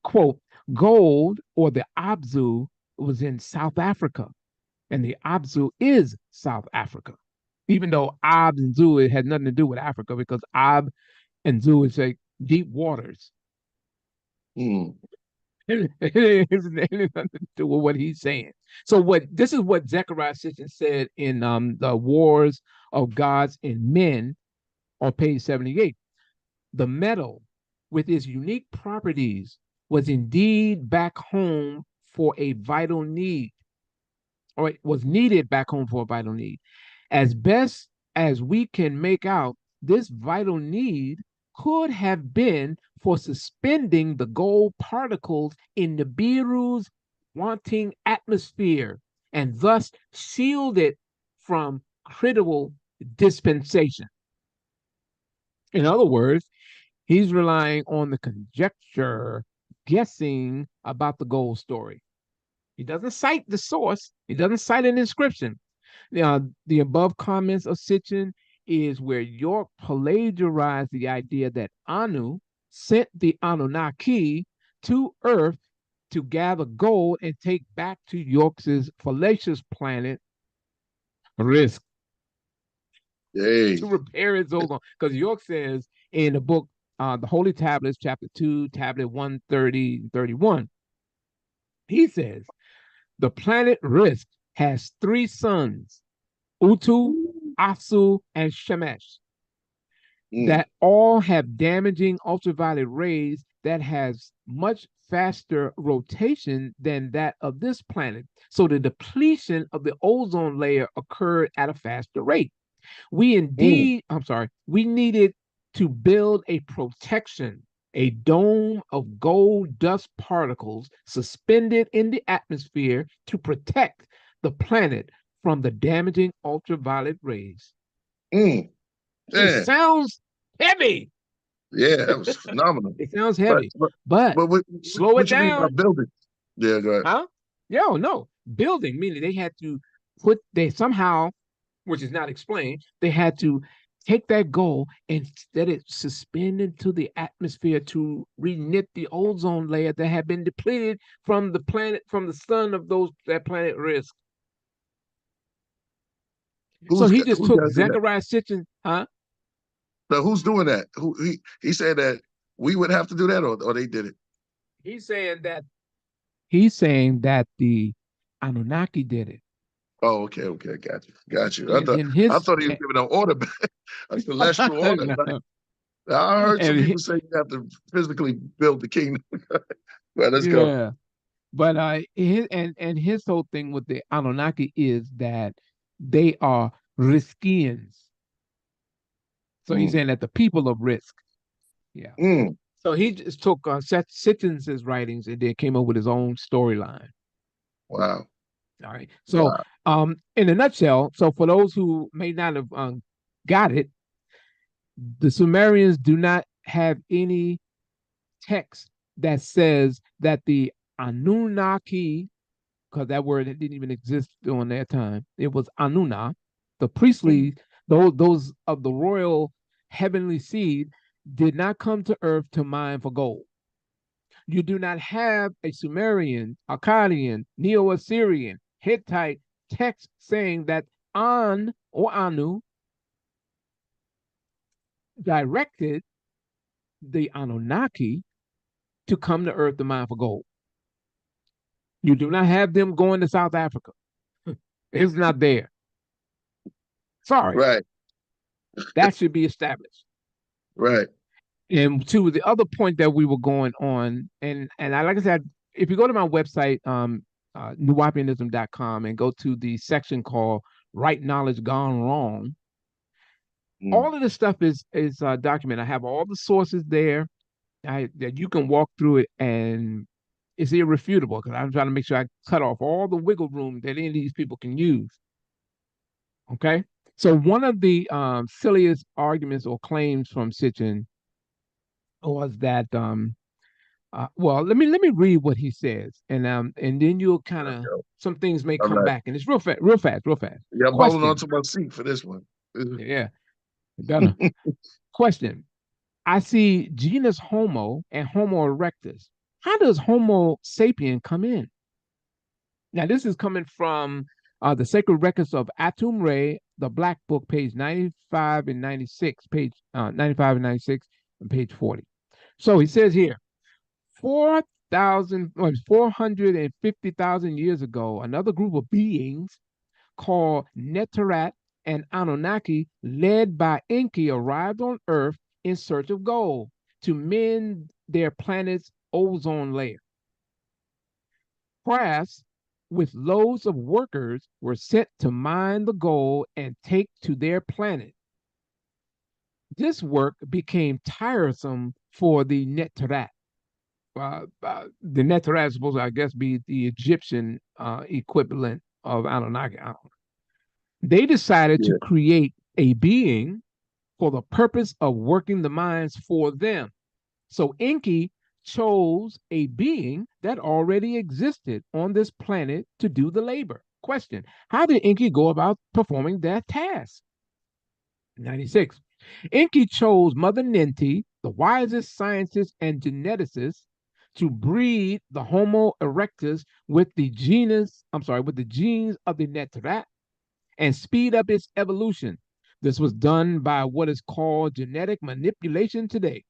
quote, gold or the Abzu was in South Africa, and the Abzu is South Africa, even though Ab and Zu, it had nothing to do with Africa, because Ab and Zu is like deep waters. It has nothing to do with what he's saying. So this is what Zechariah Sitchin said in the Wars of Gods and Men on page 78. The metal, with its unique properties, was indeed back home for a vital need, or it was needed back home for a vital need. As best as we can make out, this vital need could have been for suspending the gold particles in Nibiru's wanting atmosphere, and thus shield it from critical dispensation. In other words, he's relying on the conjecture, guessing about the gold story. He doesn't cite the source. He doesn't cite an inscription. The above comments of Sitchin is where York plagiarized the idea that Anu sent the Anunnaki to Earth to gather gold and take back to York's fallacious planet Risk to repair its ozone. Because York says in the book, The Holy Tablets, chapter 2, tablet 130 and 31, he says, the planet Risk has 3 suns, Utu, Asu, and Shemesh, that all have damaging ultraviolet rays that has much faster rotation than that of this planet. So the depletion of the ozone layer occurred at a faster rate. We needed to build a protection, a dome of gold dust particles suspended in the atmosphere to protect the planet from the damaging ultraviolet rays. It sounds heavy. Yeah, that was phenomenal. It sounds heavy, but slow it down. What building? Yeah, go ahead. Huh? No. Building, meaning they had to somehow, which is not explained, they had to take that gold and let it suspend into the atmosphere to reknit the ozone layer that had been depleted from the planet, from the sun of that planet Risk. So he just took Zechariah Sitchin, huh? So who's doing that? He said that we would have to do that, or they did it? He's saying that the Anunnaki did it. Oh, okay, got you. I thought he was giving an order back, a celestial order back. I heard some people say you have to physically build the kingdom. Well, let's go. Yeah, but his whole thing with the Anunnaki is that they are Riskians. So he's saying that the people of Risk. Yeah. So he just took Sitchin's writings and then came up with his own storyline. Wow. All right. So, in a nutshell, so for those who may not have got it, the Sumerians do not have any text that says that the Anunnaki because that word didn't even exist during that time. It was Anuna, the priestly, those of the royal heavenly seed did not come to earth to mine for gold. You do not have a Sumerian, Akkadian, Neo-Assyrian, Hittite text saying that An or Anu directed the Anunnaki to come to earth to mine for gold. You do not have them going to South Africa. It's not there. Sorry. Right. That should be established. Right. And to the other point that we were going on, and like I said, if you go to my website, Nuwaupianism.com, and go to the section called Right Knowledge Gone Wrong, all of this stuff is documented. I have all the sources there that you can walk through it, and it's irrefutable because I'm trying to make sure I cut off all the wiggle room that any of these people can use. Okay? So one of the silliest arguments or claims from Sitchin was that well, let me read what he says, and then you'll kind of some things may come back, and it's real fast. Yeah, I'm holding on to my seat for this one. Yeah, better. Question: I see genus Homo and Homo erectus. How does Homo sapien come in? Now, this is coming from the Sacred Records of Atum Re, the Black Book, page 95 and 96, page 95 and 96, and page 40. So he says here, 450,000 years ago, another group of beings called Neterat and Anunnaki, led by Enki, arrived on Earth in search of gold to mend their planet's ozone layer. Crafts with loads of workers were sent to mine the gold and take to their planet. This work became tiresome for the Neterat. The Neterat is supposed to, I guess, be the Egyptian equivalent of Anunnaki. They decided to create a being for the purpose of working the mines for them. So Enki chose a being that already existed on this planet to do the labor. Question: how did Enki go about performing that task? 96. Enki chose Mother Ninti, the wisest scientist and geneticist, to breed the Homo erectus with the genes of the Neterat and speed up its evolution. This was done by what is called genetic manipulation today.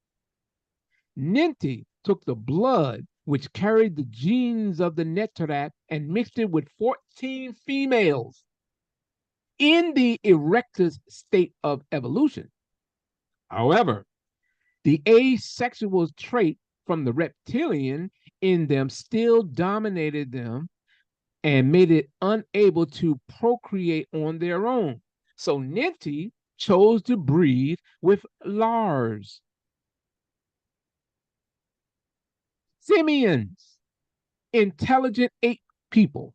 Ninti took the blood which carried the genes of the Neterat and mixed it with 14 females in the erectus state of evolution. However, the asexual trait from the reptilian in them still dominated them and made it unable to procreate on their own. So Ninti chose to breed with Lars. Simians, intelligent ape people,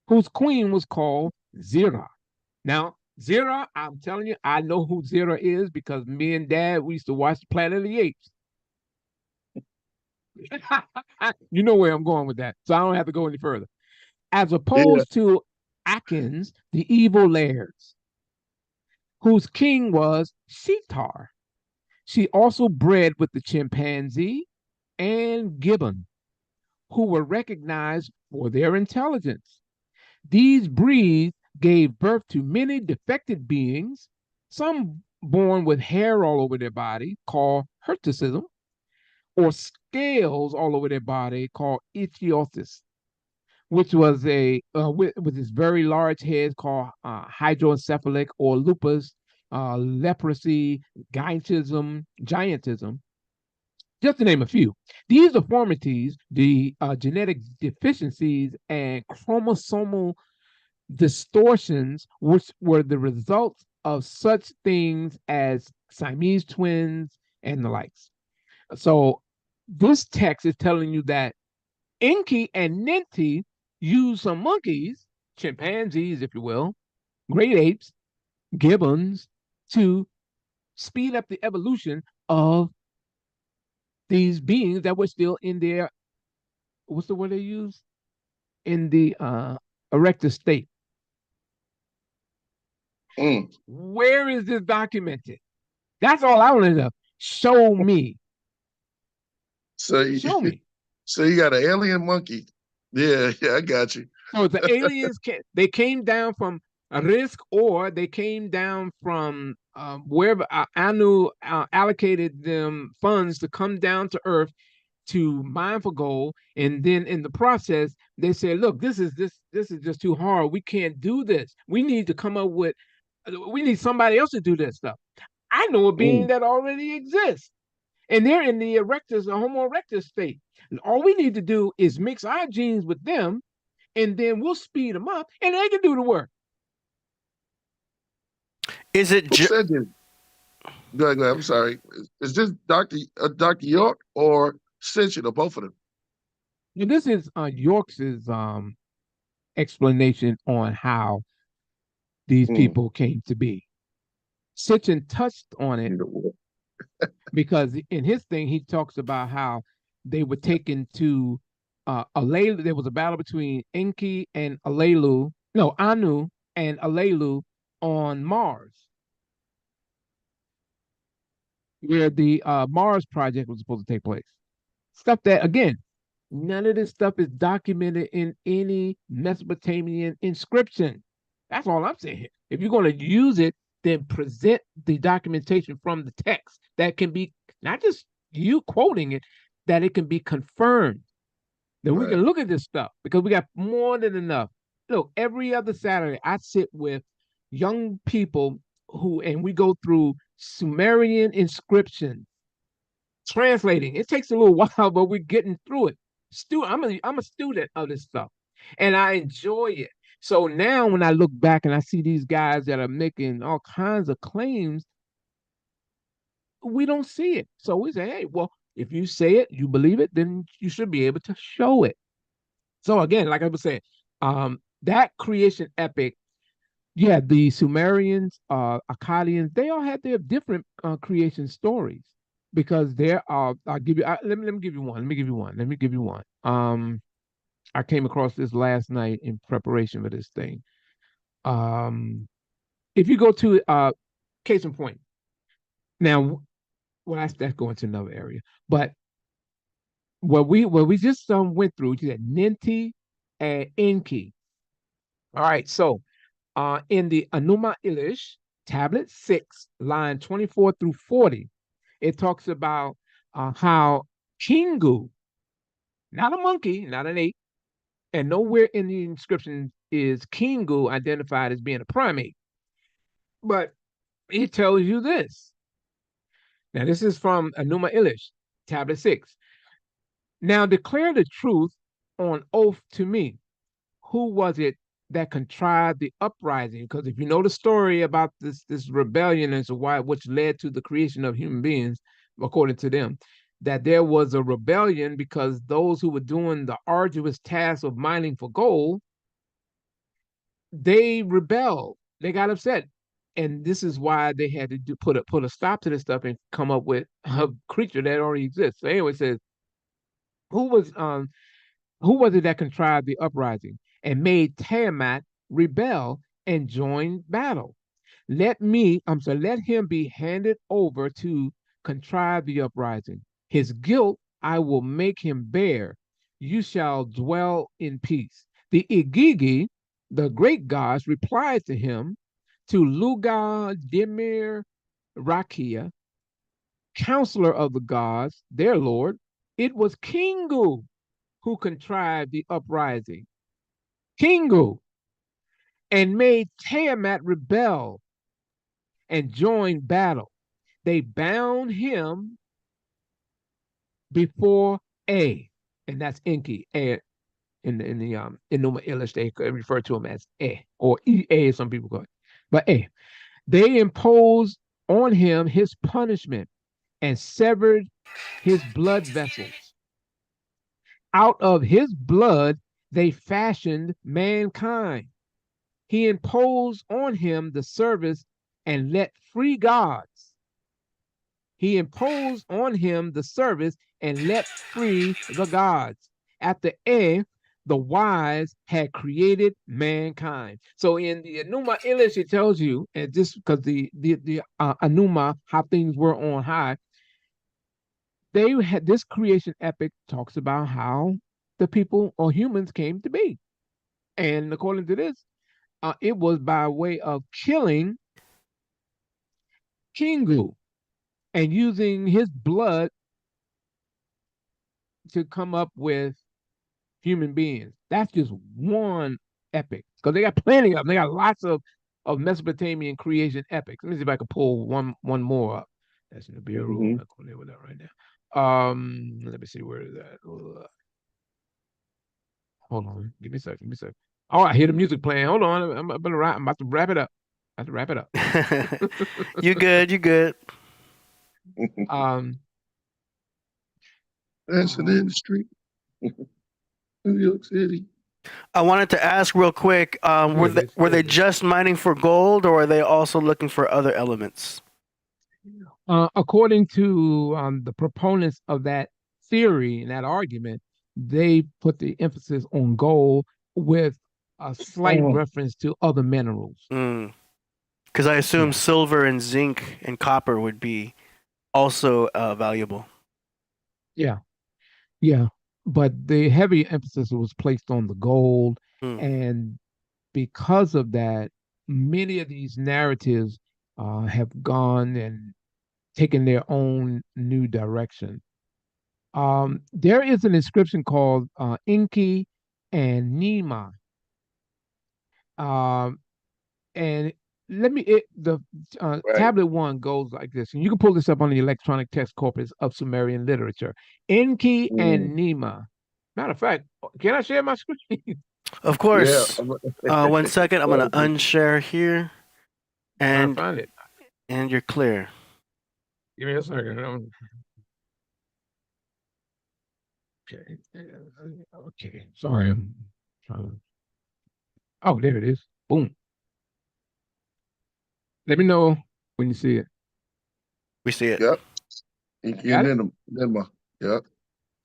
whose queen was called Zira. Now, Zira, I'm telling you, I know who Zira is because me and Dad, we used to watch Planet of the Apes. You know where I'm going with that, so I don't have to go any further. As opposed to Akins, the evil Lairs, whose king was Sheetar. She also bred with the chimpanzee and gibbon, who were recognized for their intelligence. These breeds gave birth to many defected beings, some born with hair all over their body, called hirsutism, or scales all over their body, called ichthyosis, which was with this very large head called hydroencephalic or lupus, leprosy, giantism, just to name a few. These deformities, the genetic deficiencies and chromosomal distortions, which were the results of such things as Siamese twins and the likes. So this text is telling you that Enki and Ninti used some monkeys, chimpanzees, if you will, great apes, gibbons, to speed up the evolution of these beings that were still in their, what's the word they use? in the erector state. Mm. Where is this documented? That's all I want to know. Show me. So Show me. So you got an alien monkey. Yeah, I got you. So the aliens they came down from a risk, or they came down from wherever Anu allocated them funds to come down to Earth to mine for gold, and then in the process they said, "Look, this is just too hard. We can't do this. We need to come up with. We need somebody else to do this stuff." I know a being that already exists, and they're in the erectors, the Homo erectus state. And all we need to do is mix our genes with them, and then we'll speed them up, and they can do the work. Is it Who said this? Go ahead. I'm sorry. Is this Dr. York or Sitchin, or both of them? And this is York's explanation on how these people came to be. Sitchin touched on it because in his thing he talks about how they were taken to Alelu. There was a battle between Enki and Anu and Alelu on Mars, where the Mars project was supposed to take place. Stuff that, again, none of this stuff is documented in any Mesopotamian inscription. That's all I'm saying. If you're going to use it, then present the documentation from the text that can be, not just you quoting it, that it can be confirmed. Then we can look at this stuff, because we got more than enough. Look, every other Saturday, I sit with young people and we go through Sumerian inscriptions, translating. It takes a little while, but we're getting through it. I'm a student of this stuff, and I enjoy it. So now when I look back and I see these guys that are making all kinds of claims, we don't see it. So we say, hey, well, if you say it, you believe it, then you should be able to show it. So again, like I was saying, that creation epic, yeah, the Sumerians, Akkadians, they all had their different creation stories, because there are. I'll give you. Let me give you one. Let me give you one. I came across this last night in preparation for this thing. If you go to case in point, now, well, that's going to another area, but what we just went through, you said Ninti and Enki. All right, so in the Enuma Elish, tablet 6, line 24 through 40, it talks about how Kingu, not a monkey, not an ape, and nowhere in the inscription is Kingu identified as being a primate. But it tells you this. Now, this is from Enuma Elish, tablet 6. Now declare the truth on oath to me. Who was it that contrived the uprising? Because if you know the story about this rebellion as to why, which led to the creation of human beings, according to them, that there was a rebellion because those who were doing the arduous task of mining for gold, they rebelled. They got upset. And this is why they had to put a stop to this stuff and come up with a creature that already exists. So anyway, it says, who was it that contrived the uprising and made Tiamat rebel and join battle? Let him be handed over to contrive the uprising. His guilt I will make him bear. You shall dwell in peace. The Igigi, the great gods, replied to him, to Luga Demir Rakia, counselor of the gods, their lord, it was Kingu who contrived the uprising. Kingu, and made Tiamat rebel and join battle. They bound him before A, and that's Enki. A in the Enuma Elish, they refer to him as A, or EA, some people call it. But A, they imposed on him his punishment and severed his blood vessels. Out of his blood they fashioned mankind. He imposed on him the service and let free gods. He imposed on him the service and let free the gods. After E, the wise had created mankind. So in the Enuma Elish, it tells you, and just because the Enuma, how things were on high, they had this creation epic talks about how the people or humans came to be. And according to this, it was by way of killing Kingu and using his blood to come up with human beings. That's just one epic, because they got plenty of them. They got lots of Mesopotamian creation epics. Let me see if I can pull one more up. That's Nibiru. I'm not going there with that right now. Let me see, where is that? Hold on, give me a second. Give me a second. Oh, I hear the music playing. Hold on, I'm about to wrap it up. I have to wrap it up. You good? You good? That's an industry. New York City. I wanted to ask real quick, were they just mining for gold, or are they also looking for other elements? According to the proponents of that theory and that argument, they put the emphasis on gold with a slight reference to other minerals. Because I assume silver and zinc and copper would be also valuable. Yeah. But the heavy emphasis was placed on the gold. And because of that, many of these narratives have gone and taken their own new direction. There is an inscription called Enki and Nima. And the tablet one goes like this, and you can pull this up on the electronic text corpus of Sumerian literature. Enki and Nima. Matter of fact, can I share my screen? Of course. Yeah. 1 second, I'm gonna unshare here, and find it. And you're clear. Give me a second. Okay. Sorry, I'm trying to. Oh, there it is. Boom. Let me know when you see it. We see it. Yep. Yep.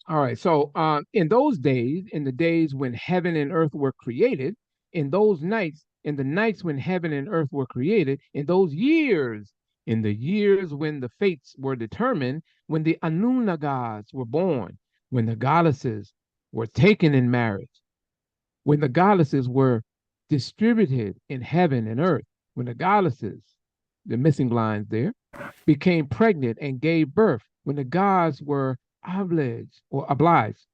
All right. So in those days, in the days when heaven and earth were created, in those nights, in the nights when heaven and earth were created, in those years, in the years when the fates were determined, when the Anunnagas were born, when the goddesses were taken in marriage, when the goddesses were distributed in heaven and earth, when the goddesses, the missing lines there, became pregnant and gave birth, when the gods were obliged,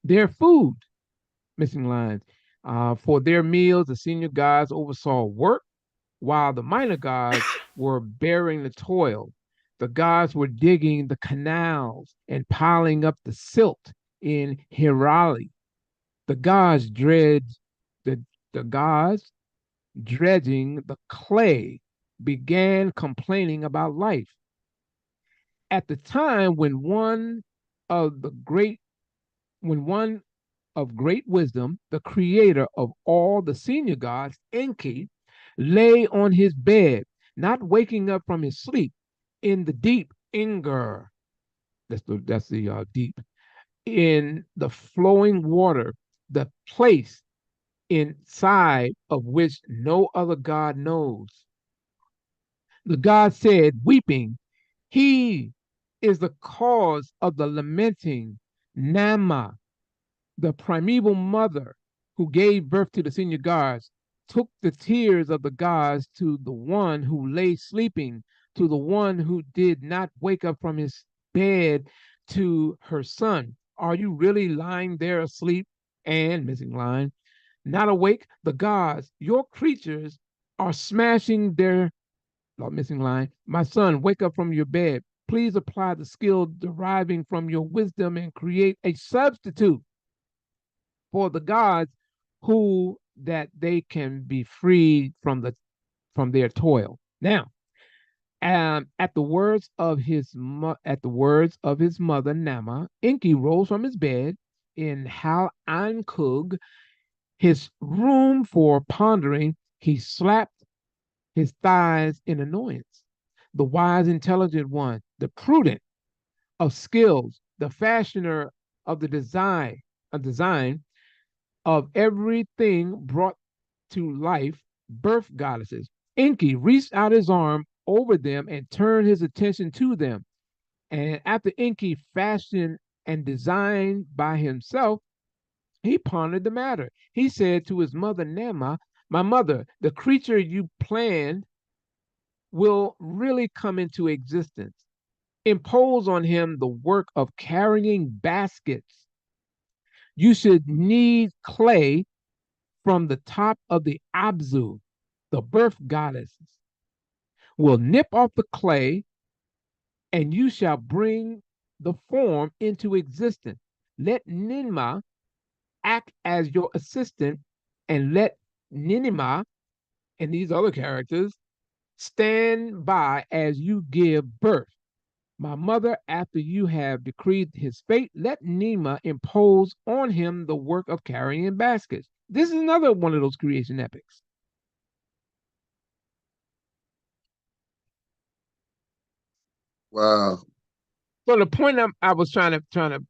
their food, missing lines, for their meals, the senior gods oversaw work, while the minor gods were bearing the toil. The gods were digging the canals and piling up the silt in Hirali. The gods dredging the clay, began complaining about life. At the time when one of great wisdom, the creator of all the senior gods, Enki, lay on his bed, not waking up from his sleep, in the deep Inger, that's the deep, in the flowing water, the place inside of which no other god knows. The god said, weeping, he is the cause of the lamenting Nama, the primeval mother who gave birth to the senior gods, took the tears of the gods to the one who lay sleeping, to the one who did not wake up from his bed, to her son. Are you really lying there asleep? And, missing line, not awake? The gods, your creatures, are smashing their, missing line, my son, wake up from your bed. Please apply the skill deriving from your wisdom and create a substitute for the gods, who that they can be freed from their toil. Now, at the words of his mother Nama, Enki rose from his bed in Hal Ankug, his room for pondering. He slapped his thighs in annoyance. The wise, intelligent one, the prudent of skills, the fashioner of the design, a design of everything brought to life, birth goddesses. Enki reached out his arm over them and turned his attention to them. And after Enki fashioned and designed by himself, he pondered the matter. He said to his mother Nema, "My mother, the creature you planned will really come into existence. Impose on him the work of carrying baskets. You should need clay from the top of the Abzu, the birth goddesses. Will nip off the clay, and you shall bring the form into existence. Let Ninma act as your assistant, and let Ninima and these other characters stand by as you give birth. My mother, after you have decreed his fate, let Nima impose on him the work of carrying baskets." This is another one of those creation epics. Wow. So the point I was trying to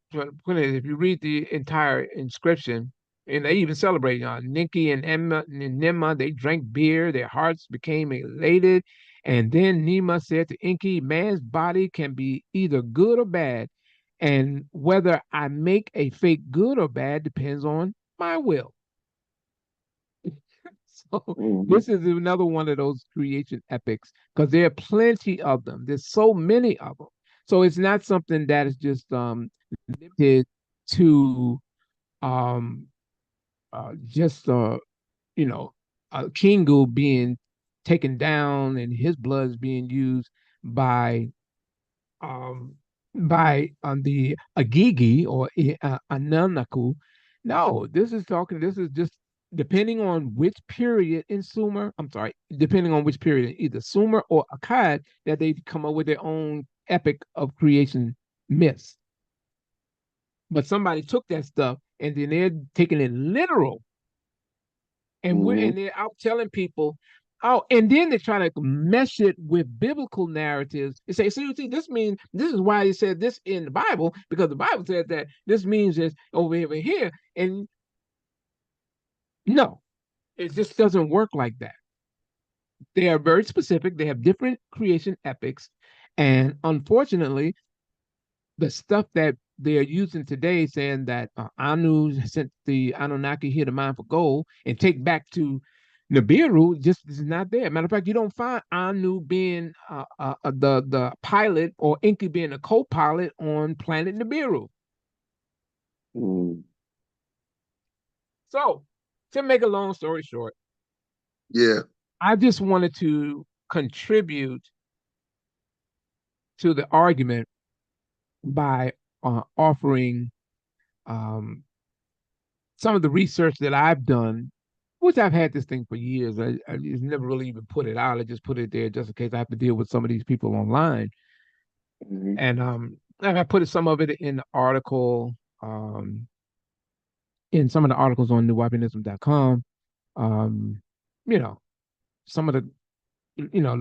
put is, if you read the entire inscription, and they even celebrate Ninki and Emma and Nema, they drank beer, their hearts became elated. And then Nema said to Enki, "Man's body can be either good or bad, and whether I make a fate good or bad depends on my will." So this is another one of those creation epics, because there are plenty of them. There's so many of them. So it's not something that is just limited to just Kingu being taken down and his blood is being used by the Agigi or Ananaku. No, this is just depending on which period in Sumer, I'm sorry, depending on which period in either Sumer or Akkad, that they come up with their own epic of creation myths. But somebody took that stuff and then they're taking it literal. And they're out telling people, oh, and then they try to mesh it with biblical narratives. They say, see, this means, this is why he said this in the Bible, because the Bible said that this means this over here. And no, it just doesn't work like that. They are very specific. They have different creation epics. And unfortunately, the stuff that they're using today, saying that Anu sent the Anunnaki here to mine for gold and take back to Nibiru, just is not there. Matter of fact, you don't find Anu being the pilot or Enki being a co-pilot on planet Nibiru. So, to make a long story short, I just wanted to contribute to the argument by offering some of the research that I've done, which I've had this thing for years. I just never really even put it out. I just put it there just in case I have to deal with some of these people online. And I put some of it in the article, in some of the articles on Nuwaupianism.com. Some of the,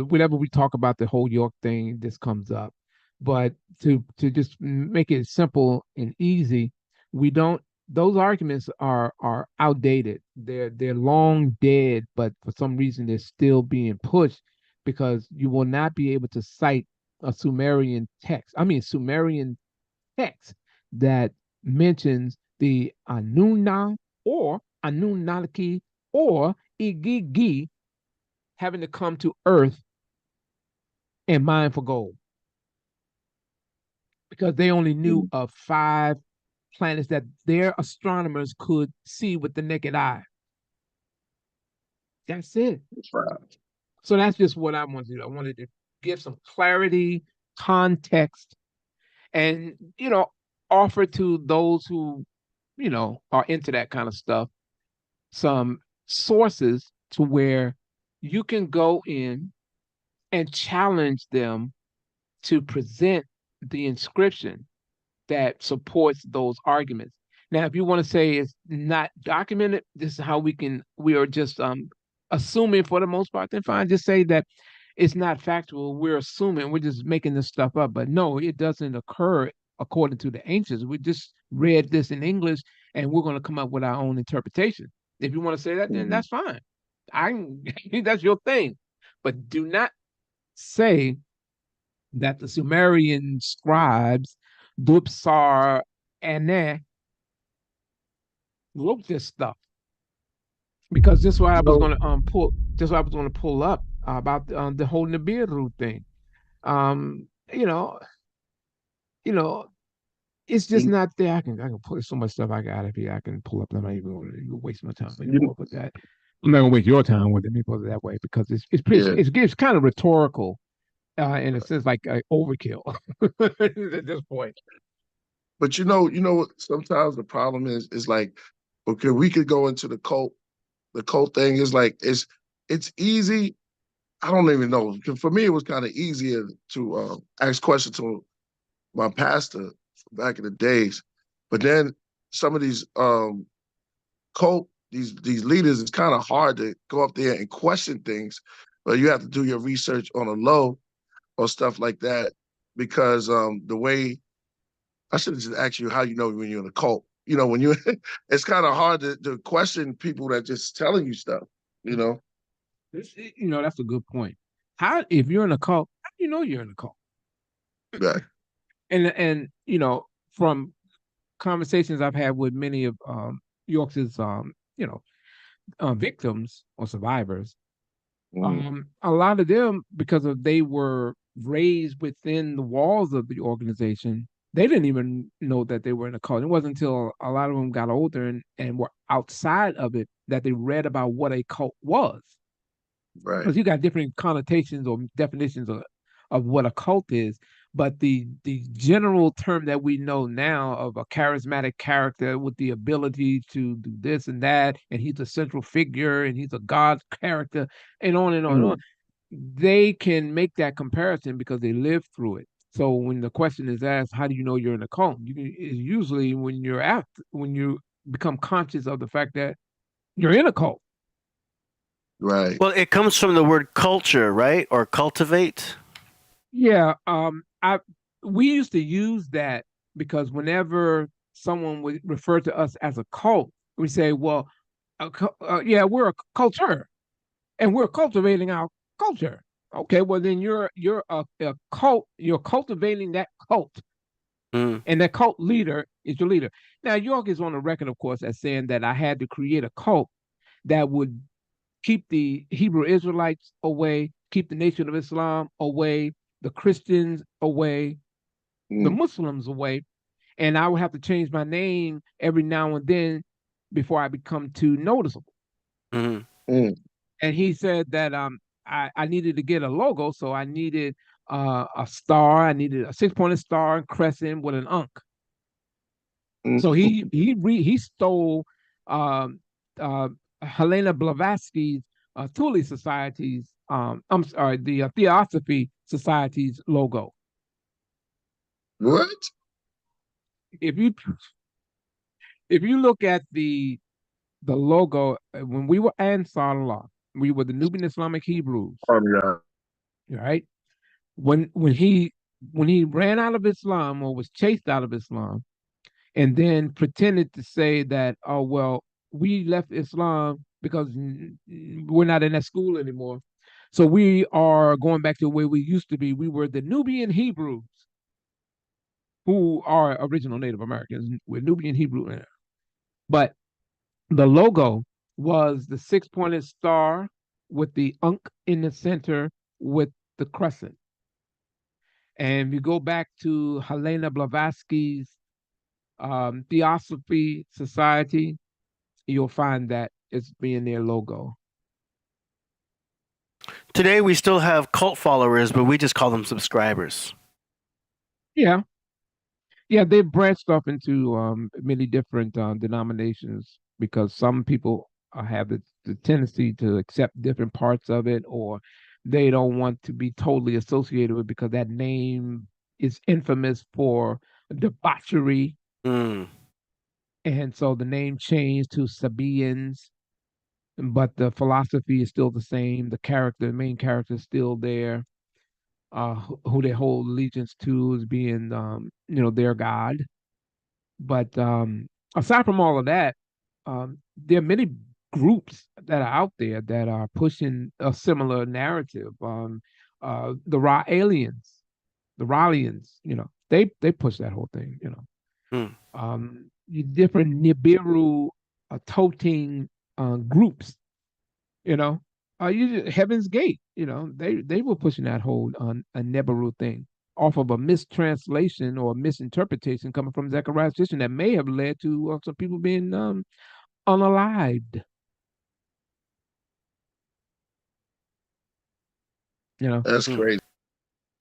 whenever we talk about the whole York thing, this comes up. But to just make it simple and easy, those arguments are outdated. They're long dead, but for some reason they're still being pushed, because you will not be able to cite a Sumerian text that mentions the Anunna or Anunnaki or Igigi having to come to Earth and mine for gold, because they only knew of 5 planets that their astronomers could see with the naked eye. That's it. So that's just what I wanted to do. I wanted to give some clarity, context, and offer to those who are into that kind of stuff some sources to where you can go in and challenge them to present the inscription that supports those arguments. Now, if you want to say it's not documented, this is how we are just assuming for the most part, then fine, just say that it's not factual. We're assuming, we're just making this stuff up. But no, it doesn't occur according to the ancients. We just read this in English and we're going to come up with our own interpretation. If you want to say that, then that's fine. That's your thing. But do not say that the Sumerian scribes, Dupsar Ane, wrote this stuff. Because this is what I was going to pull up about the whole Nibiru thing. Um, you know, it's just not there. I can pull so much stuff I got up here. I can pull up. I'm not even going to waste my time anymore with that. I'm not going to waste your time with it. Let me put it that way because it's kind of rhetorical in a sense, like overkill at this point. But sometimes the problem is like, okay, we could go into the cult. The cult thing is like it's easy. I don't even know. For me, it was kind of easier to ask questions to my pastor back in the days. But then some of these cult, these leaders, it's kind of hard to go up there and question things. But you have to do your research on a low or stuff like that because the way I should have just asked you how you know when you're in a cult. When you, it's kind of hard to question people that just telling you stuff. That's a good point. If you're in a cult, how do you know you're in a cult? Yeah. And from conversations I've had with many of York's victims or survivors, a lot of them, because they were raised within the walls of the organization, they didn't even know that they were in a cult. It wasn't until a lot of them got older and were outside of it that they read about what a cult was. Right. Because you got different connotations or definitions of what a cult is. But the general term that we know now of a charismatic character with the ability to do this and that, and he's a central figure and he's a God character, and on and on and on, they can make that comparison because they lived through it. So when the question is asked, how do you know you're in a cult? It's usually when you become conscious of the fact that you're in a cult. Right. Well, it comes from the word culture, right? Or cultivate. Yeah. We used to use that because whenever someone would refer to us as a cult, we say, well, we're a culture and we're cultivating our culture. Okay, well then you're a cult. You're cultivating that cult, and that cult leader is your leader. Now York is on the record, of course, as saying that I had to create a cult that would keep the Hebrew Israelites away, keep the Nation of Islam away, the Christians away, the Muslims away, and I would have to change my name every now and then before I become too noticeable. And he said that I needed to get a logo, so I needed a star. I needed a 6-pointed star and crescent with an Ankh. So he stole Helena Blavatsky's Thule Society's the Theosophy Society's logo. What? If you look at the logo, when we were Ansar Allah, we were the Nubian Islamic Hebrews. Oh yeah. Right? When he ran out of Islam or was chased out of Islam, and then pretended to say that, oh well, we left Islam because we're not in that school anymore. So we are going back to where we used to be. We were the Nubian Hebrews, who are original Native Americans. We're Nubian Hebrew. But the logo was the 6-pointed star with the Ankh in the center with the crescent. And if you go back to Helena Blavatsky's Theosophy Society, you'll find that it's being their logo. Today we still have cult followers, but we just call them subscribers. Yeah. Yeah, they've branched off into many different denominations because some people have the tendency to accept different parts of it, or they don't want to be totally associated with it because that name is infamous for debauchery. And so the name changed to Sabaeans, but the philosophy is still the same. The main character is still there. Who they hold allegiance to as being, their God. But aside from all of that, there are many groups that are out there that are pushing a similar narrative. The Raelians, they push that whole thing. Different Nibiru toting groups, Heaven's Gate, they were pushing that whole a Nibiru thing off of a mistranslation or misinterpretation coming from Zechariah's tradition that may have led to some people being unalived. That's crazy.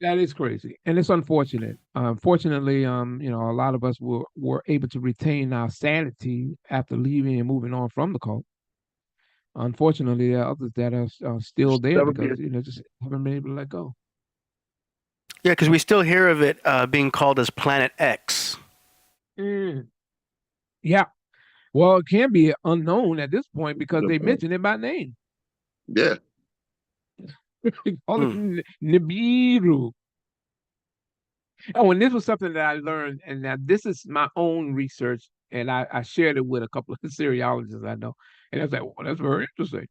That is crazy, and it's unfortunate. Fortunately, a lot of us were able to retain our sanity after leaving and moving on from the cult. Unfortunately, there are others that are still there because just haven't been able to let go. Yeah, because we still hear of it being called as Planet X. Yeah, well, it can be unknown at this point because they mention it by name. Yeah. Nibiru. Oh, and this was something that I learned, and now this is my own research, and I shared it with a couple of Syriologists I know, and I was like, "Well, that's very interesting."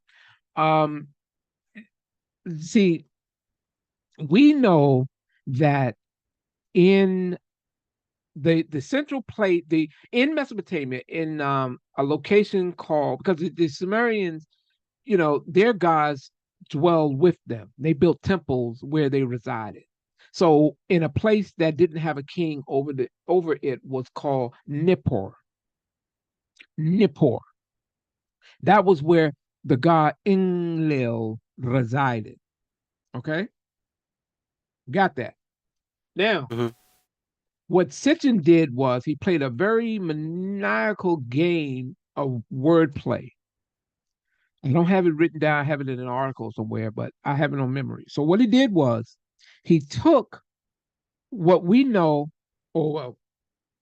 See, we know that in the central plate, in Mesopotamia, in a location called, because the Sumerians, their gods dwelled with them. They built temples where they resided. So in a place that didn't have a king over it was called Nippur. That was where the god Enlil resided. Okay? Got that. Now, what Sitchin did was he played a very maniacal game of wordplay. I don't have it written down. I have it in an article somewhere, but I have it on memory. So what he did was he took what we know, or well,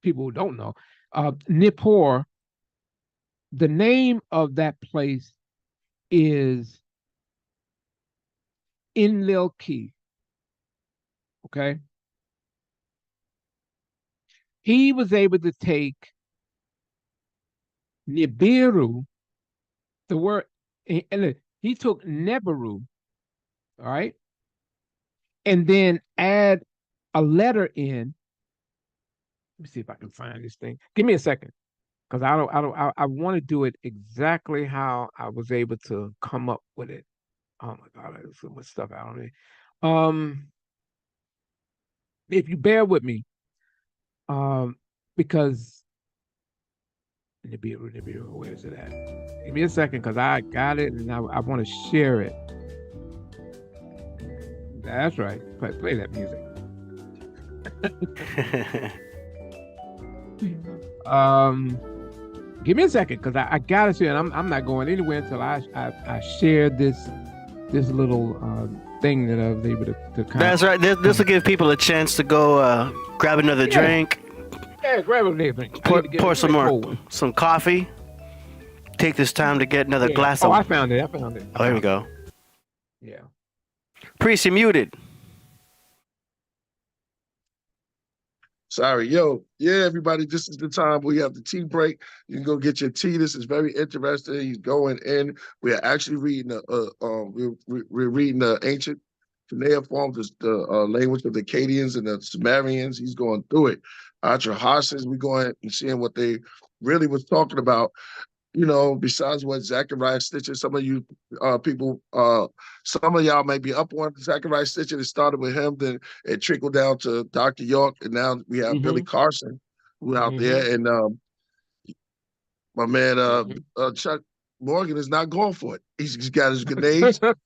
people who don't know, Nippur. The name of that place is Enlil-ki. Okay? He was able to take Nibiru, the word, and he took Nibiru, all right, and then add a letter in. Let me see if I can find this thing. Give me a second, because I want to do it exactly how I was able to come up with it. Oh my God, there's so much stuff out on it. If you bear with me, because Nibiru, where is it at? Give me a second, because I got it and I want to share it. That's right. Play that music. Give me a second, because I got it here, and I'm not going anywhere until I share this little thing that I was able to kind That's right. This will give people a chance to go grab another drink. Yeah, grab another drink. Pour some coffee. Take this time to get another glass of. I found it. Oh, here we go. Yeah. Priest, you muted. Sorry, everybody, this is the time we have the tea break. You can go get your tea. This is very interesting. He's going in. We are actually reading we're reading the ancient cuneiform, the language of the Akkadians and the Sumerians. He's going through it. Atrahasis, we're going and seeing what they really was talking about. Besides what Zechariah Sitchin, some of you people, some of y'all may be up on Zechariah Sitchin. It started with him, then it trickled down to Dr. York, and now we have Billy Carson, who out there, and my man Chuck Morgan is not going for it. He's got his grenades. Throwing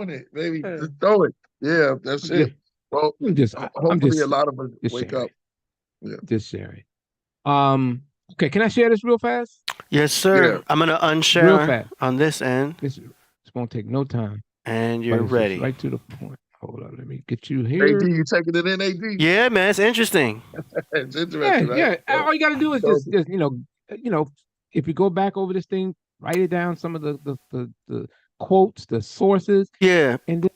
it, baby. Just throw it. Yeah, that's it. Well, hopefully a lot of us wake up. Yeah. Just sharing. Okay, can I share this real fast? Yes, sir. Yeah. I'm gonna unshare on this end. This won't take no time. And you're ready. Right to the point. Hold on, let me get you here. AD, you taking it in, AD? Yeah, man, it's interesting. It's interesting. Yeah. All you got to do is just if you go back over this thing, write it down, some of the quotes, the sources. Yeah. And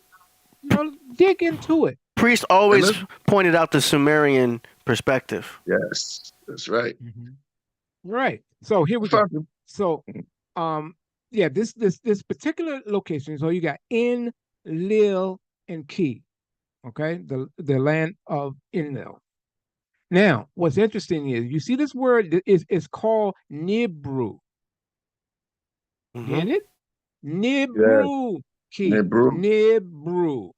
then dig into it. Priest always pointed out the Sumerian perspective. Yes, that's right. Right. So here we go. Fuck 'em. So, yeah, this particular location. So you got Enlil and Key. Okay, the land of Enlil. Now, what's interesting is you see this word is called Nibru. Get it? Yeah, Nibru Key. Nibiru. Nibru.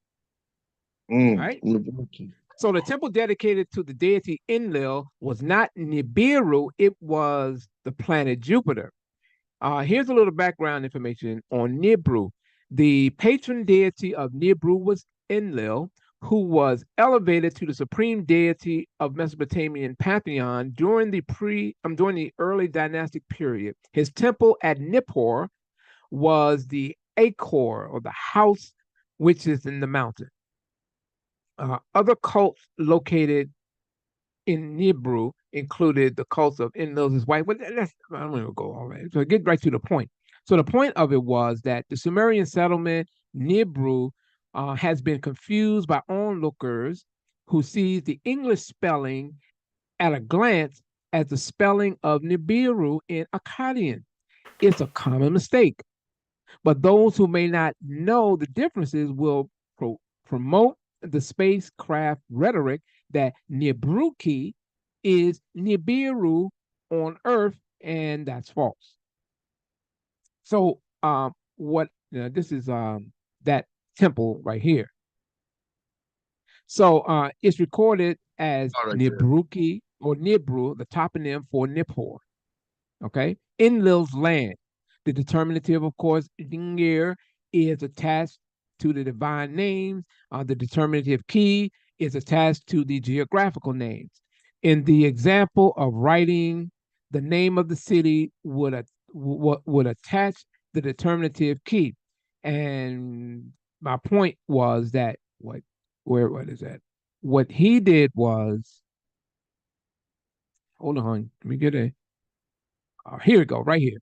Right? Nibiru. So the temple dedicated to the deity Enlil was not Nibiru, it was the planet Jupiter. Here's a little background information on Nibru. The patron deity of Nibru was Enlil, who was elevated to the supreme deity of Mesopotamian pantheon during the early dynastic period. His temple at Nippur was the Acor, or the house which is in the mountain. Other cults located in Nibru included the cults of Enlil's wife. But I don't even go all right. So get right to the point. So the point of it was that the Sumerian settlement Nibru has been confused by onlookers who sees the English spelling at a glance as the spelling of Nibiru in Akkadian. It's a common mistake. But those who may not know the differences will promote the spacecraft rhetoric that Nibruki is Nibiru on Earth, and that's false. So, this is that temple right here. So, it's recorded as Nibruki or Nibru, the toponym for Nippur. Okay, Enlil's land. The determinative, of course, Dingir is attached to the divine names. The determinative key is attached to the geographical names. In the example of writing, the name of the city would attach the determinative key. And my point was that what is that? What he did was, hold on, let me get it. Here we go, right here.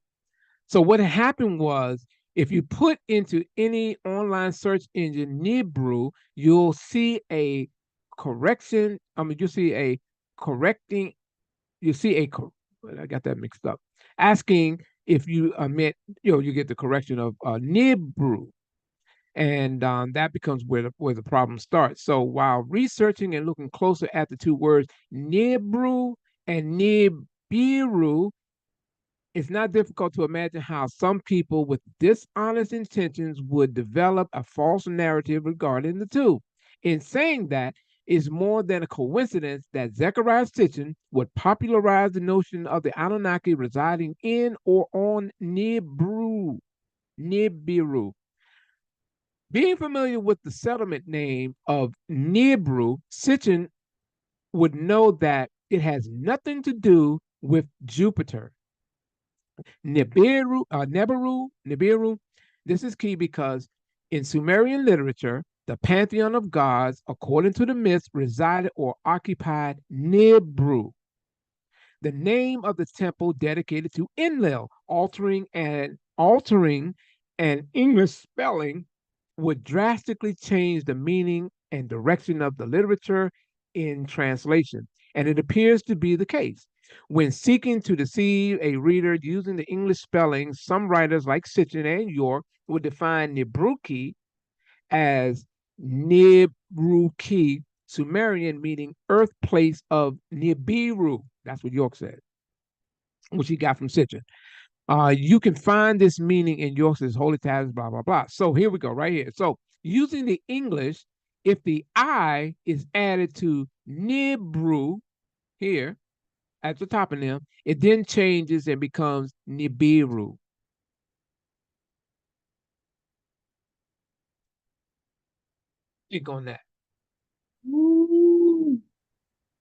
So what happened was, if you put into any online search engine Nibru, you'll see a correction. You'll see a correcting. I got that mixed up. Asking if you meant, you get the correction of Nibru, and that becomes where the problem starts. So while researching and looking closer at the two words Nibru and Nibiru, it's not difficult to imagine how some people with dishonest intentions would develop a false narrative regarding the two. In saying that, it's more than a coincidence that Zechariah Sitchin would popularize the notion of the Anunnaki residing in or on Nibiru. Being familiar with the settlement name of Nibiru, Sitchin would know that it has nothing to do with Jupiter. Nibiru. This is key because in Sumerian literature, the pantheon of gods, according to the myths, resided or occupied Nibru. The name of the temple dedicated to Enlil, altering an English spelling, would drastically change the meaning and direction of the literature in translation. And it appears to be the case. When seeking to deceive a reader using the English spelling, some writers like Sitchin and York would define Nibruki as Nibruki, Sumerian, meaning earthplace of Nibiru. That's what York said, which he got from Sitchin. You can find this meaning in York's Holy Tablets, blah, blah, blah. So here we go, right here. So using the English, if the I is added to Nibru here, at the top of them, it then changes and becomes Nibiru. Click on that.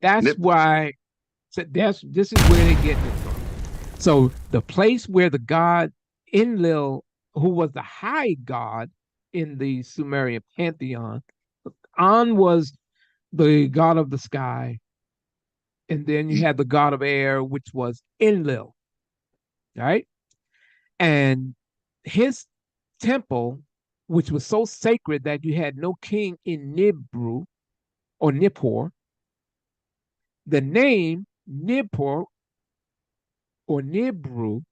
That's why. So this is where they're getting it from. So the place where the god Enlil, who was the high god in the Sumerian pantheon, An was the god of the sky, and then you had the god of air, which was Enlil, right? And his temple, which was so sacred that you had no king in Nibru or Nippur, The name Nippur or Nibiru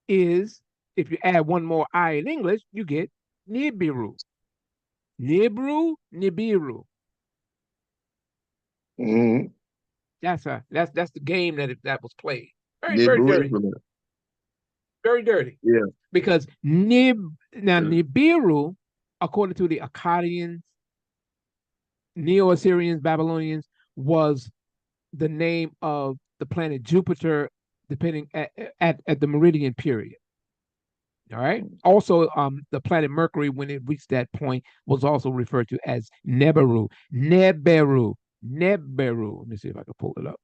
is, if you add one more I in English, you get Nibiru. Nibiru. Mm-hmm. That's the game that was played. Very, very Nibiru dirty. implement. Very dirty. Yeah. Because Nibiru, according to the Akkadians, Neo-Assyrians, Babylonians, was the name of the planet Jupiter, depending at the meridian period. All right. Also, the planet Mercury, when it reached that point, was also referred to as Neberu. Neberu. Neberu. Let me see if I can pull it up.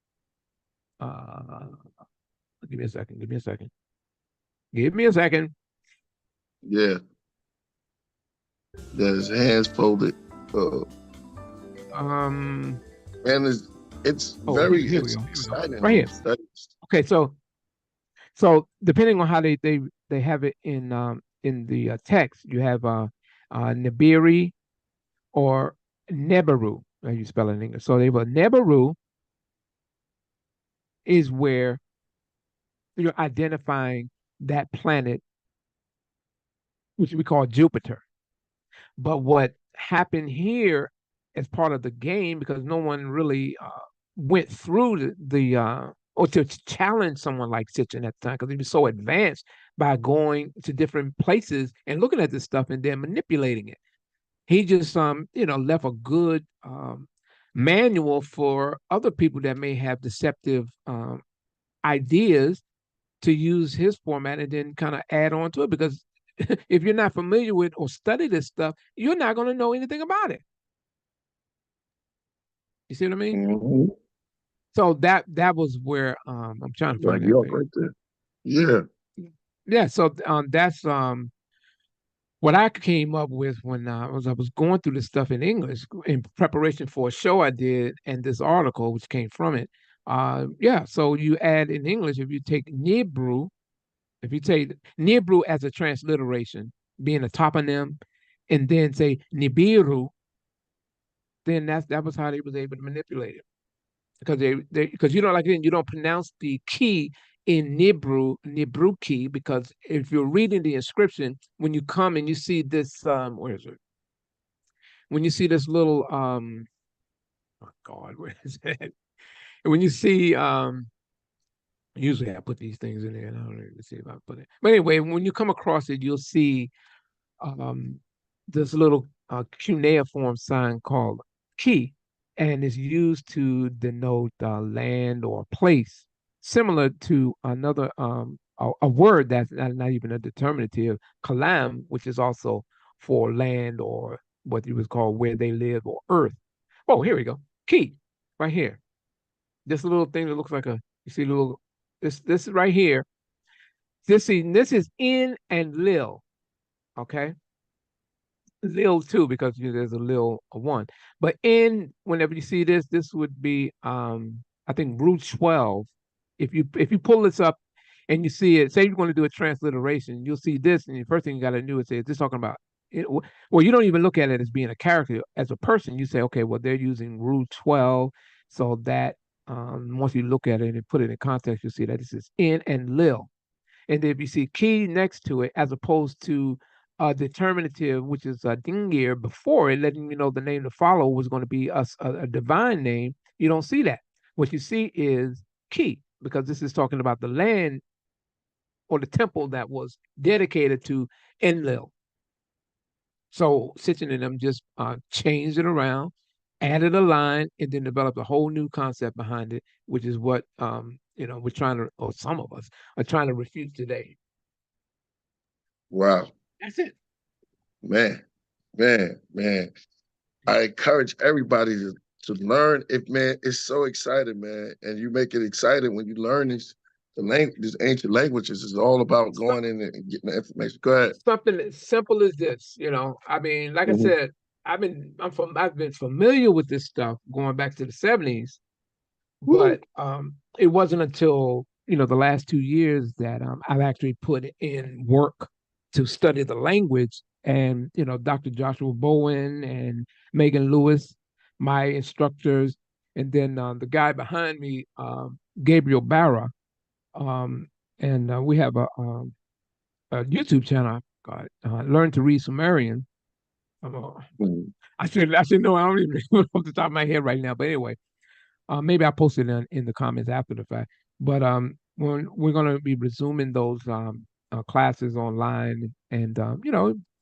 Give me a second. Give me a second. Give me a second. Yeah. There's hands folded. And it's very here we go. exciting. Right here. Okay, so depending on how they have it in the text, you have Nibiri or Neberu, as you spell it in English. So they were Neberu is where you're identifying that planet, which we call Jupiter. But what happened here as part of the game, because no one really went through or to challenge someone like Sitchin at the time, because he was so advanced by going to different places and looking at this stuff and then manipulating it. He just left a good manual for other people that may have deceptive ideas to use his format and then kind of add on to it, because if you're not familiar with or study this stuff, you're not going to know anything about it. You see what I mean? Mm-hmm. So that was where I'm trying to find that right there. Yeah. Yeah. So that's what I came up with when I was going through this stuff in English in preparation for a show I did, and this article which came from it. Yeah. So you add in English, if you take Nibiru, if you take Nibiru as a transliteration, being a toponym, and then say Nibiru, then that was how they was able to manipulate it. Because because you don't pronounce the key in Nibru key, because if you're reading the inscription, when you come and you see this, where is it? When you see this little oh God, where is it? When you see usually I put these things in there, and I don't even see if I put it. But anyway, when you come across it, you'll see this little cuneiform sign called key, and it's used to denote land or place, similar to another a word that's not even a determinative, kalam, which is also for land or what you would call where they live or earth. Oh, here we go. Key, right here. This little thing that looks like you see little, this right here. This is in and lil, okay? Lil too, because there's a lil a one. But in, whenever you see this would be I think root 12. If you pull this up and you see it, say you're going to do a transliteration, you'll see this, and the first thing you got to do is say, is this talking about it? Well, you don't even look at it as being a character. As a person, you say, okay, well, they're using root 12, so that once you look at it and put it in context, you'll see that this is in and lil. And if you see key next to it, as opposed to determinative, which is a dingir before it, letting you know the name to follow was going to be a divine name, you don't see that. What you see is key, because this is talking about the land or the temple that was dedicated to Enlil. So Sitchin and them just changed it around, added a line, and then developed a whole new concept behind it, which is what we're trying to, or some of us are trying to refute today. Wow. That's it. Man. I encourage everybody to learn. It's so exciting, man. And you make it exciting when you learn these ancient languages. It's all about going in and getting the information. Go ahead. Something as simple as this, I mean, like I said, I've been familiar with this stuff going back to the 70s, but it wasn't until the last 2 years that I've actually put in work to study the language. And Dr. Joshua Bowen and Megan Lewis, my instructors, And then the guy behind me, Gabriel Barra, and we have a YouTube channel. Learn to read Sumerian. Mm. I should know. I don't even know off the top of my head right now. But anyway, maybe I'll post it in the comments after the fact. But when we're going to be resuming those classes online, and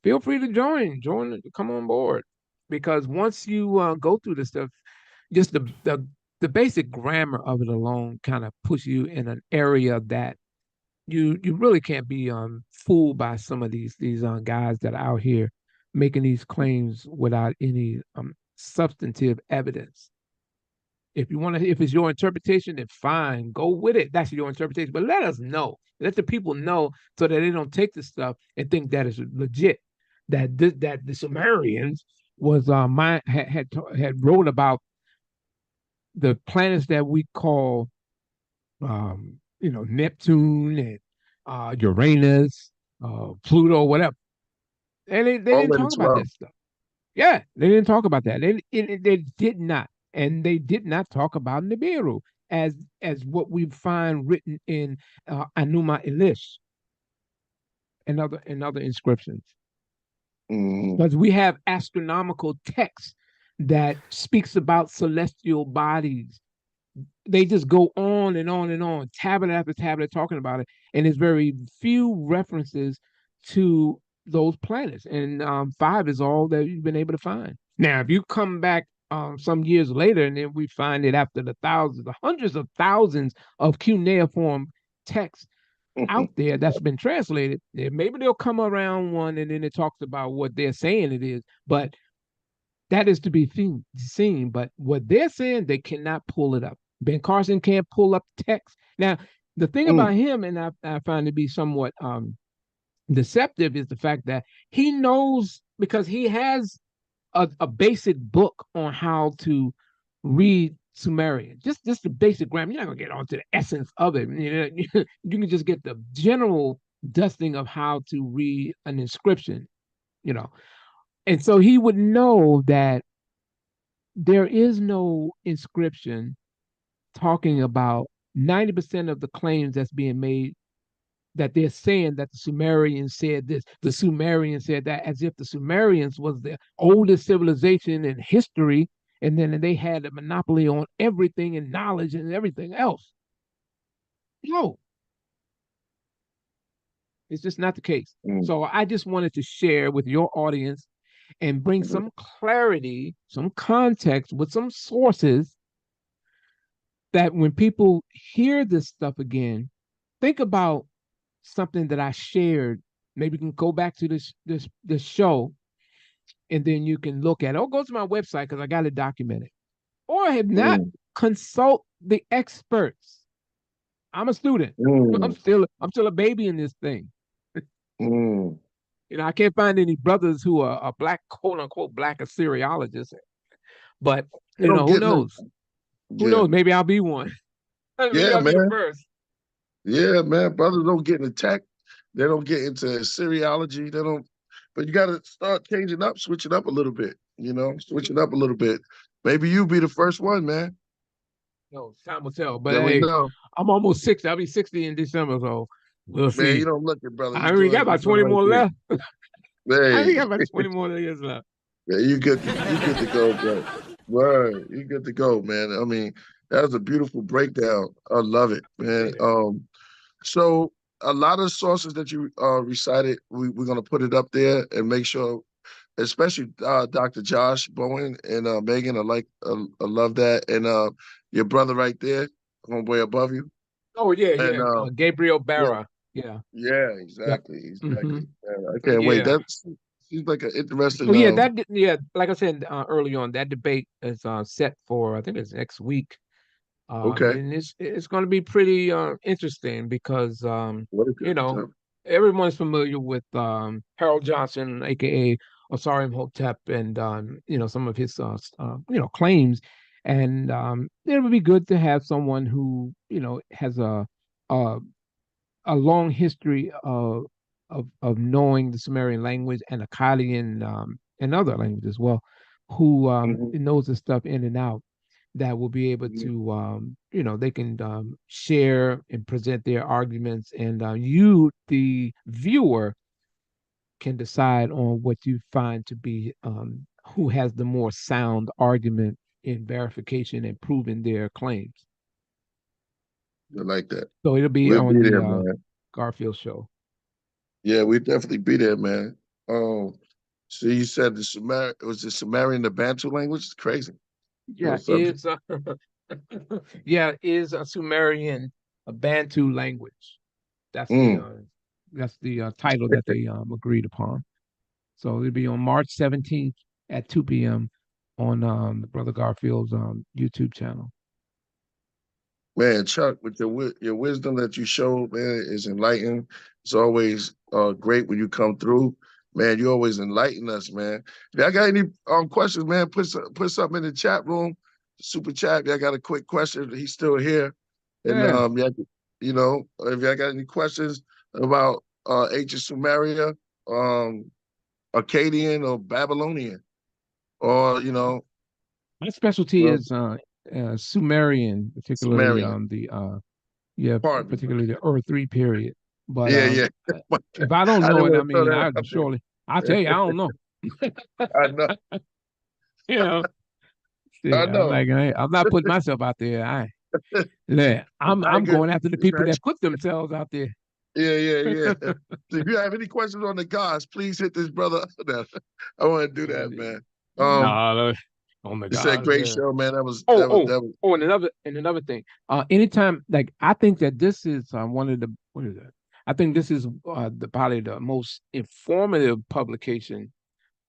feel free to join, come on board, because once you go through this stuff, just the basic grammar of it alone kind of puts you in an area that you really can't be fooled by some of these guys that are out here making these claims without any substantive evidence. If you want to, if it's your interpretation, then fine, go with it. That's your interpretation. But let us know. Let the people know so that they don't take this stuff and think that it's legit. That the Sumerians was had wrote about the planets that we call Neptune and Uranus, Pluto, whatever. And they All didn't in talk about 12. that stuff. Yeah, they didn't talk about that. They did not. And they did not talk about Nibiru as what we find written in Anuma Elish and other inscriptions. Because we have astronomical texts that speaks about celestial bodies. They just go on and on and on, tablet after tablet, talking about it, and there's very few references to those planets, and 5 is all that you've been able to find. Now, if you come back some years later, and then we find it after the hundreds of thousands of cuneiform texts out there that's been translated, maybe they'll come around one, and then it talks about what they're saying it is, but that is to be seen. But what they're saying, they cannot pull it up. Ben Carson can't pull up text. Now, the thing about him, and I find to be somewhat deceptive, is the fact that he knows, because he has a basic book on how to read Sumerian, just the basic grammar. You're not gonna get onto the essence of it. You can just get the general dusting of how to read an inscription, and so he would know that there is no inscription talking about 90% of the claims that's being made, that they're saying that the Sumerians said this, the Sumerians said that, as if the Sumerians was the oldest civilization in history, and then they had a monopoly on everything and knowledge and everything else. No, it's just not the case. So I just wanted to share with your audience and bring some clarity, some context with some sources, that when people hear this stuff again, think about something that I shared. Maybe you can go back to this show, and then you can look at it, or go to my website because I got it documented. Or have not, consult the experts. I'm a student. I'm still a baby in this thing. I can't find any brothers who are black, quote unquote, black Assyriologists. But who knows? Who knows? Maybe I'll be one. Maybe I'll be the first. Yeah, man. Brothers don't get into tech. They don't get into Assyriology. They don't. But you got to start changing up, switching up a little bit. Switching up a little bit. Maybe you be the first one, man. No, time will tell. But hey, I'm almost 60. I'll be 60 in December, so we'll see. Man, you don't look it, brother. I only got about 20 more left. Hey. I only got about 20 more years left. Yeah, you good to go, bro. Word, you good to go, man. I mean, that was a beautiful breakdown. I love it, man. So a lot of sources that you recited, we're gonna put it up there and make sure, especially Dr. Josh Bowen and Megan. I love that, and your brother right there, way above you. Oh yeah, and, Gabriel Barra. Yeah, exactly. I can't wait. That seems like an interesting. Like I said early on, that debate is set for, I think it's next week. And it's going to be pretty interesting because everyone's familiar with Harold Johnson, aka Osirian Hotep, and some of his claims, and it would be good to have someone who has a long history of knowing the Sumerian language and Akkadian and other languages as well, who knows this stuff in and out, that will be able to, they can share and present their arguments, and you, the viewer, can decide on what you find to be who has the more sound argument in verification and proving their claims. I like that. So it'll be We'll on be the there, man. Garfield show. Yeah, we'll definitely be there, man. So you said it was the Sumerian, the Bantu language? It's crazy. Yeah, is is a Sumerian, a Bantu language. That's the title that they agreed upon. So it'll be on March 17th at 2 p.m. on the Brother Garfield's YouTube channel. Man, Chuck, with your wisdom that you showed, man, is enlightening. It's always great when you come through. Man, you always enlighten us, man. If y'all got any questions, man, put something in the chat room, super chat. If y'all got a quick question, he's still here. And if y'all got any questions about ancient Sumeria, Akkadian or Babylonian, or my specialty is Sumerian, particularly Sumerian. Particularly the Earth 3 period. But yeah. If I don't know it, I'll tell you I don't know. I know. I know. I'm not putting myself out there. I'm going after the people that put themselves out there. Yeah. So if you have any questions on the gods, please hit this brother. I want to do that, man. On the It's gods, a great show, man. That was. And another thing. Anytime, I think that this is one of the, what is that? I think this is probably the most informative publication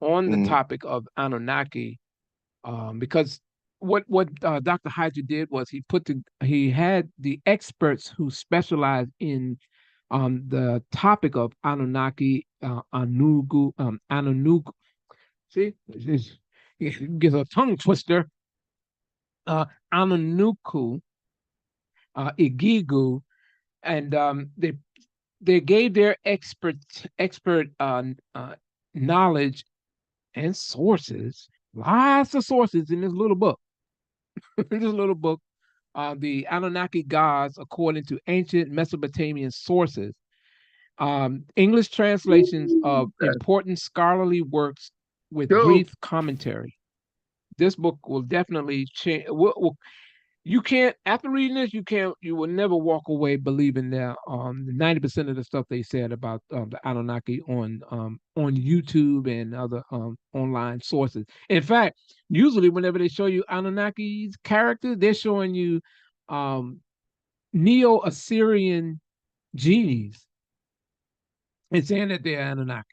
on the topic of Anunnaki, because what Dr. Hydra did was he had the experts who specialize in the topic of Anunnaki, Anunnaki. See, it gives a tongue twister. Anunnaki, Igigu, and they gave their expert knowledge and sources, lots of sources in this little book. The Anunnaki gods, according to ancient Mesopotamian sources, English translations of important scholarly works with brief commentary. This book will definitely change. You can't, after reading this, you will never walk away believing that 90% of the stuff they said about the Anunnaki on YouTube and other online sources. In fact, usually whenever they show you Anunnaki's characters, they're showing you Neo-Assyrian genies and saying that they're Anunnaki.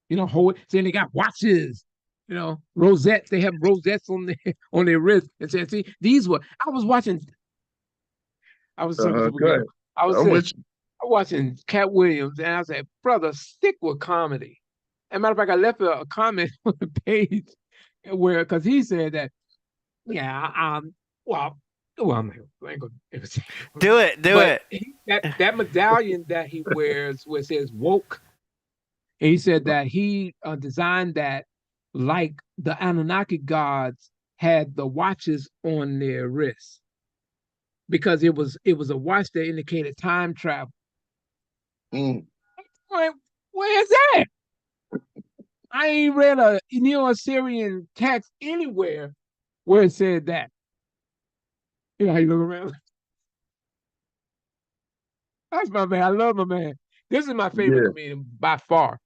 Saying they got watches. Rosettes. They have rosettes on their wrist, and saying, "See, these were." I was watching Cat Williams, and I said, "Brother, stick with comedy." As a matter of fact, I left a comment on the page because he said that, I'm not do it. That medallion that he wears, where it says "woke," and he said that he designed that like the Anunnaki gods had the watches on their wrists, because it was a watch that indicated time travel. Where's that? I ain't read a Neo-Assyrian text anywhere where it said that. How you look around? That's my man. I love my man. This is my favorite comedian by far.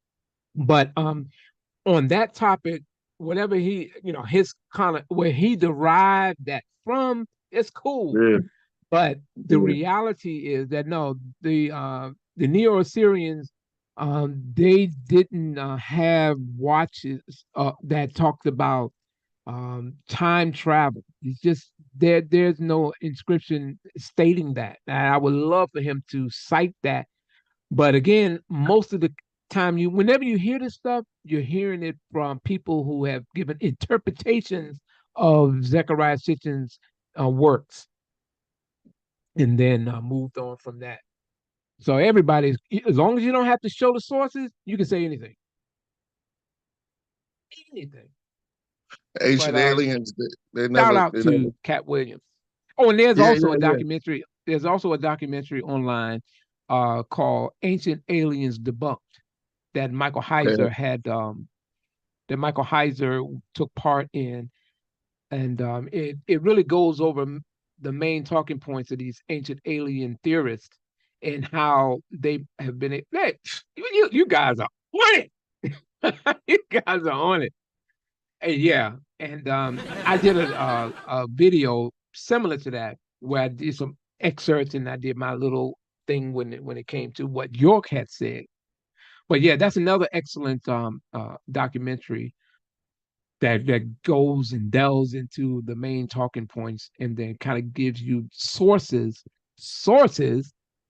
But on that topic, whatever his kind of where he derived that from, it's cool. But the reality is that no, the Neo-Assyrians, they didn't have watches that talked about time travel. It's just there's no inscription stating that. And I would love for him to cite that. But again, most of the time, whenever you hear this stuff, you're hearing it from people who have given interpretations of Zechariah Sitchin's works, and then moved on from that. So everybody's, as long as you don't have to show the sources, you can say anything. Ancient But aliens, they shout never, out to Cat Williams. Oh, and there's yeah, also a yeah. documentary. There's also a documentary online called Ancient Aliens Debunked that Michael Okay. Heiser had that Michael Heiser took part in. And it really goes over the main talking points of these ancient alien theorists and how they have been. Hey, you guys are on it. You guys are on it. And yeah, and I did a video similar to that where I did some excerpts and I did my little thing when it came to what York had said. But yeah, that's another excellent documentary that goes and delves into the main talking points and then kind of gives you sources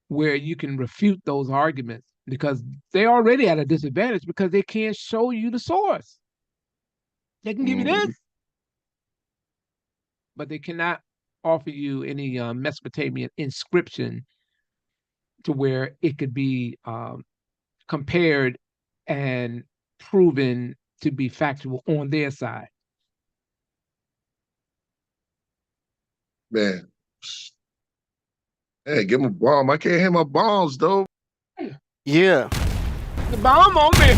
where you can refute those arguments because they're already at a disadvantage because they can't show you the source. They can give you this, but they cannot offer you any Mesopotamian inscription to where it could be compared and proven to be factual on their side. Man. Hey, give him a bomb. I can't hit my bombs, though. Yeah. The bomb on me.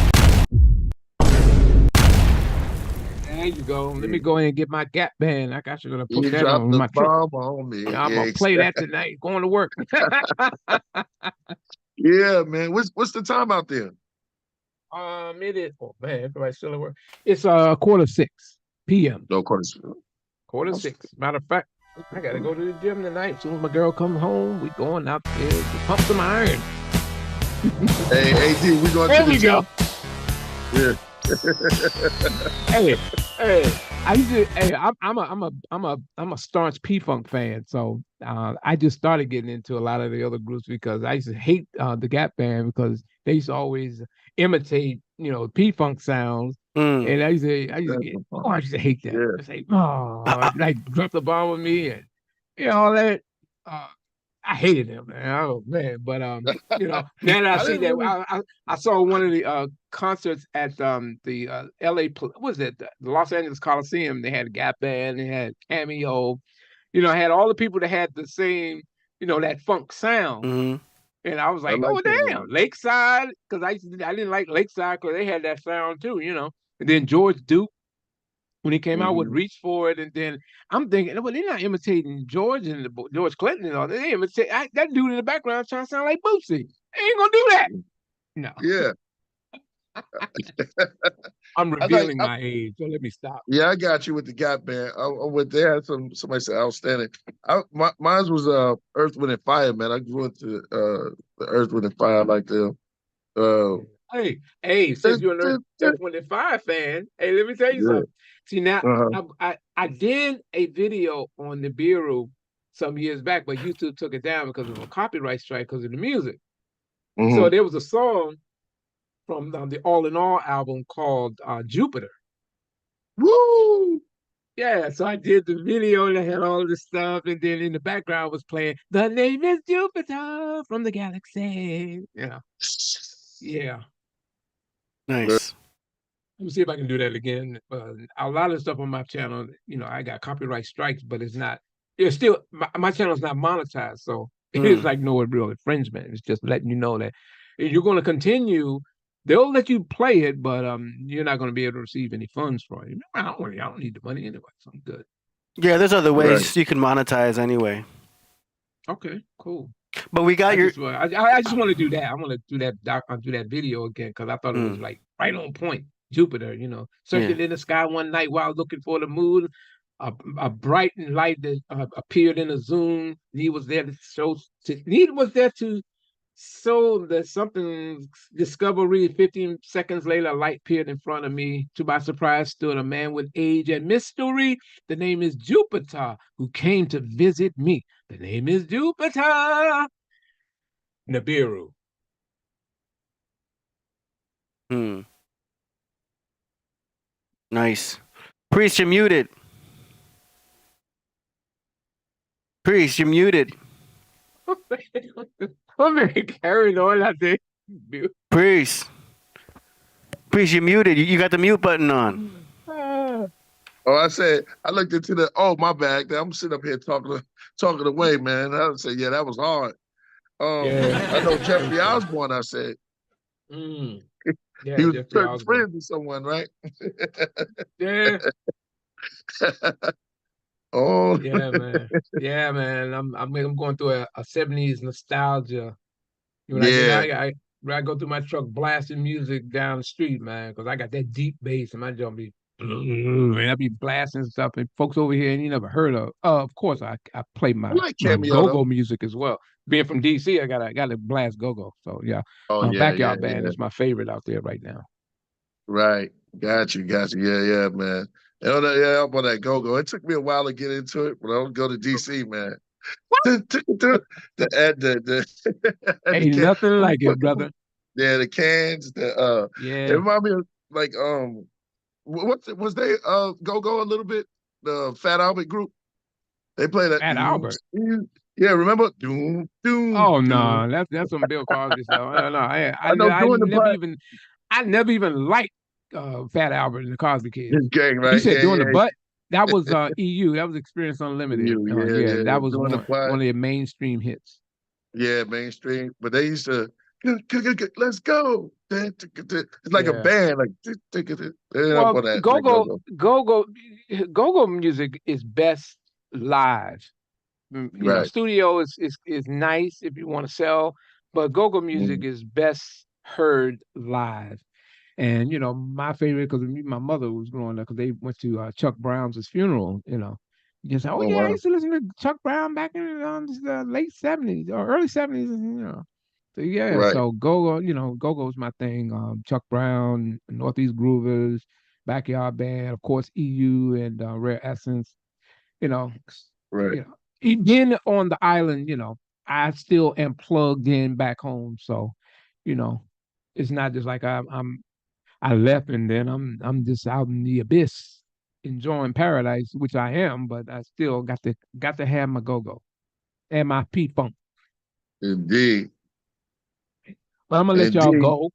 There you go. Let me go in and get my Gap band. I got you gonna put that on my truck. On me. Yeah, I'm gonna play that tonight. Going to work. Yeah, man. What's the time out there? It is. Oh man, everybody's still at work. It's 4:46 p.m. No, of course. 4:46. Matter of fact, I gotta go to the gym tonight. As soon as my girl comes home, we going out there to pump some iron. Hey, AD, we going there to the we go. Yeah. hey, I used to. Hey, I'm a staunch P-Funk fan, so I just started getting into a lot of the other groups because I used to hate the Gap Band because they used to always imitate, P-Funk sounds, and I used to hate that. Yeah. I say, like drop the bomb with me and all that. I hated him, man. Oh man, but now that I see that, I saw one of the concerts at the LA, what was it, the Los Angeles Coliseum. They had a Gap Band, they had Cameo, had all the people that had the same, that funk sound. Mm-hmm. And I was like, oh damn, Lakeside, because I didn't like Lakeside because they had that sound too, And then George Duke, when he came out with Reach For It, and then I'm thinking, well, they're not imitating George and George Clinton and all that. They imitate that dude in the background trying to sound like Bootsy. They ain't gonna do that. No. Yeah. I'm revealing my age, so let me stop. Yeah, I got you with the Gap Band. I'm with that. Somebody said outstanding. Mine was Earth, Wind, and Fire, man. I grew into the Earth, Wind, and Fire like the. Hey, since you're an Earth, Wind, and Fire fan, hey, let me tell you something. See, now I did a video on Nibiru some years back, but YouTube took it down because of a copyright strike because of the music. So there was a song from the All in All album called Jupiter. Woo! Yeah, so I did the video and I had all this stuff, and then in the background was playing "The Name Is Jupiter" from the galaxy. Yeah. Nice. Let me see if I can do that again. A lot of stuff on my channel, I got copyright strikes, but it's still, my channel's not monetized, so it's like no real infringement. It's just letting you know that if you're going to continue, they'll let you play it, but you're not going to be able to receive any funds for it. I don't need the money anyway, so I'm good. Yeah, there's other ways you can monetize anyway. Okay, cool. But we got I just want to do that. I want to do that video again because I thought it was like right on point. Jupiter, circled in the sky one night while looking for the moon. A bright light that appeared in a zoom. He was there to show that something discovery. 15 seconds later, a light appeared in front of me. To my surprise, stood a man with age and mystery. The name is Jupiter, who came to visit me. The name is Jupiter. Nibiru. Nice. Priest, you're muted. Priest, you're muted. I'm very carried on out there. Priest, you're muted. You got the mute button on. Oh, I said I looked into the. Oh, my bad. I'm sitting up here talking away, man. I said, yeah, that was hard. I know Yeah. Jeffrey Osborne. I said Mm. he Yeah, was Jeffrey certain Osborne. friends with someone, right? Yeah, Oh, yeah, man. Yeah, man. I'm going through a 70s nostalgia. When I, you know, yeah. when I go through my truck blasting music down the street, man, because I got that deep bass and my jump be and I be blasting stuff and folks over here and you never heard of. Of course, I play I my like my Cameo go-go though. music as well. Being from DC, I gotta blast go-go. So yeah, Oh yeah, yeah, Backyard Band yeah. is my favorite out there right now. Right. Got you. Yeah, yeah, man. And up on that go-go. It took me a while to get into it, but I don't go to DC, man. The the Ain't can, nothing like it, brother. yeah, the cans. It Yeah, remind me of like was they go-go a little bit? The Fat Albert group. They play that. Fat Albert. Yeah, remember? Doom, doom, Oh doom. no, that's some Bill Cosby stuff. No, I know I doing the part. never even liked Fat Albert and the Cosby Kids. His gang, You right? said Yeah, doing the yeah. butt. That was EU. That was Experience Unlimited. Yeah, Yeah, yeah. that was Doing the part. one of their mainstream hits. Yeah, mainstream. But they used to let's go. It's like a Yeah. band, like they up Well, on that go-go. go go music is best live. You know, Right. studio is nice if you want to sell, but go-go music Mm. is best heard live. And you know, my favorite because my mother was growing up because they went to Chuck Brown's funeral. You know, you say, "Oh Oh yeah, I wow. used to listen to Chuck Brown back in the late '70s or early '70s." You know, so yeah, Right. so go-go, you know, go-go's my thing. Chuck Brown, Northeast Groovers, Backyard Band, of course, EU and Rare Essence. You know, Right. you know, being on the island, you know, I still am plugged in back home. So, you know, it's not just like I left and then I'm just out in the abyss enjoying paradise, which I am, but I still got to have my go-go and my P-funk. Indeed. But I'm gonna let y'all Indeed. go.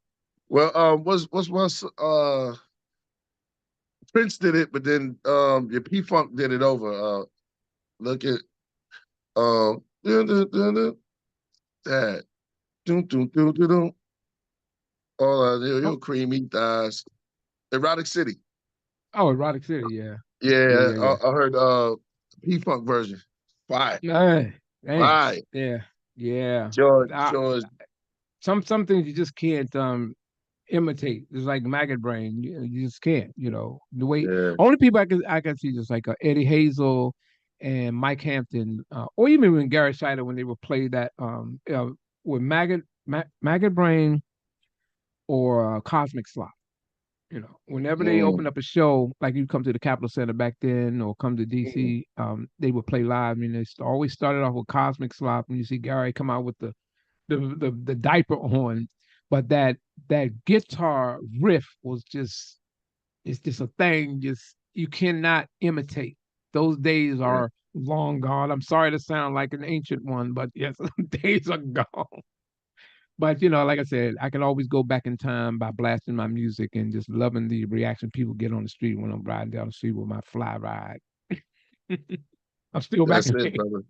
Well, what's once Prince did it, but then your P Funk did it over. Look at that. Doom, doom, doom, doom, doom. Oh, Oh, your creamy thighs. Erotic City. oh, Erotic City, yeah. Yeah, Yeah, yeah, yeah. I heard P Funk version. Fire. Nah, damn. Fire. Yeah, yeah. I, George. some things you just can't imitate. It's like maggot brain. You just can't. You know the way Yeah. only people I can see just like Eddie Hazel and Mike Hampton, or even when Gary Scheider when they would play that with maggot brain or Cosmic Slop. You know, whenever they Mm, open up a show, like you come to the Capitol Center back then, or come to mm, DC, they would play live. I mean, they always started off with Cosmic Slop, and you see Gary come out with the diaper on, but that guitar riff was just it's just a thing. Just you cannot imitate. Those days right. are long gone. I'm sorry to sound like an ancient one, but yes, days are gone. But you know, like I said, I can always go back in time by blasting my music and just loving the reaction people get on the street when I'm riding down the street with my fly ride. I'm still back That's in it, there. brother.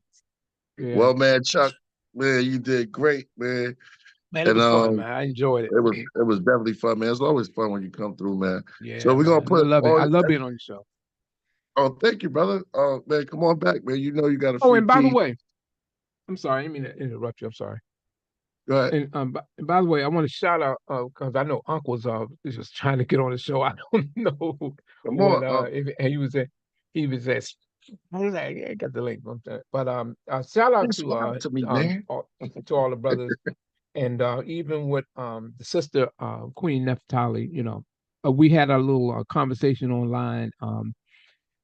Yeah. Well, man, Chuck, man, you did great, man. Man, it And was fun, man. I enjoyed it. it was definitely fun, man. It's always fun when you come through, man. So Yeah, we're gonna man. I put love it. all I love being on your show. oh, thank you, brother. Oh man, come on back, man. You know you got a Oh, free and by the key. way, I'm sorry, I didn't mean to interrupt you. I'm sorry. Go ahead. And by the way, I want to shout out because I know Uncle's is just trying to get on the show. I don't know Come what on. if he was at I was like, yeah, I got the link. But shout out Smile to me, man. to all the brothers and even with the sister Queen Nefertali. You know, we had a little conversation online.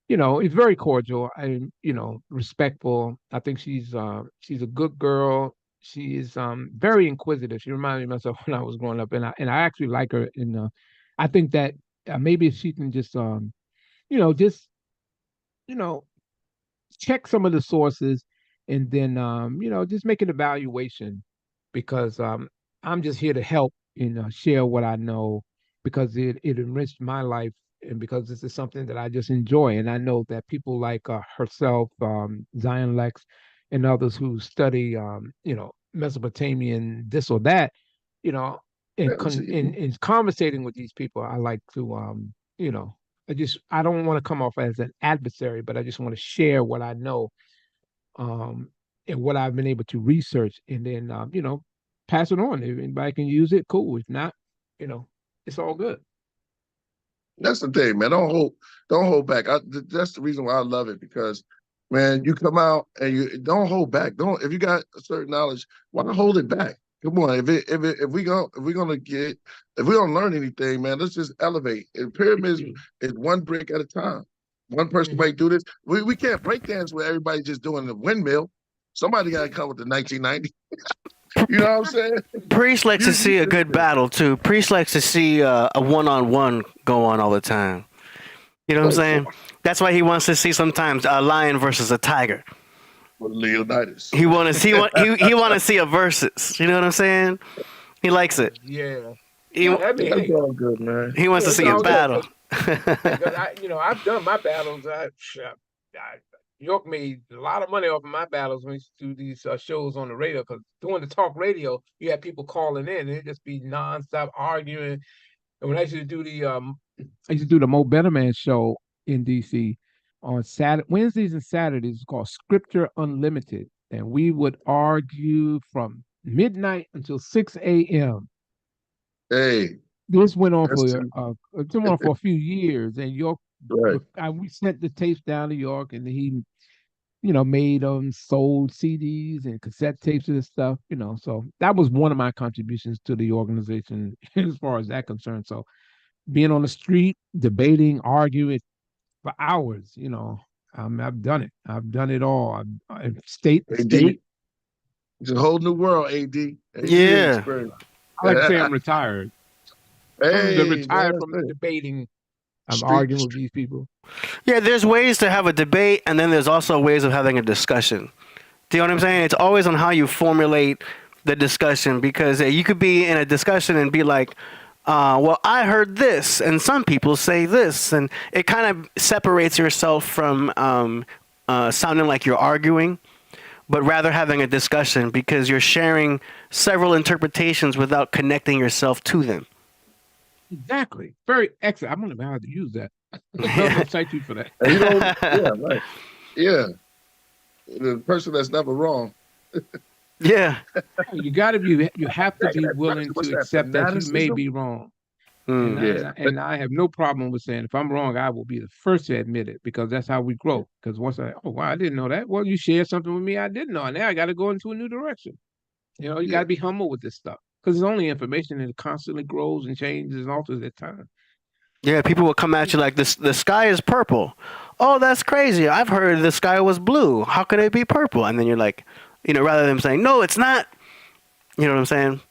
You know, it's very cordial and you know respectful. I think she's a good girl. She is very inquisitive. She reminded me of myself when I was growing up, and I actually like her. And I think that maybe if she can just you know just you know check some of the sources and then you know just make an evaluation because I'm just here to help and share what I know because it enriched my life and because this is something that I just enjoy, and I know that people like herself, Zion Lex, and others who study, Mesopotamian this or that, you know, in conversating with these people, I like to, I don't want to come off as an adversary, but I just want to share what I know, um, and what I've been able to research, and then, pass it on. If anybody can use it, cool. If not, it's all good. That's the thing, man. Don't hold back. That's the reason why I love it, because, man, you come out and you don't hold back. If you got a certain knowledge, why hold it back? Come on, if we don't learn anything, man, let's just elevate. And pyramids is one brick at a time. One person might do this. We can't break dance where everybody just doing the windmill. Somebody got to come with the 1990. You know what I'm saying? Priest likes to see a good battle too. Priest likes to see a one-on-one go on all the time. You know what I'm saying? That's why he wants to see sometimes a lion versus a tiger. With Leonidas. He want to see a versus. You know what I'm saying? He likes it. Yeah. That's all good, man. He wants to see a battle. I've done my battles. New York made a lot of money off of my battles when we used to do these shows on the radio, because doing the talk radio, you had people calling in and it'd just be nonstop arguing. And when I used to do the Mo Better Man show in DC on Wednesdays and Saturdays, it's called Scripture Unlimited. And we would argue from midnight until 6 a.m. Hey. This went on for a few years, and York. Right. We sent the tapes down to York, and he, made sold CDs and cassette tapes and stuff, So that was one of my contributions to the organization as far as that concerned. So being on the street, debating, arguing for hours, I've done it. I've done it all. State. It's a whole new world, AD. Yeah. I like to say I'm retired. Hey, I'm retired from the debating. I'm arguing with these people. Yeah, there's ways to have a debate, and then there's also ways of having a discussion. Do you know what I'm saying? It's always on how you formulate the discussion, because you could be in a discussion and be like, well, I heard this, and some people say this, and it kind of separates yourself from sounding like you're arguing, but rather having a discussion, because you're sharing several interpretations without connecting yourself to them. Exactly. Very excellent. I'm going to know how to use that. I'll cite you for that. Yeah, right. Yeah. The person that's never wrong. Yeah. You have to be willing to accept that you may be wrong. And I have no problem with saying, if I'm wrong, I will be the first to admit it, because that's how we grow. Because once I didn't know that. Well, you shared something with me I didn't know. And now I got to go into a new direction. You got to be humble with this stuff, because it's only information, and it constantly grows and changes and alters at time. Yeah, people will come at you like this. The sky is purple. Oh, that's crazy. I've heard the sky was blue. How could it be purple? And then you're like, rather than saying, no, it's not. You know what I'm saying?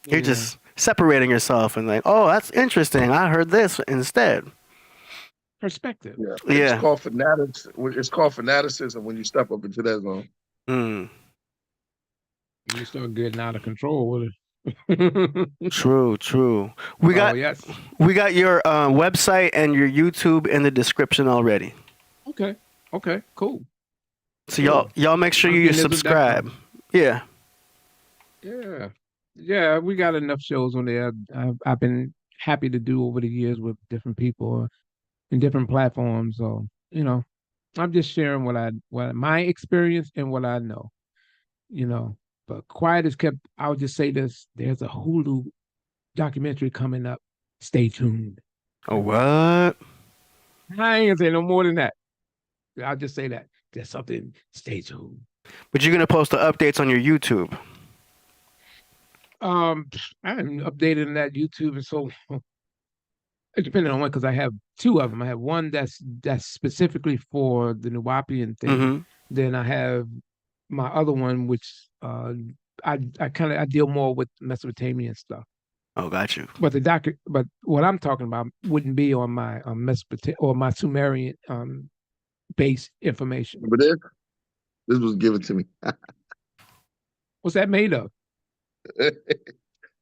You're just separating yourself and like, oh, that's interesting. I heard this instead. Perspective. Yeah. It's called fanaticism when you step up into that zone. You start getting out of control with it. True. We got your website and your YouTube in the description already. Okay, cool. So y'all make sure you subscribe. Yeah, we got enough shows on there. I've been happy to do over the years with different people in different platforms. So I'm just sharing what my experience and what I know. But quiet is kept. I'll just say this: there's a Hulu documentary coming up. Stay tuned. Oh, what? I ain't gonna say no more than that. I'll just say that there's something. Stay tuned. But you're gonna post the updates on your YouTube. I haven't updated on that YouTube, and so it depends on one, because I have two of them. I have one that's specifically for the Nuwaupian thing. Mm-hmm. Then I have my other one, which I deal more with Mesopotamian stuff. Oh, got you. But but what I'm talking about wouldn't be on my Mesopotamian or my Sumerian base information. But this was given to me. What's that made of? This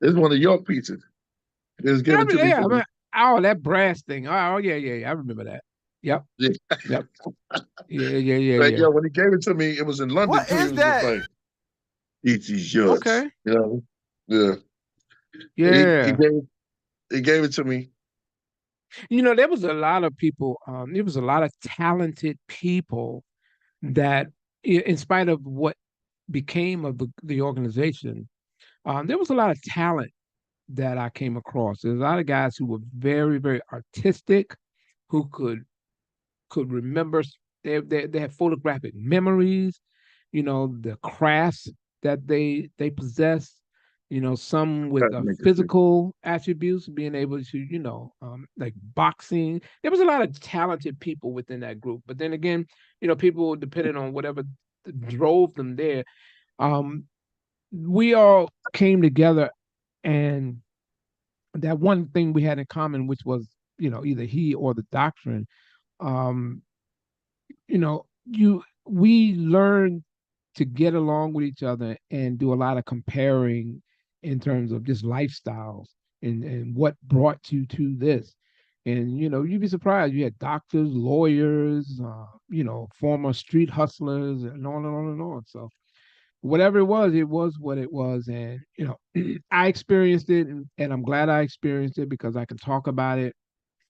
is one of your pieces. It was given to me. Oh, that brass thing. Oh, yeah. I remember that. Yep. Yeah. Yep. Yeah. Like, yo, when he gave it to me, it was in London What too. He is was just that? like, "It is yours." Okay. You know? Yeah. He Yeah. gave it to me. There was a lot of people, there was a lot of talented people that, in spite of what became of the organization, there was a lot of talent that I came across. There's a lot of guys who were very, very artistic, who could remember. They had photographic memories. The crafts that they possessed. Some with That's interesting. physical attributes, being able to, like boxing. There was a lot of talented people within that group. But then again, people depending on whatever drove them there. Um, we all came together, and that one thing we had in common, which was, either he or the doctrine. Um, we learned to get along with each other and do a lot of comparing in terms of just lifestyles and what brought you to this. And you'd be surprised. You had doctors, lawyers, former street hustlers, and on and on and on. So whatever it was what it was. And I experienced it, and I'm glad I experienced it because I can talk about it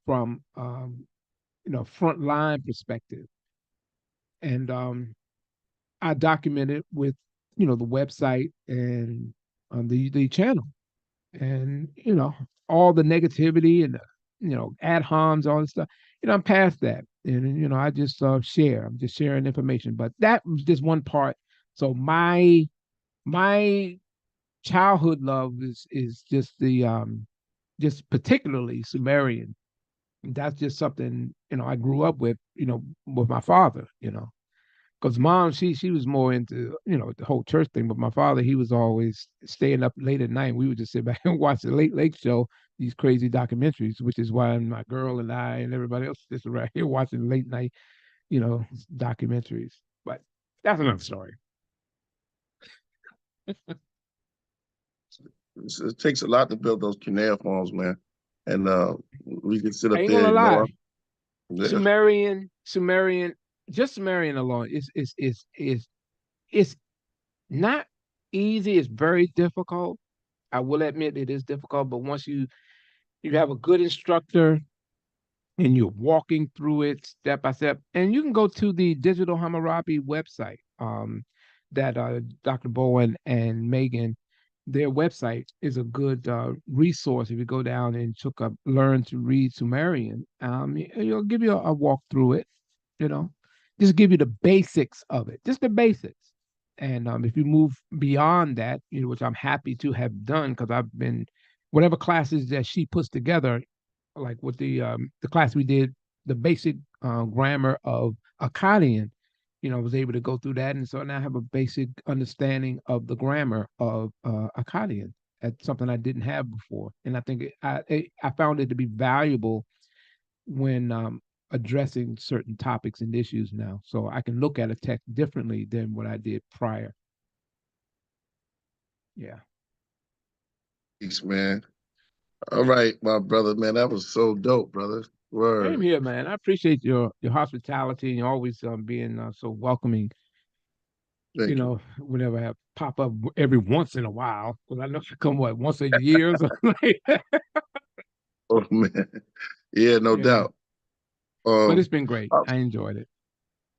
from front line perspective. And I documented with the website and on the channel, and all the negativity and ad homs, all this stuff. I'm past that, and I just share. I'm just sharing information. But that was just one part. So my childhood love is just just particularly Sumerian. That's just something I grew up with my father. Because mom, she was more into the whole church thing, but my father, he was always staying up late at night. We would just sit back and watch the Late Show, these crazy documentaries, which is why my girl and I and everybody else just around here watching late night, documentaries. But that's another story. It takes a lot to build those cuneiforms, man. And we can sit I up ain't there gonna and lie, ignore. Yeah. Sumerian, just Sumerian alone is not easy. It's very difficult. I will admit it is difficult, but once you have a good instructor and you're walking through it step by step, and you can go to the Digital Hammurabi website, that Dr. Bowen and Megan, their website is a good resource. If you go down and look up Learn to Read Sumerian, it'll give you a walk through it, you know, just give you the basics of it, just the basics. And if you move beyond that, which I'm happy to have done because I've been, whatever classes that she puts together, like with the class we did, the basic grammar of Akkadian, I was able to go through that, and so now I have a basic understanding of the grammar of Akkadian. That's something I didn't have before, and I think I found it to be valuable when addressing certain topics and issues now. So I can look at a text differently than what I did prior. Yeah. Thanks, man. All right, my brother, man. That was so dope, brother. Same Word. here, man. I appreciate your hospitality and always being so welcoming. Thank you. Whenever I have pop up every once in a while, because I know I come once a year or something like that. Oh man. Yeah, no Yeah. doubt. But it's been great. I enjoyed it.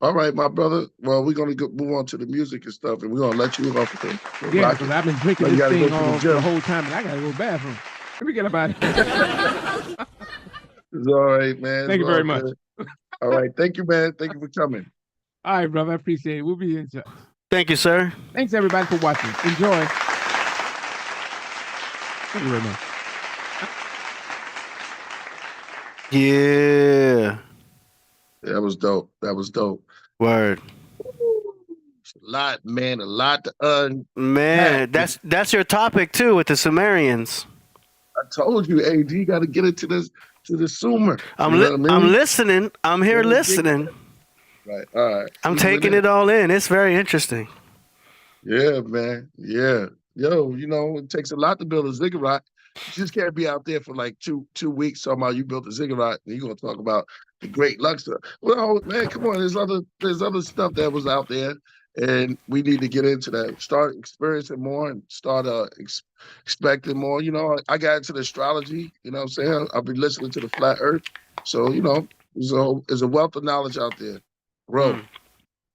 All right, my brother. Well, we're gonna move on to the music and stuff, and we're gonna let you off the Yeah, rocket. because I've been drinking Now you this gotta thing go to on the for the gym. whole time, and I gotta go to the bathroom. Let me get about it. It's all right, man. Thank It's you very all much. good. All right, thank you, man. Thank you for coming. All right, brother. I appreciate it. We'll be in touch. Thank you, sir. Thanks, everybody, for watching. Enjoy. Thank you very much. Yeah. That was dope. That was dope. Word. It's a lot, man. A lot to Man, that's your topic too with the Sumerians. I told you, AD, you got to get it to the Sumer. I'm You know what I mean? I'm listening. I'm here Yeah, listening. Right. All right. I'm taking it all in. It's very interesting. Yeah, man. Yeah. Yo, it takes a lot to build a ziggurat. You just can't be out there for like two weeks talking about you built a ziggurat and you're gonna talk about the Great Luxor. Well, man, come on. There's other stuff that was out there, and we need to get into that. Start experiencing more and start expecting more. You know, I got into the astrology. You know what I'm saying? I've been listening to the flat Earth, so you know, there's a wealth of knowledge out there. Grow.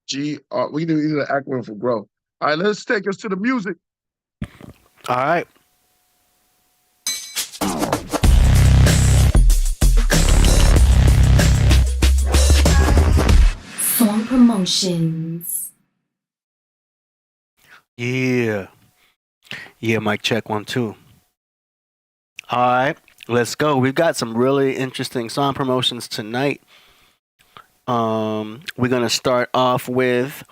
G-R. We need an acronym for grow. All right, let's take us to the music. All right. Song promotions. Yeah. Yeah, mic check 1 2. All right, let's go. We've got some really interesting song promotions tonight. We're gonna start off with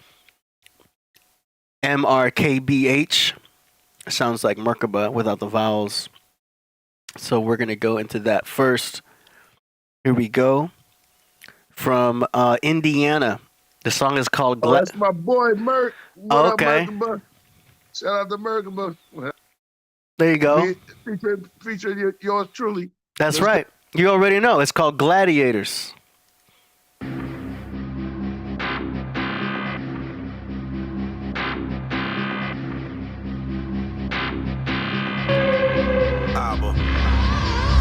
MRKBH. Sounds like Merkaba without the vowels. So we're gonna go into that first. Here we go. From Indiana. The song is called That's my boy Merk. Okay. Shout out to Merkaba. There you go. Featuring yours truly. That's right. You already know. It's called Gladiators.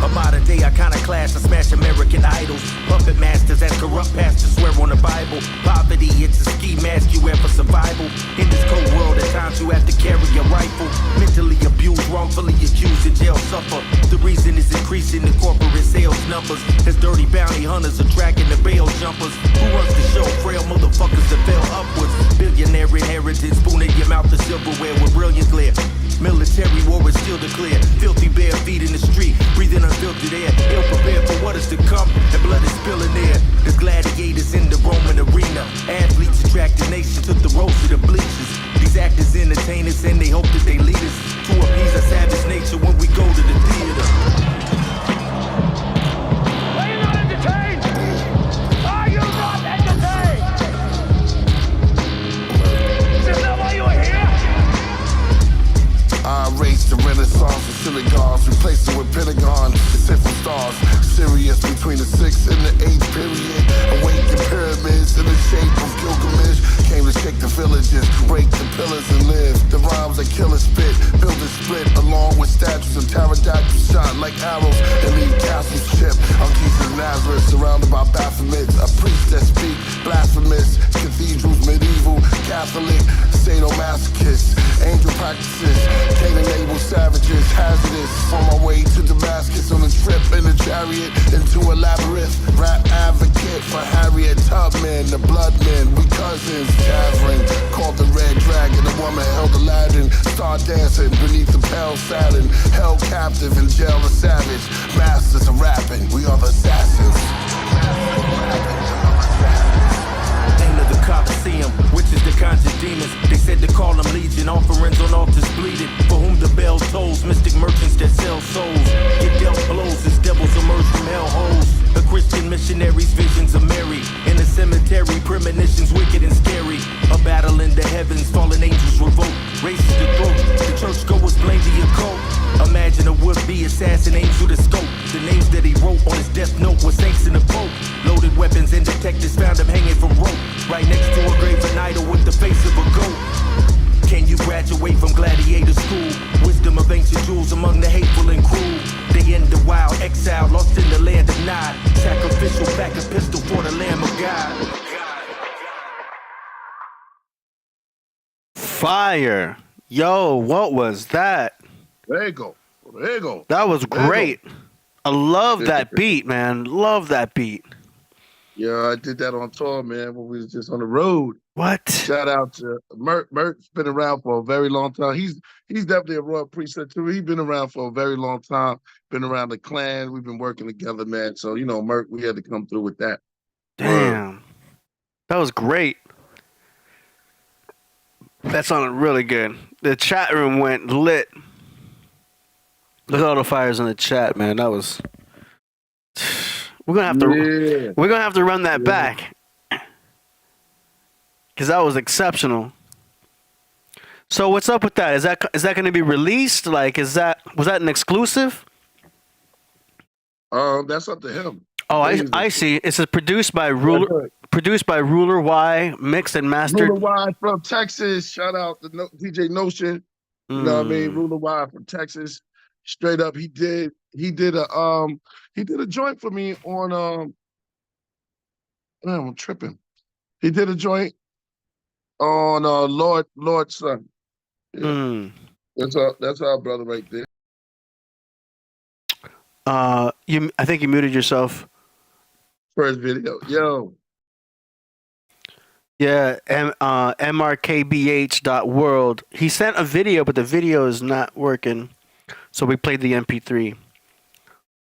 A modern day iconoclast, I smash American idols. Puppet masters as corrupt pastors swear on the Bible. Poverty, it's a ski mask you wear for survival. In this cold world, at times you have to carry a rifle. Mentally abused, wrongfully accused, in jail suffer. The reason is increasing the corporate sales numbers. As dirty bounty hunters are tracking the bail jumpers. Who runs the show? Frail motherfuckers that fell upwards. Billionaire inheritance, spoon in your mouth the silverware with brilliant glare. Military war is still declared. Filthy bare feet in the street, breathing unfiltered air. Ill prepared for what is to come, and blood is spilling there. The gladiators in the Roman arena. Athletes attract the nation, took the road to the bleachers. These actors entertain us, and they hope that they lead us to appease our savage nature when we go to the theater. Are you not entertained? Are you not entertained? Is that why you are here? I erased the Renaissance of synagogues, replaced it with Pentagon, Deciphering stars, Sirius between the 6th and the 8th period. Awakened pyramids in the shape of Gilgamesh. Came to shake the villages, break the pillars and live. The rhymes that kill a spit, build a split, along with statues of pterodactyls shot like arrows and leave castles chipped. On Jesus Nazareth, surrounded by Baphomets, a priest that speak blasphemous. Cathedrals, medieval, Catholic, sadomasochists, angel practices, Canaan-able savages, hazardous. On my way to Damascus on a trip in a chariot into a labyrinth. Rap advocate for Harriet Tubman, the Bloodmen, we cousins. Tavern called the Red Dragon, the woman held Aladdin. Star dancing beneath the pale satin, held captive in jail a savage. Masters of rapping, we are the assassins. Of the Colosseum, which is the conjured demons. They said to call them legion, offerings on altars bleeding. For whom the bell tolls, mystic merchants that sell souls. Get dealt blows as devils emerge from hellholes. A Christian missionary's visions of Mary. In a cemetery, premonitions wicked and scary. A battle in the heavens, fallen angels revolt. Races the throat, the churchgoers blame the occult. Imagine a would-be assassin aims through the scope. The names that he wrote on his death note were saints in the Pope. Loaded weapons and detectives found him hanging from rope. Right next to a graven idol with the face of a goat. Can you graduate from gladiator school? Wisdom of ancient jewels among the hateful and cruel. They end the wild exile, lost in the land of Nod. Sacrificial pack a pistol for the Lamb of God. Fire. Yo, what was that? There you go. There you go. That was great. I love that beat, man. Love that beat. Yeah, I did that on tour, man, when we was just on the road. What? Shout out to Merk. Merk's been around for a very long time. He's definitely a royal priesthood too. He's been around for a very long time. Been around the clan. We've been working together, man. So, you know, Merk, we had to come through with that. Damn. That was great. That sounded really good. The chat room went lit. Look at all the fires in the chat, man. That was. We're gonna have to run that back, because that was exceptional. So what's up with that? Is that going to be released? Like, was that an exclusive? That's up to him. Oh, I see. It says produced by Ruler Y, mixed and mastered. Ruler Y from Texas. Shout out to DJ Notion. You know what I mean? Ruler Y from Texas. Straight up, he did a joint for me on man, I'm tripping. He did a joint on Lord's Son. Yeah. That's our brother right there. I think you muted yourself. First video. Yo. Yeah, mrkbh.world. He sent a video, but the video is not working. So we played the MP3.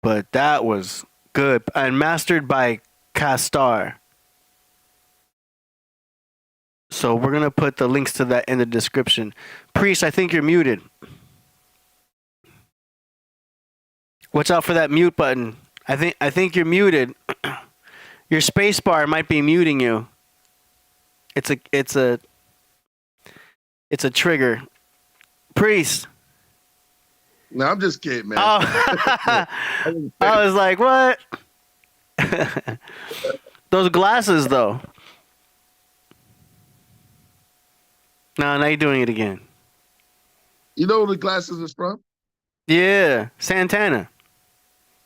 But that was good. And mastered by Castar. So we're going to put the links to that in the description. Priest, I think you're muted. Watch out for that mute button. I think you're muted. Your space bar might be muting you. It's a trigger. Priest. No, I'm just kidding, man. Oh. I was like, what? Those glasses, though. No, now you're doing it again. You know where the glasses is from? Yeah, Santana.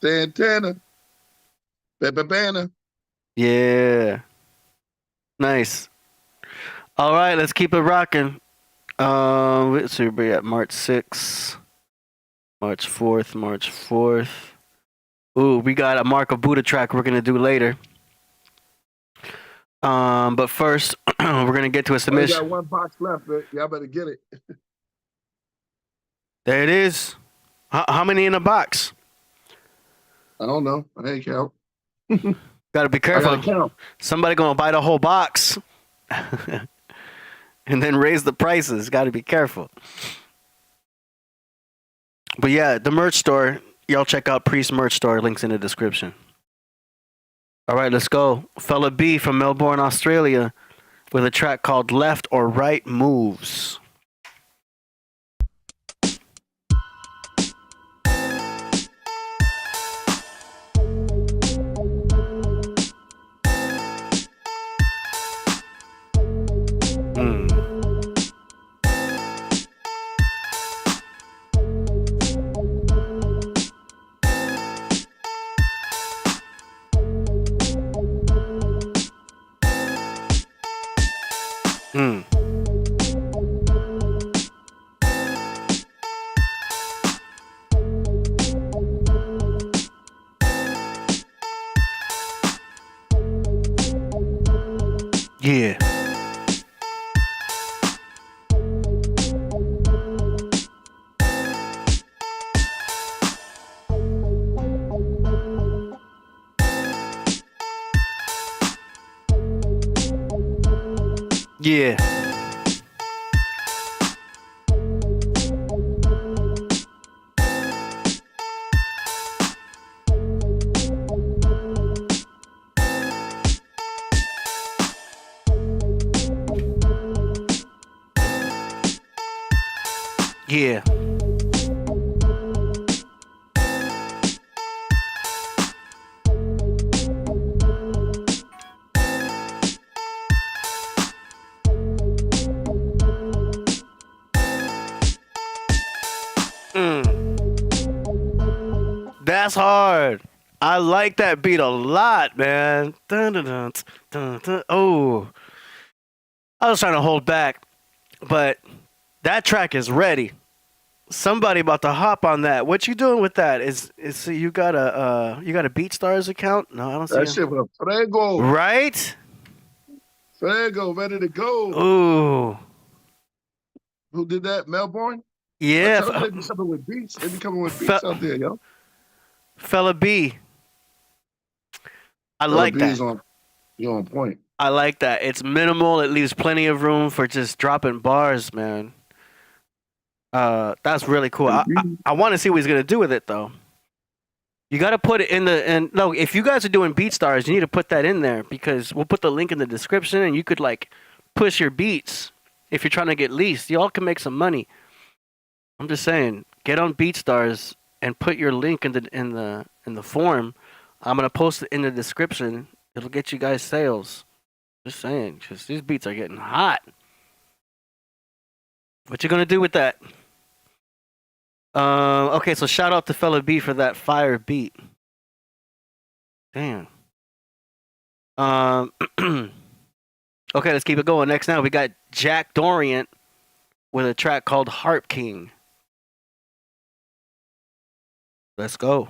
Banana. Yeah. Nice. All right, let's keep it rocking. Let's see, we're at March 6th. March 4th. Ooh, we got a Mark of Buddha track we're going to do later. But first, we're going to get to a submission. We got one box left, but y'all better get it. There it is. How many in a box? I don't know. I ain't count. Got to be careful. I gotta count. Somebody going to buy the whole box. And then raise the prices. Got to be careful. But yeah, the merch store. Y'all check out Priest merch store. Links in the description. All right, let's go. FELA.B from Melbourne, Australia, with a track called Left or Right Moves. Yeah. Yeah. Yeah. That's hard. I like that beat a lot, man. Dun, dun, dun, dun, dun. Oh, I was trying to hold back, but that track is ready. Somebody about to hop on that. What you doing with that? Is you got a BeatStars account? No, I don't see that shit with a Frego. Right? Frego, ready to go. Ooh. Who did that? Melbourne? Yeah. They be coming with beats. They be coming with beats out there, yo. FELA.B. I like that. You're on point. I like that. It's minimal. It leaves plenty of room for just dropping bars, man. That's really cool. I want to see what he's gonna do with it though. You got to put it in no. If you guys are doing BeatStars, you need to put that in there because we'll put the link in the description, and you could like push your beats if you're trying to get leased, y'all can make some money. I'm just saying, get on BeatStars and put your link in the form. I'm gonna post it in the description. It'll get you guys sales. Just saying, because these beats are getting hot. What you gonna do with that? Okay, so shout out to FELA.B for that fire beat. Damn. Okay, let's keep it going. Next now we got Jack DORIANT with a track called Harp King. Let's go.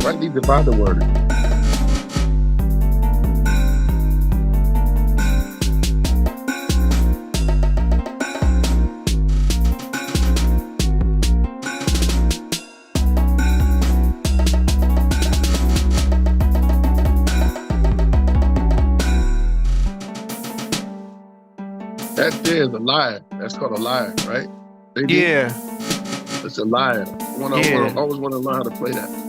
Rightly divide the word. That there is a liar. That's called a liar, right? Yeah. It's a liar. I always want to learn how to play that.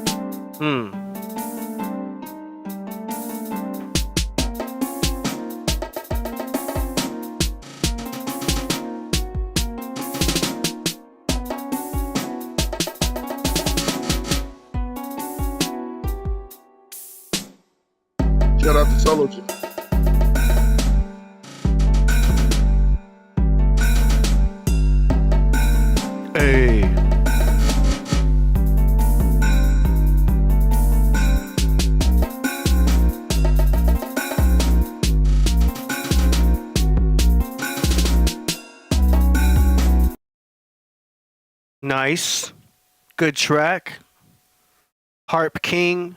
Shout out to Solo J. Hey. Nice. Good track. Harp King,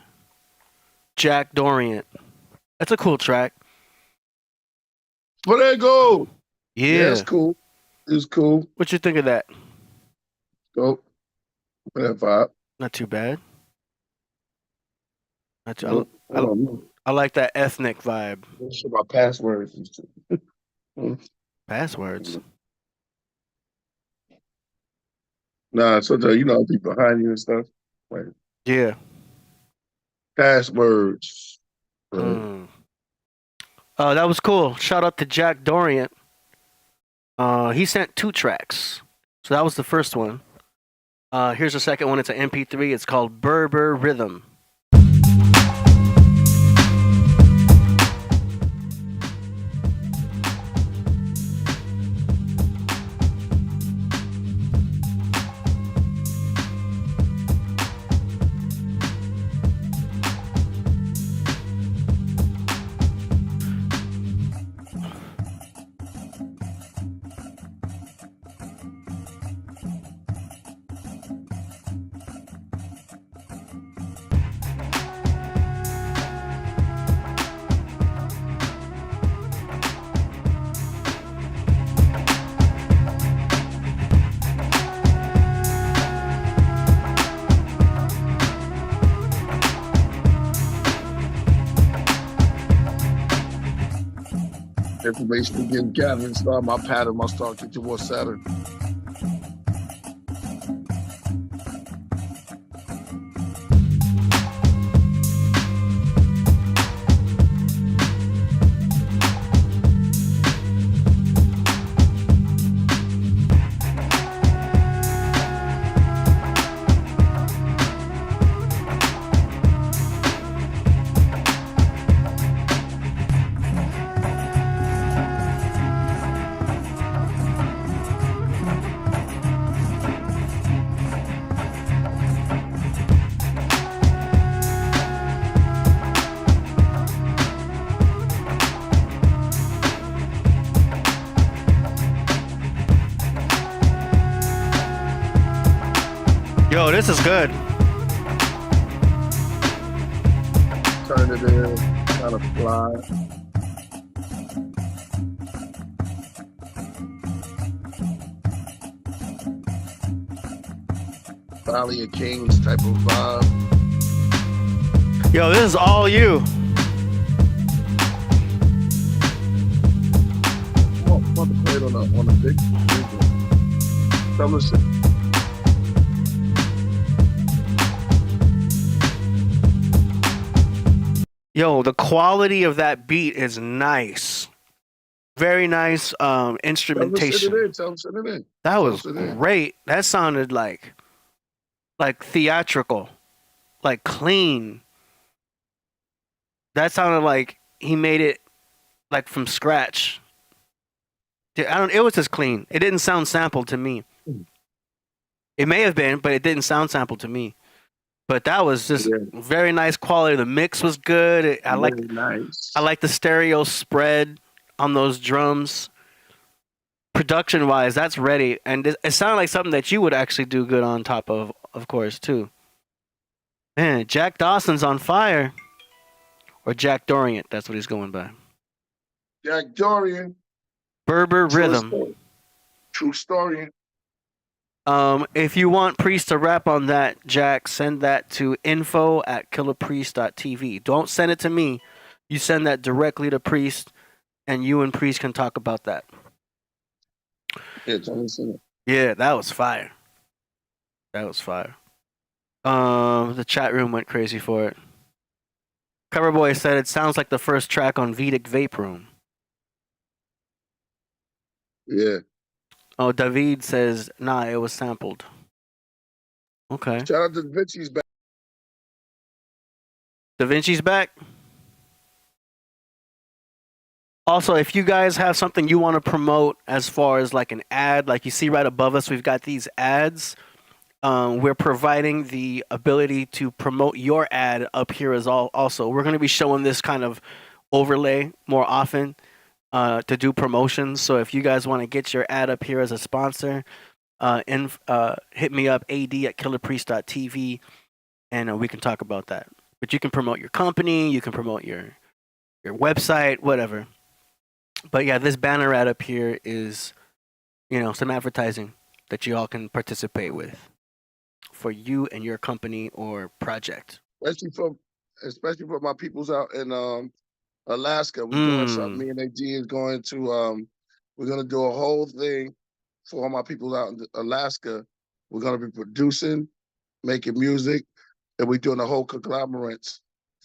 Jack DORIANT. That's a cool track. Well, there you go. Yeah. It's cool. It's cool. What you think of that? Go. That vibe. Not too bad. I like that ethnic vibe. It's about passwords and shit. Passwords. Nah, sometimes you know people behind you and stuff. Like Yeah. passwords. That was cool. Shout out to Jack DORIANT. He sent 2 tracks. So that was the first one. Here's the second one. It's an MP3. It's called Berber Rhythm. Information begin gathering, start my pattern, my start get towards Saturn. Yo, this is good. Turn it in, kind of fly. Valley of Kings type of vibe. Yo, this is all you. I want to play it on a big speaker. So listen. Yo, the quality of that beat is nice. Very nice instrumentation. Tell them send it in. That was great. That sounded like theatrical, like clean. That sounded like he made it like from scratch. It was just clean. It didn't sound sampled to me. It may have been, but it didn't sound sampled to me. But that was just very nice quality. The mix was good. I like the stereo spread on those drums. Production wise, that's ready, and it sounded like something that you would actually do good on top of course, too. Man, Jack Dawson's on fire, or Jack Doriant. That's what he's going by. Jack Doriant. Berber Rhythm. True story. If you want Priest to rap on that, Jack, send that to info@killahpriest.tv. Don't send it to me. You send that directly to Priest, and you and Priest can talk about that. Yeah, that was fire. That was fire. The chat room went crazy for it. Coverboy said it sounds like the first track on Vedic Vape Room. Yeah. Oh, David says, nah, it was sampled. Okay. Shout out to Da Vinci's back. Da Vinci's back? Also, if you guys have something you want to promote as far as like an ad, like you see right above us, we've got these ads. We're providing the ability to promote your ad up here as also. We're going to be showing this kind of overlay more often to do promotions. So if you guys want to get your ad up here as a sponsor, hit me up, ad@killahpriest.tv, and we can talk about that. But you can promote your company, you can promote your website, whatever. But yeah, this banner ad up here is, some advertising that you all can participate with for you and your company or project. Especially for my peoples out in Alaska. We're doing something. Me and AG is going to we're gonna do a whole thing for all my people out in Alaska. We're gonna be producing, making music, and we're doing a whole conglomerates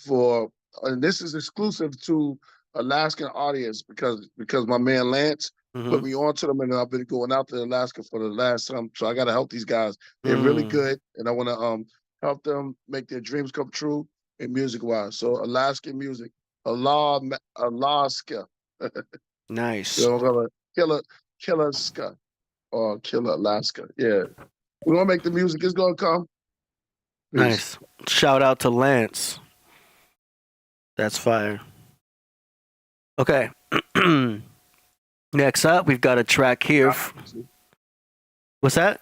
and this is exclusive to Alaskan audience because my man Lance put me on to them, and I've been going out to Alaska for the last time. So I got to help these guys. They're really good, and I want to help them make their dreams come true in music wise. So Alaskan music, Alaska. Nice. So Killah Ska or Killah Alaska. Yeah, we're gonna make the music. It's gonna come. Nice. Shout out to Lance. That's fire. Okay. Next up, we've got a track here. What's that?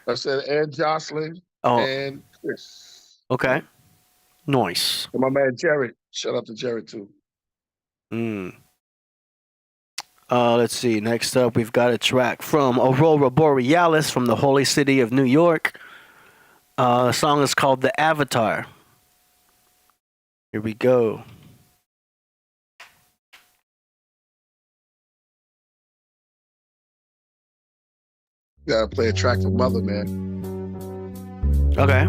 I said, and Jocelyn and Chris. Okay. Nice. And my man Jared. Shout out to Jared too. Let's see. Next up, we've got a track from Aurora Borealis from the holy city of New York. The song is called The Avatar. Here we go. Gotta play a track for Mother, man. Okay.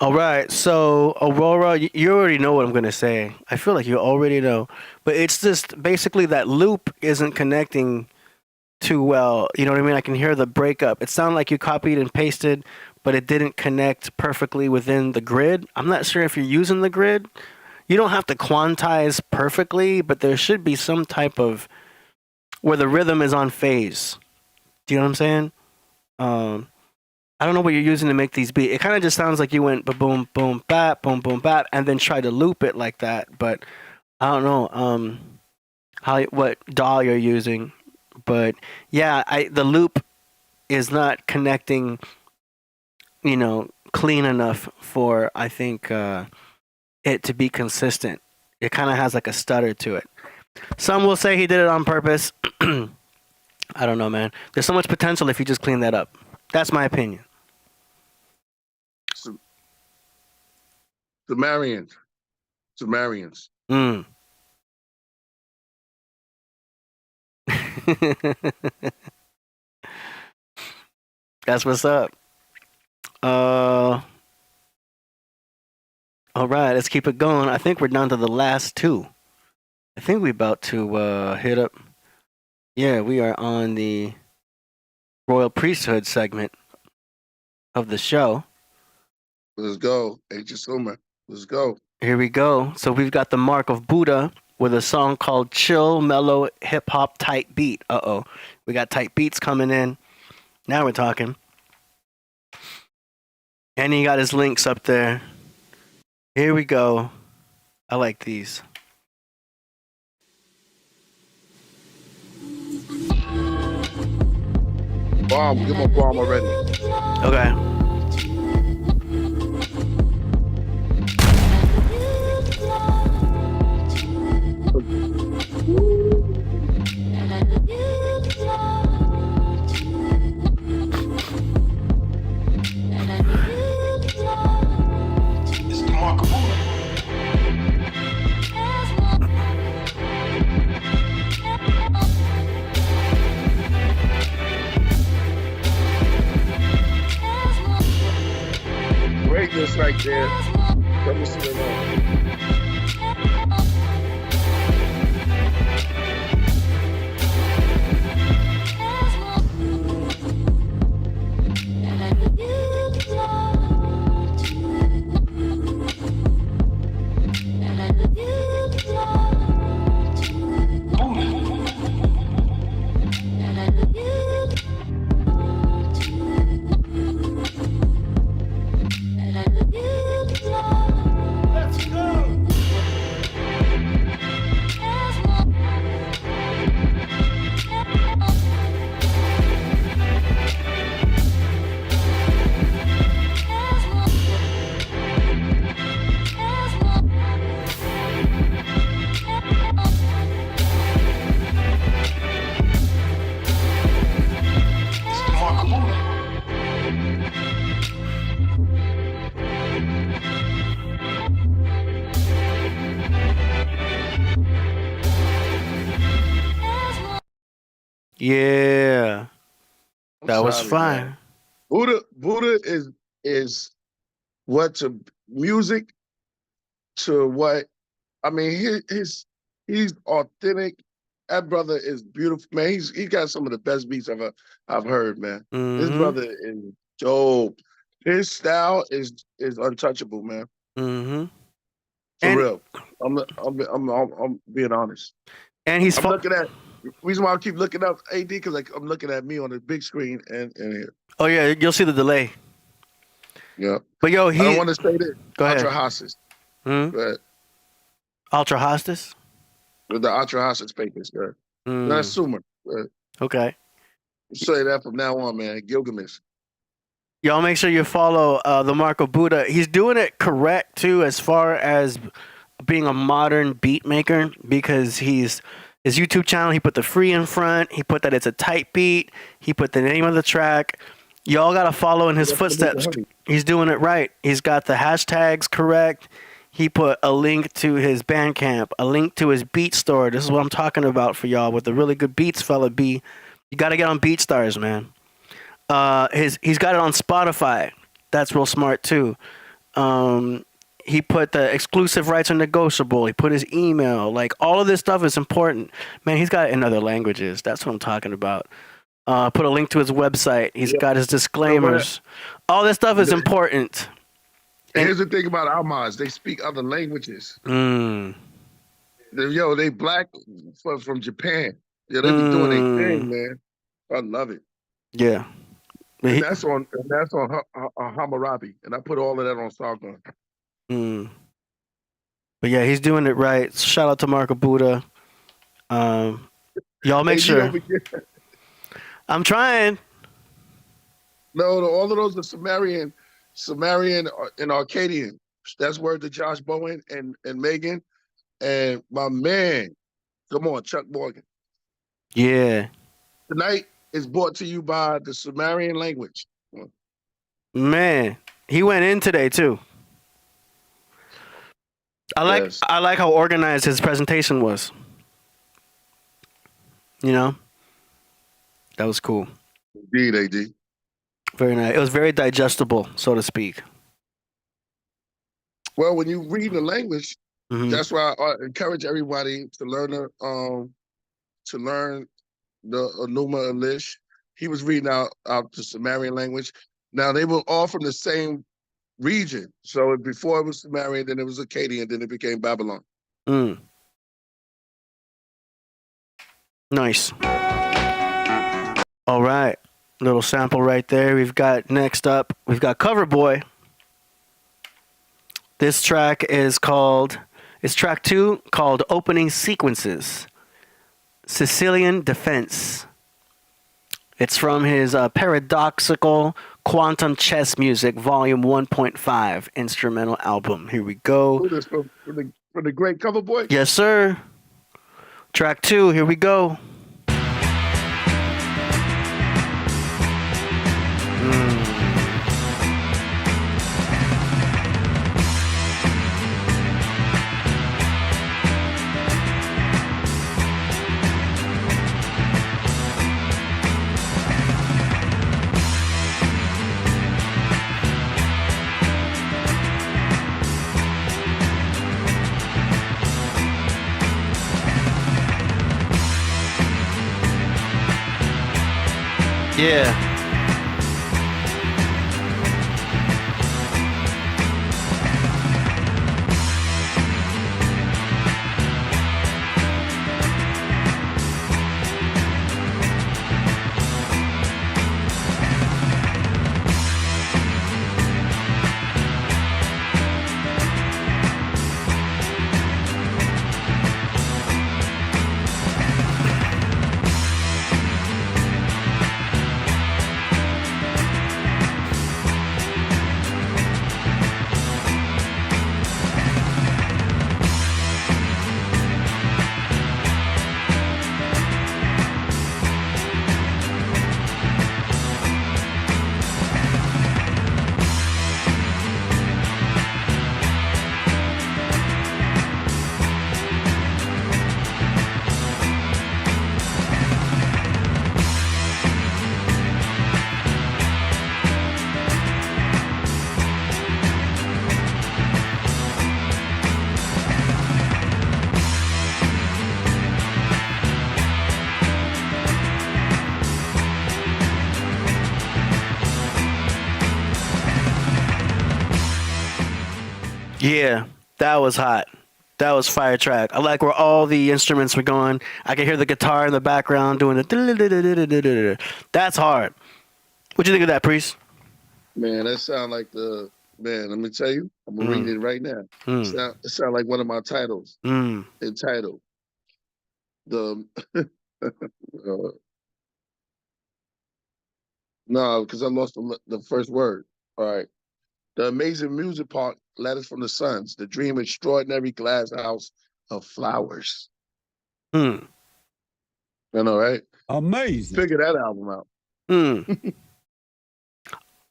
All right, so Aurora, you already know what I'm gonna say. I feel like you already know, but it's just basically that loop isn't connecting too well. You know what I mean? I can hear the breakup. It sounded like you copied and pasted, but it didn't connect perfectly within the grid. I'm not sure if you're using the grid. You don't have to quantize perfectly, but there should be some type of where the rhythm is on phase. Do you know what I'm saying? I don't know what you're using to make these beats. It kind of just sounds like you went boom, boom, bap, and then tried to loop it like that. But I don't know what DAW you're using. But yeah, the loop is not connecting, clean enough for, I think, it to be consistent. It kind of has like a stutter to it. Some will say he did it on purpose. I don't know, man. There's so much potential if you just clean that up. That's my opinion. Sumerians. That's what's up. All right, let's keep it going. I think we're down to the last two. I think we're about to hit up. Yeah, we are on the royal priesthood segment of the show. Let's go. Ancient Sumer. Let's go. Here we go. So we've got the Mark of Buddha with a song called Chill, Mellow, Hip Hop Tight Beat. Uh-oh. We got tight beats coming in. Now we're talking. And he got his links up there. Here we go. I like these. Bomb. Give him a bomb already. Okay. It's the Mark of Buddha. Greatness right there. Let me see the note. Yeah. That was Sorry, fine. man. Buddha is what to music to what I mean. He's authentic. That brother is beautiful, man. He got some of the best beats I've heard, man. This brother is dope. His style is untouchable, man. Mm-hmm. For real. I'm being honest. And he's looking at. Reason why I keep looking up AD because I'm looking at me on the big screen and here. Oh yeah, you'll see the delay. Yeah. But yo, I don't want to say that. Go ahead. Ultra Hostas. But Ultra Hostas? with the Ultra Hostas papers, yeah. That's Sumer. Okay. Say that from now on, man. Gilgamesh. Y'all make sure you follow the Mark of Buddha. He's doing it correct too, as far as being a modern beat maker, because his YouTube channel, he put the free in front. He put that it's a tight beat. He put the name of the track. Y'all got to follow in his footsteps. He's doing it right. He's got the hashtags correct. He put a link to his Bandcamp, a link to his beat store. This is what I'm talking about for y'all with the really good beats, FELA.B. You got to get on BeatStars, man. He's got it on Spotify. That's real smart too. He put the exclusive rights are negotiable. He put his email. Like, all of this stuff is important. Man, he's got it in other languages. That's what I'm talking about. Put a link to his website. He's got his disclaimers. All this stuff is important. Here's the thing about Almaz. They speak other languages. They black from Japan. Yeah, they be doing their thing, man. I love it. Yeah. And that's on Hammurabi. And I put all of that on Sargon. But yeah, he's doing it right. Shout out to Marco Buddha. Y'all make sure. I'm trying. No, all of those are Sumerian and Akkadian. That's word to Josh Bowen and Megan. And my man, come on, Chuck Morgan. Yeah. Tonight is brought to you by the Sumerian language. Man, he went in today too. I like how organized his presentation was. You know? That was cool. Indeed, AD. Very nice. It was very digestible, so to speak. Well, when you read the language, that's why I encourage everybody to learn the Enuma Elish. He was reading out the Sumerian language. Now they were all from the same region. So before it was Sumerian, then it was Akkadian, then it became Babylon. Nice. All right. Little sample right there. We've got Cover Boy. This track is it's track 2 called Opening Sequences. Sicilian Defense. It's from his Paradoxical Quantum Chess Music, Volume 1.5 instrumental album. Here we go. For the great Cover Boy? Yes, sir. Track 2, here we go. Yeah. Yeah, that was hot. That was fire track. I like where all the instruments were going. I can hear the guitar in the background doing the. That's hard. What you think of that, Priest? Man, that sound like let me tell you, I'm gonna read it right now. It sound like one of my titles. Entitled the no, because I lost the first word. All right. The amazing music part, Letters from the Suns, the dream extraordinary glass house of flowers. I know, right? Amazing. Figure that album out. And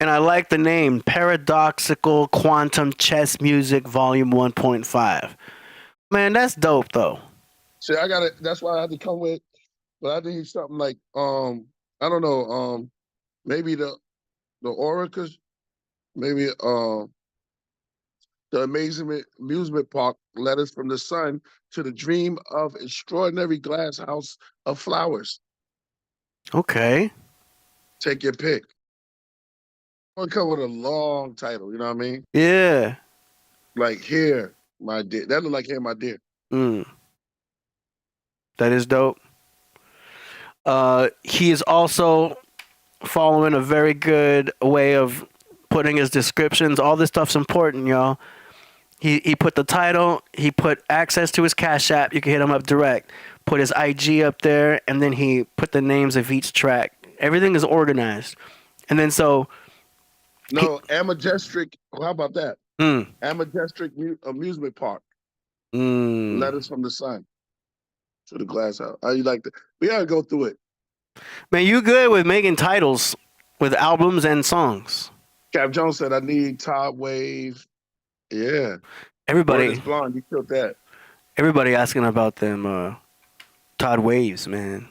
I like the name, Paradoxical Quantum Chess Music Volume 1.5. Man, that's dope though. See, that's why I had to come with, but I think something like I don't know, maybe the Oracles, maybe The amusement park led us from the sun to the dream of extraordinary glass house of flowers. Okay. Take your pick. One come with a long title, you know what I mean? Yeah. Like Here, My Dear. That look like Here, My Dear. That is dope. He is also following a very good way of putting his descriptions. All this stuff's important, y'all. He put the title, he put access to his Cash App, you can hit him up direct, put his IG up there, and then he put the names of each track. Everything is organized. And then so... No, Amajestric, how about that? Amajestric Amusement Park. Letters from the Sun to the glass house. How you like that? We gotta go through it. Man, you good with making titles with albums and songs. Cap Jones said, I need Todd Wave. Yeah. Everybody... Word is Blonde, you killed that. Everybody asking about them Todd Waves, man.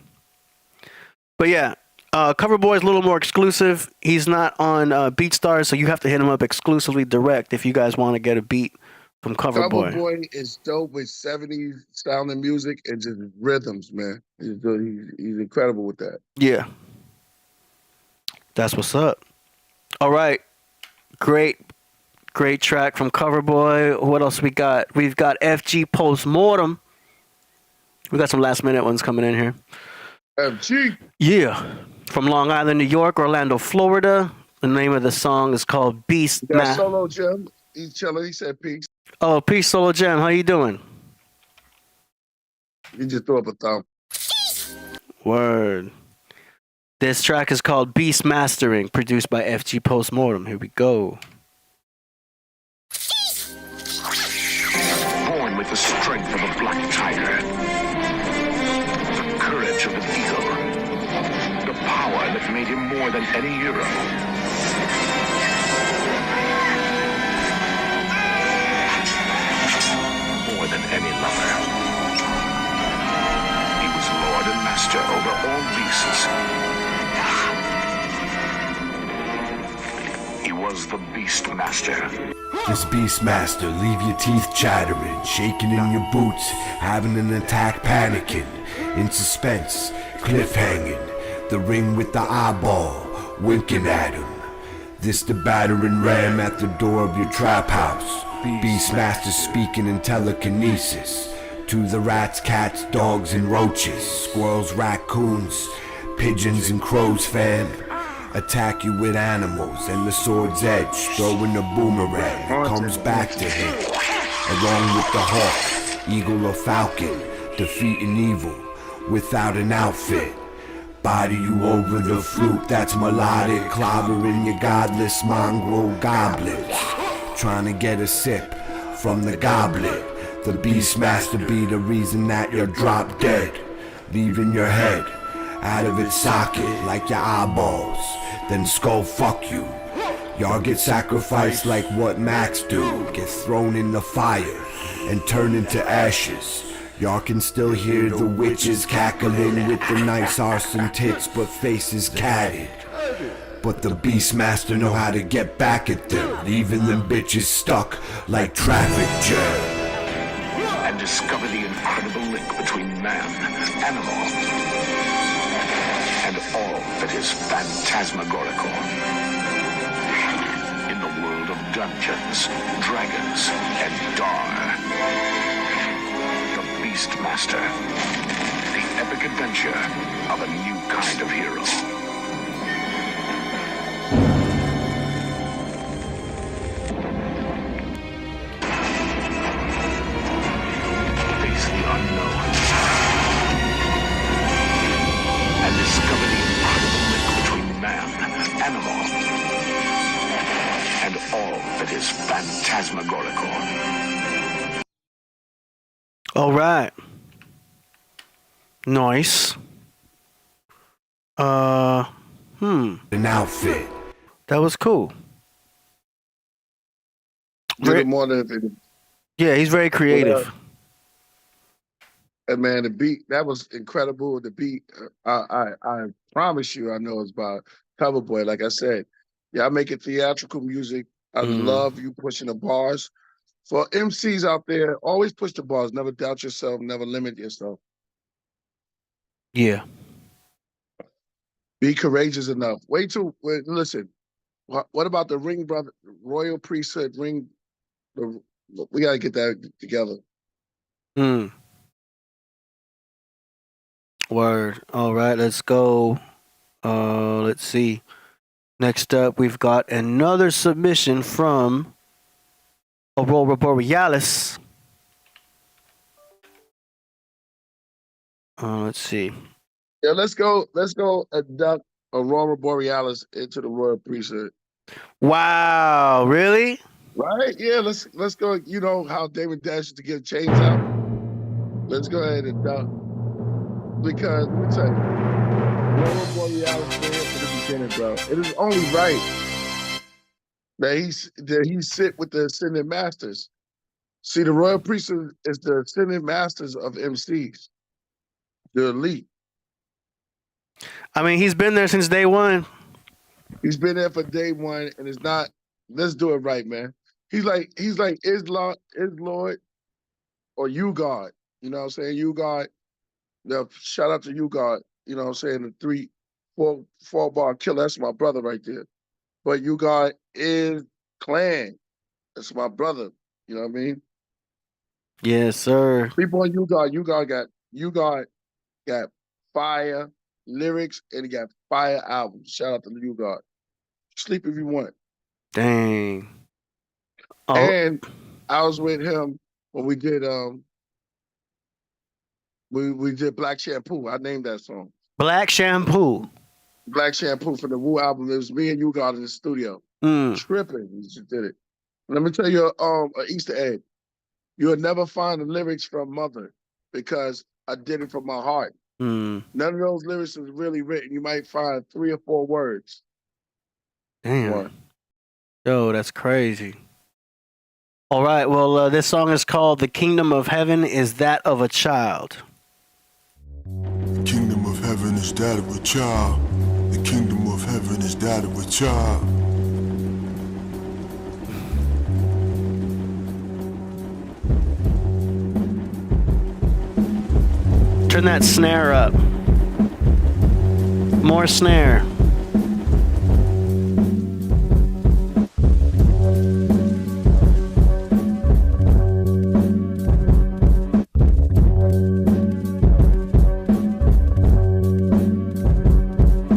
But yeah, Coverboy is a little more exclusive. He's not on BeatStars, so you have to hit him up exclusively direct if you guys want to get a beat from Coverboy. Coverboy is dope with 70s sounding music and just rhythms, man. He's incredible with that. Yeah. That's what's up. All right. Great track from Coverboy. What else we got? We've got FG Postmortem. We got some last minute ones coming in here. FG. Yeah. From Long Island, New York, Orlando, Florida. The name of the song is called Beast. Solo Gem. He's chilling. He said peace. Oh, peace, Solo Gem. How you doing? He just threw up a thumb. Word. This track is called Beast Mastering, produced by FG Postmortem. Here we go. Born with the strength of a black tiger, the courage of the eagle, the power that made him more than any hero. More than any lover. He was lord and master over all beasts. He was the Beast Master. This Beastmaster, leave your teeth chattering, shaking in your boots, having an attack, panicking, in suspense, cliffhanging, the ring with the eyeball, winking at him. This the battering ram at the door of your trap house. Beastmaster speaking in telekinesis to the rats, cats, dogs, and roaches, squirrels, raccoons, pigeons, and crows, fam. Attack you with animals and the sword's edge, throwing a boomerang that comes back to him. Along with the hawk, eagle or falcon, defeating evil without an outfit. Body you over the flute that's melodic, clobbering your godless mongrel goblets. Trying to get a sip from the goblet. The Beastmaster be the reason that you're drop dead, leaving your head out of its socket like your eyeballs. Then skull fuck you. Y'all get sacrificed like what Max do. Get thrown in the fire and turn into ashes. Y'all can still hear the witches cackling with the nice arson tits but faces catted. But the Beastmaster know how to get back at them, leaving them bitches stuck like traffic jam. And discover the incredible link between man, animal, and all that is phantasmagorical. In the world of dungeons, dragons, and Dar. The Beastmaster. The epic adventure of a new kind of hero. Face the unknown. And discover the incredible link between man, animal, and all that is phantasmagorical. All right. Nice. An outfit. That was cool. Did it more than Yeah, he's very creative. And man, the beat, that was incredible. The beat, I promise you, I know it's about Coverboy. Like I said, y'all making theatrical music. I love you pushing the bars. For MCs out there, always push the bars. Never doubt yourself. Never limit yourself. Yeah. Be courageous enough. Listen. What about the ring brother, royal priesthood ring? We gotta get that together. Word. All right, let's go. Let's see. Next up, we've got another submission from Aurora Borealis. Let's see. Yeah, let's go abduct Aurora Borealis into the royal priesthood. Wow, really? Right? Yeah, let's go. You know how David Dash used to get chains out? Let's go ahead and abduct. Because let me tell you, Aurora Borealis been here from the beginning, bro. It is only right that he sit with the ascended masters. See, the royal priesthood is the ascended masters of MCs, the elite. I mean, he's been there since day one. He's been there for day one, and it's not. Let's do it right, man. He's like Islam, Lord, or you God. You know what I'm saying? You God. Shout out to you God. You know what I'm saying? The 4 bar killer. That's my brother right there. But you God is clan. That's my brother. You know what I mean? Yes, sir. People on you God got fire lyrics, and he got fire albums. Shout out to you God. Sleep if you want. Dang. Oh. And I was with him when we did we did Black Shampoo. I named that song. Black Shampoo. Black Shampoo for the Wu album. It was me and you God in the studio. Tripping. We just did it. Let me tell you an Easter egg. You'll never find the lyrics from Mother because I did it from my heart. None of those lyrics is really written. You might find 3 or 4 words. Damn. Yo, that's crazy. All right, well, this song is called The Kingdom of Heaven is That of a Child. The kingdom of heaven is that of a child. The kingdom of heaven is that of a child. Turn that snare up. More snare.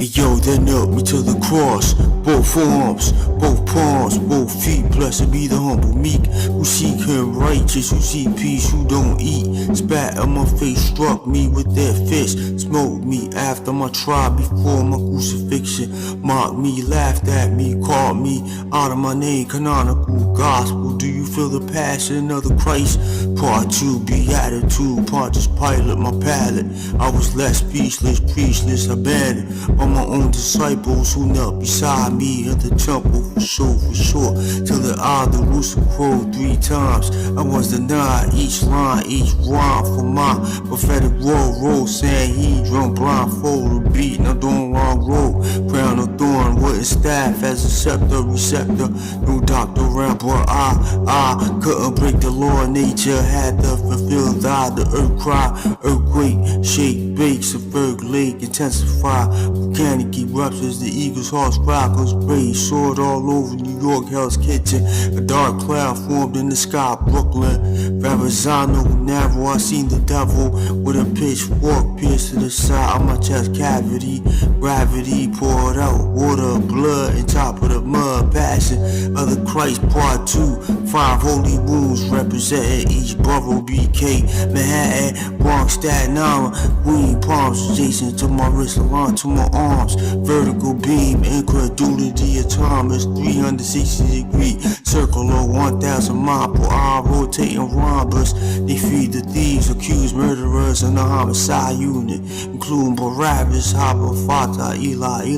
Yo, they knelt me to the cross. Both arms, both palms, both feet. Blessed be the humble meek, who seek him righteous, who seek peace, who don't eat. Spat on my face, struck me with their fist. Smoked me after my trial, before my crucifixion. Mocked me, laughed at me, called me out of my name. Canonical gospel, do you feel the passion of the Christ? Part 2, beatitude, Pontius Pilate, my palate. I was left speechless, preachless, abandoned by my own disciples who knelt beside me at the temple for sure, till the eye of the rooster crowed 3 times. I was denied each line, each rhyme for my prophetic roll, saying he drunk blindfolded, beaten a doing wrong road. Crown of thorn, wooden staff as a scepter, receptor, no doctor around, but I couldn't break the law of nature, had to fulfill the earth cry, earthquake, shake, bake, subvert, lake, intensify, volcanic eruptions, the eagle's heart's crackles, raised, sword all over New York, Hell's Kitchen, a dark cloud formed in the sky, Brooklyn, Verrazano, narrow, I seen the devil with a pitchfork pierced to the side of my chest cavity, gravity poured out, water, blood, and top of the mud, passion of the Christ, part 2, 5 holy wounds representing each borough, BK, Manhattan, Bronx, Staten Island, Queen Palms, adjacent to my wrist, aligned to my arms, vertical beam, incredulity of Thomas, 360 degree circle of 1,000 mile per hour, rotating rhombus. They feed the thieves, accused murderers, and the homicide unit, including Barabbas, Haba, Fatah, Eli.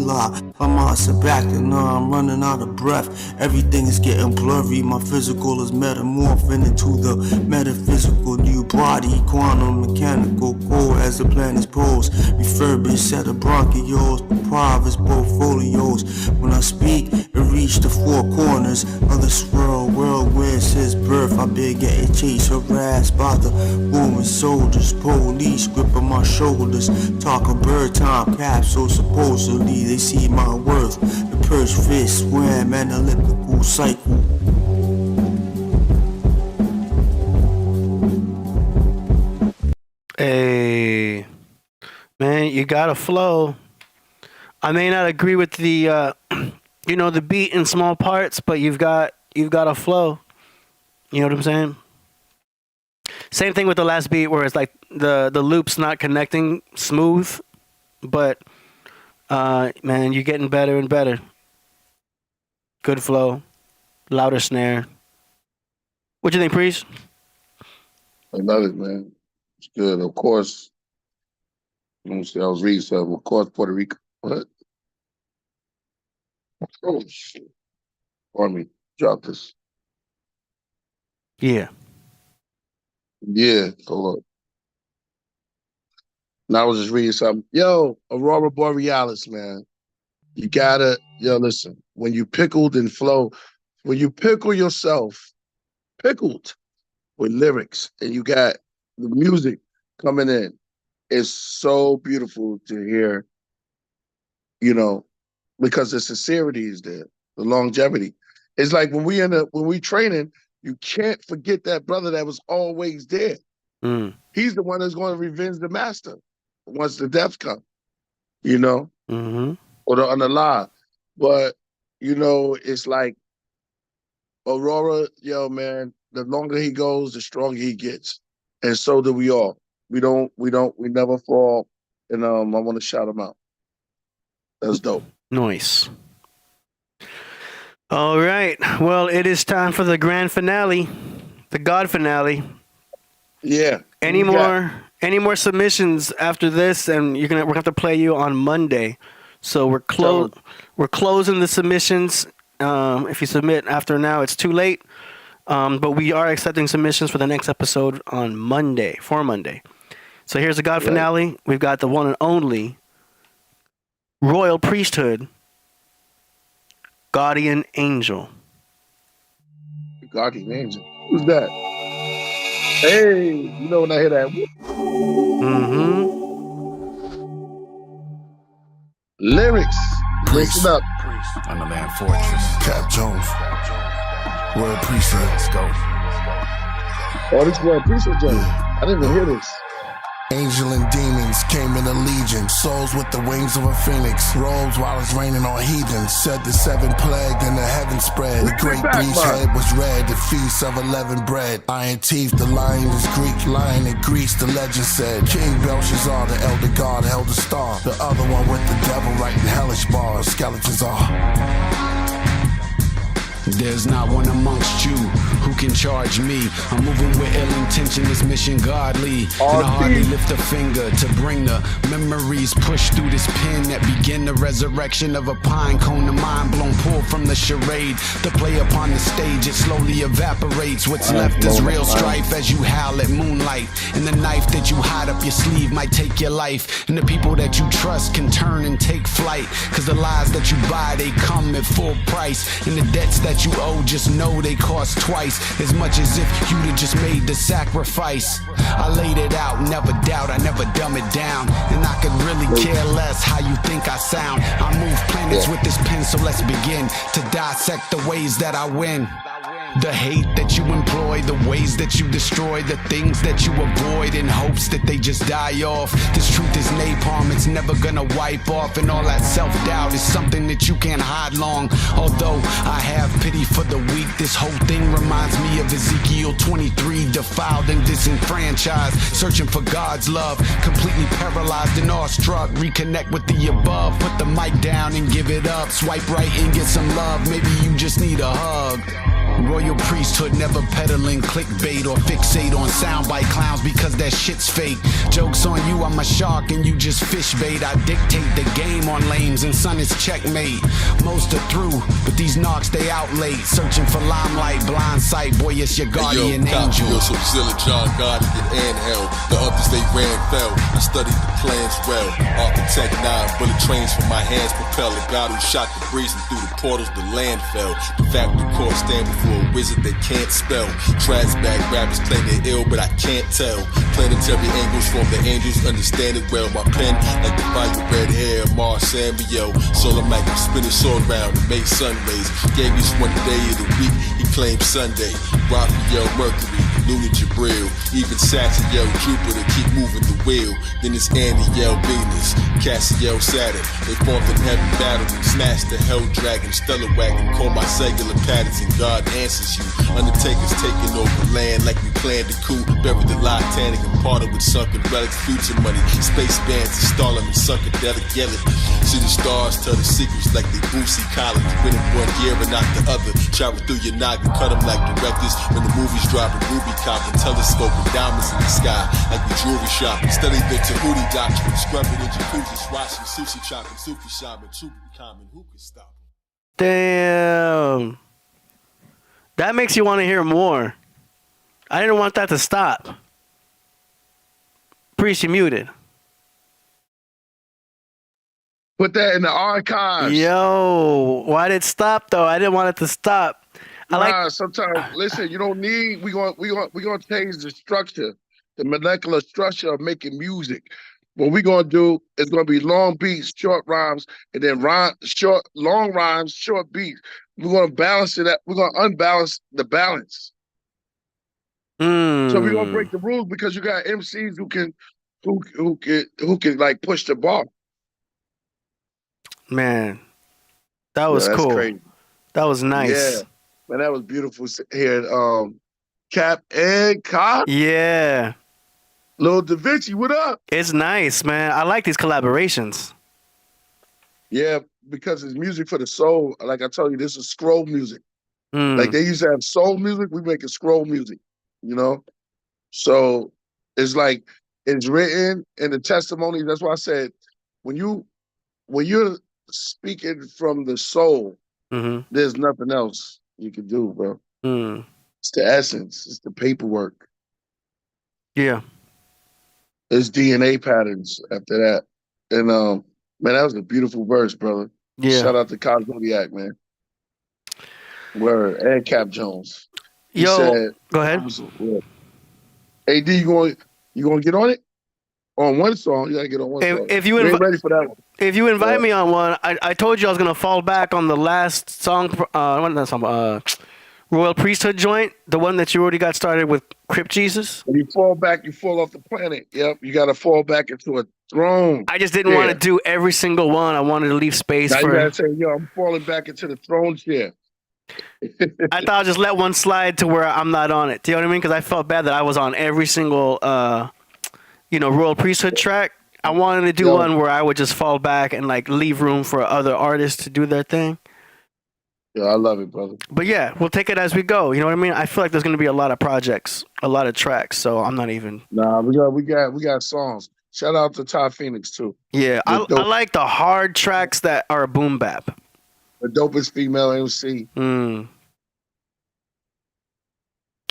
I'm out Sabactin, I'm running out of breath. Everything is getting blurry. My physical is metamorphing into the metaphysical new body, quantum mechanical core as the planet's poles. Refurbished set of bronchioles, deprived as portfolios. When I speak, it reaches reach the four corners of this world where since birth I've been getting chased, harassed by the Roman soldiers, police gripping my shoulders, talking bird time capsules, supposedly they see my worth. The purge fist swam analytical cycle. Hey, man, you gotta flow. I may not agree with the, the beat in small parts, but you've got a flow. You know what I'm saying? Same thing with the last beat, where it's like the loop's not connecting smooth, but man, you're getting better and better. Good flow, louder snare. What you think, Priest? I love it, man. It's good. Of course, let me see, I was reading something. Of course, Puerto Rico. What? Oh, shit. Pardon me. Drop this. Yeah. Yeah, hold up. Now I was just reading something. Yo, aurora borealis, man. You gotta, listen. When you pickled and flow, when you pickle yourself, pickled with lyrics, and you got the music coming in, it's so beautiful to hear, because the sincerity is there, the longevity. It's like when we training, you can't forget that brother that was always there. Mm. He's the one that's going to revenge the master once the death come, mm-hmm. Or on the lie. But, it's like Aurora, man, the longer he goes, the stronger he gets. And so do we all. We never fall. And I want to shout him out. That's dope. Nice. All right. Well, it is time for the grand finale, the God finale. Yeah. Any more submissions after this, and we're gonna have to play you on Monday. So we're closing the submissions. If you submit after now, it's too late. But we are accepting submissions for the next episode on Monday, for Monday. So here's the God finale. We've got the one and only Royal Priesthood, Guardian Angel. Guardian Angel? Who's that? Hey, when I hear that. Mm-hmm. Lyrics. Listen up. On the land fortress. Cap Jones. Royal Priesthood. Let's go. Oh, this Royal Priesthood, Jones. I didn't even hear this. Angel and demons came in a legion, souls with the wings of a phoenix, robes while it's raining on heathens, said the seven plagued and the heavens spread, the great beast head was red, the feast of 11 bread, iron teeth, the lion is Greek, lion in Greece, the legend said, King Belshazzar, the elder god held a star, the other one with the devil writing hellish bars, skeletons are. There's not one amongst you who can charge me. I'm moving with ill intention, this mission godly. And I hardly lift a finger to bring the memories pushed through this pen that begin the resurrection of a pine cone. The mind blown pulled from the charade. The play upon the stage, it slowly evaporates. What's left is real strife as you howl at moonlight. And the knife that you hide up your sleeve might take your life. And the people that you trust can turn and take flight. Cause the lies that you buy, they come at full price. And the debts that you owe, just know they cost twice as much as if you'd have just made the sacrifice. I laid it out, never doubt, I never dumb it down. And I could really care less how you think I sound. I move planets with this pen, so let's begin to dissect the ways that I win. The hate that you employ, the ways that you destroy, the things that you avoid in hopes that they just die off. This truth is napalm, it's never gonna wipe off. And all that self-doubt is something that you can't hide long. Although I have pity for the weak, this whole thing reminds me of Ezekiel 23, defiled and disenfranchised, searching for God's love, completely paralyzed and awestruck. Reconnect with the above, put the mic down and give it up. Swipe right and get some love, maybe you just need a hug. Royal priesthood never peddling clickbait or fixate on soundbite clowns because that shit's fake. Joke's on you, I'm a shark and you just fish bait. I dictate the game on lames and son, it's checkmate. Most are through, but these knocks they out late. Searching for limelight, blind sight, boy, it's your guardian angel. So Zilla, John Gotti, and Hell. The others they ran fell. I studied the plans well. Architect 9, bullet trains from my hands propel. The god who shot the breeze and through the portals the land fell. The factory court stand before a wizard they can't spell. Trash bag rappers claim they're ill, but I can't tell. Planetary angles from the angels, understand it well. My pen, like the fire red hair, Mars Samuel. Solar Mike, I'm spinning sword round and made sun rays. Gave each one day of the week, he claimed Sunday. Raphael, Mercury, Luna, Jabril. Even Saturn, Jupiter, keep moving the wheel. Then it's Andy, Venus, Cassiel, Saturn. They formed in heavy battle and smashed the hell dragon, stellar wagon. Call my cellular patterns and God answers you. Undertakers taking over land like we planned the coup. Buried the Titanic and parted with sunken relics, future money. Space bands install them in psychedelic yelling. See the stars tell the secrets like they Boosie College. Winning one year and not the other. Travel through your noggin, cut them like directors. When the movies dropping, ruby cop and telescope with diamonds in the sky. Like we jewelry shopping. Study the Tahuti doctrine. Scrubbing in jacuzzis, watching sushi chopping, Sufi shopping, Tutankhamun. Who can stop them? Damn. That makes you want to hear more. I didn't want that to stop. Priest, you muted. Put that in the archives. Yo, why did it stop though? I didn't want it to stop. Sometimes listen, you don't need. We gonna change the structure, the molecular structure of making music. What we gonna do is gonna be long beats, short rhymes, and then long rhymes, short beats. We're gonna balance it out. We're gonna unbalance the balance. So we're gonna break the rules because you got MCs who can like push the bar. Man, that was cool. Crazy. That was nice. Yeah, man, that was beautiful here. Cap and Cop. Yeah. Lil Da Vinci, what up? It's nice, man. I like these collaborations. Yeah, because it's music for the soul. Like I told you, this is scroll music. Like they used to have soul music, we make it scroll music, you know? So it's like, it's written in the testimony. That's why I said, when you're speaking from the soul, there's nothing else you can do, bro. It's the essence. It's the paperwork. Yeah. It's DNA patterns after that. And man, that was a beautiful verse, brother. Yeah. Shout out to Zodiac, man. Word. And Cap Jones. He Yo, said, go ahead. AD, you gonna get on it? On one song, you gotta get on one song. If you ain't ready for that one. If you invite me on one, I told you I was gonna fall back on the last song. What that song? Royal Priesthood joint, the one that you already got started with Crypt Jesus. When you fall back, you fall off the planet. Yep, you gotta fall back into a throne. I just didn't want to do every single one. I wanted to leave space now for. You gotta say, yo, I'm falling back into the throne chair. I thought I'd just let one slide to where I'm not on it. Do you know what I mean? Because I felt bad that I was on every single, Royal Priesthood track. I wanted to do one where I would just fall back and like leave room for other artists to do their thing. Yeah, I love it, brother. But yeah, we'll take it as we go. You know what I mean? I feel like there's gonna be a lot of projects, a lot of tracks. So I'm not even. Nah, we got songs. Shout out to Ty Phoenix too. Yeah, I like the hard tracks that are boom bap. The dopest female MC.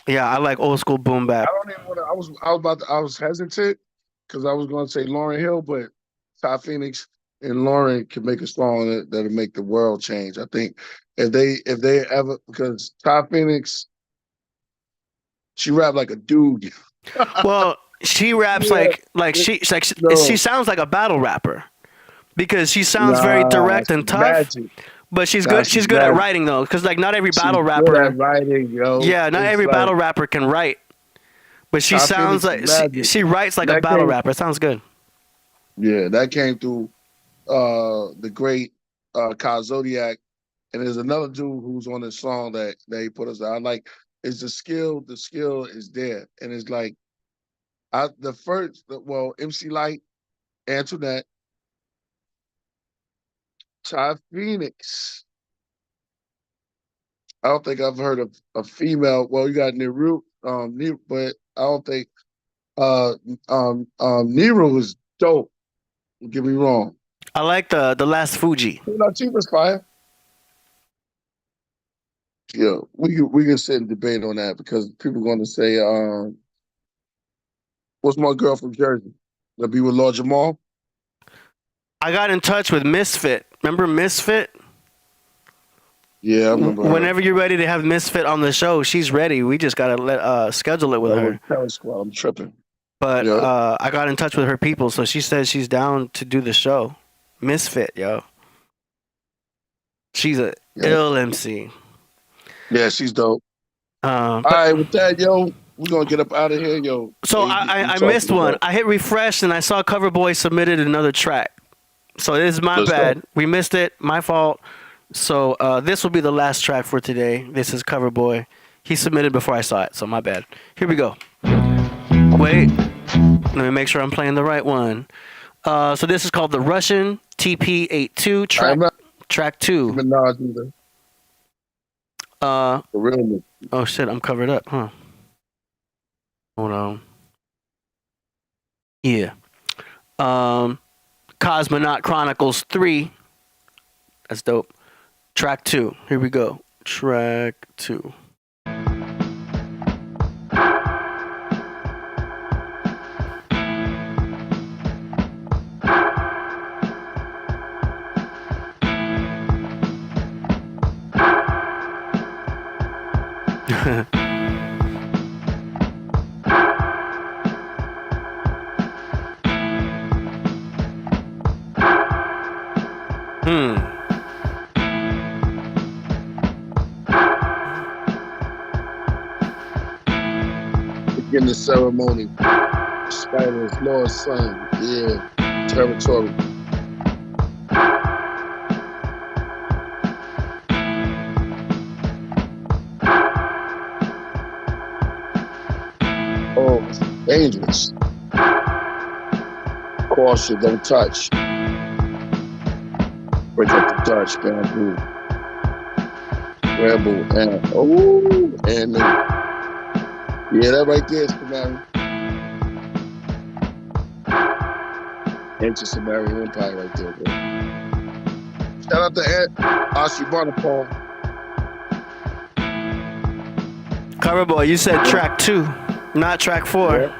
Yeah, I like old school boom bap. I don't even want to. I was hesitant because I was going to say Lauryn Hill, but Ty Phoenix and Lauren can make a song that'll make the world change. I think if they ever, because Ty Phoenix, she rap like a dude. Well, she raps she sounds like a battle rapper because she sounds very direct and tough. Magic. But she's good. She's good at writing though, because like not every battle rapper. Good at writing, yo. Yeah, not every battle rapper can write. But she sounds like she writes like a battle rapper. It sounds good. Yeah, that came through the great Zodiac, and there's another dude who's on this song that he put us on. Like, it's the skill. The skill is there, and it's like MC Light, Antoinette, Ty Phoenix, I don't think I've heard of a female. Well, you got Nibiru, but I don't think Nero is dope. Don't get me wrong. I like the last Fuji. Chiba's fire. Yeah, we can sit and debate on that because people are going to say, what's my girl from Jersey? That be with Lord Jamal? I got in touch with Misfit. Remember Misfit? Yeah, I remember her. Whenever you're ready to have Misfit on the show, she's ready. We just got to schedule it with her. I'm tripping. But I got in touch with her people, so she says she's down to do the show. Misfit, yo. She's a ill MC. Yeah, she's dope. All right, with that, yo, we're going to get up out of here, yo. So I missed one. I hit refresh, and I saw Coverboy submitted another track. So this is my bad. We missed it. My fault. So this will be the last track for today. This is Coverboy. He submitted before I saw it, so my bad. Here we go. Wait. Let me make sure I'm playing the right one. So this is called the Russian TP82 track 2. Oh shit, I'm covered up, huh? Hold on. Yeah. Cosmonaut Chronicles 3. That's dope. Track 2. Here we go. Track 2. Begin the ceremony. Spiders, Lord's son. Yeah. Territory. Oh, it's dangerous. Caution, don't touch. Break up the Dutch, bamboo. Rebel, and yeah, that right there is Sumerian. Ancient Sumerian Empire right there, bro. Shout out to Ashurbanipal. Coverboy, you said track 2, not track 4. Yeah.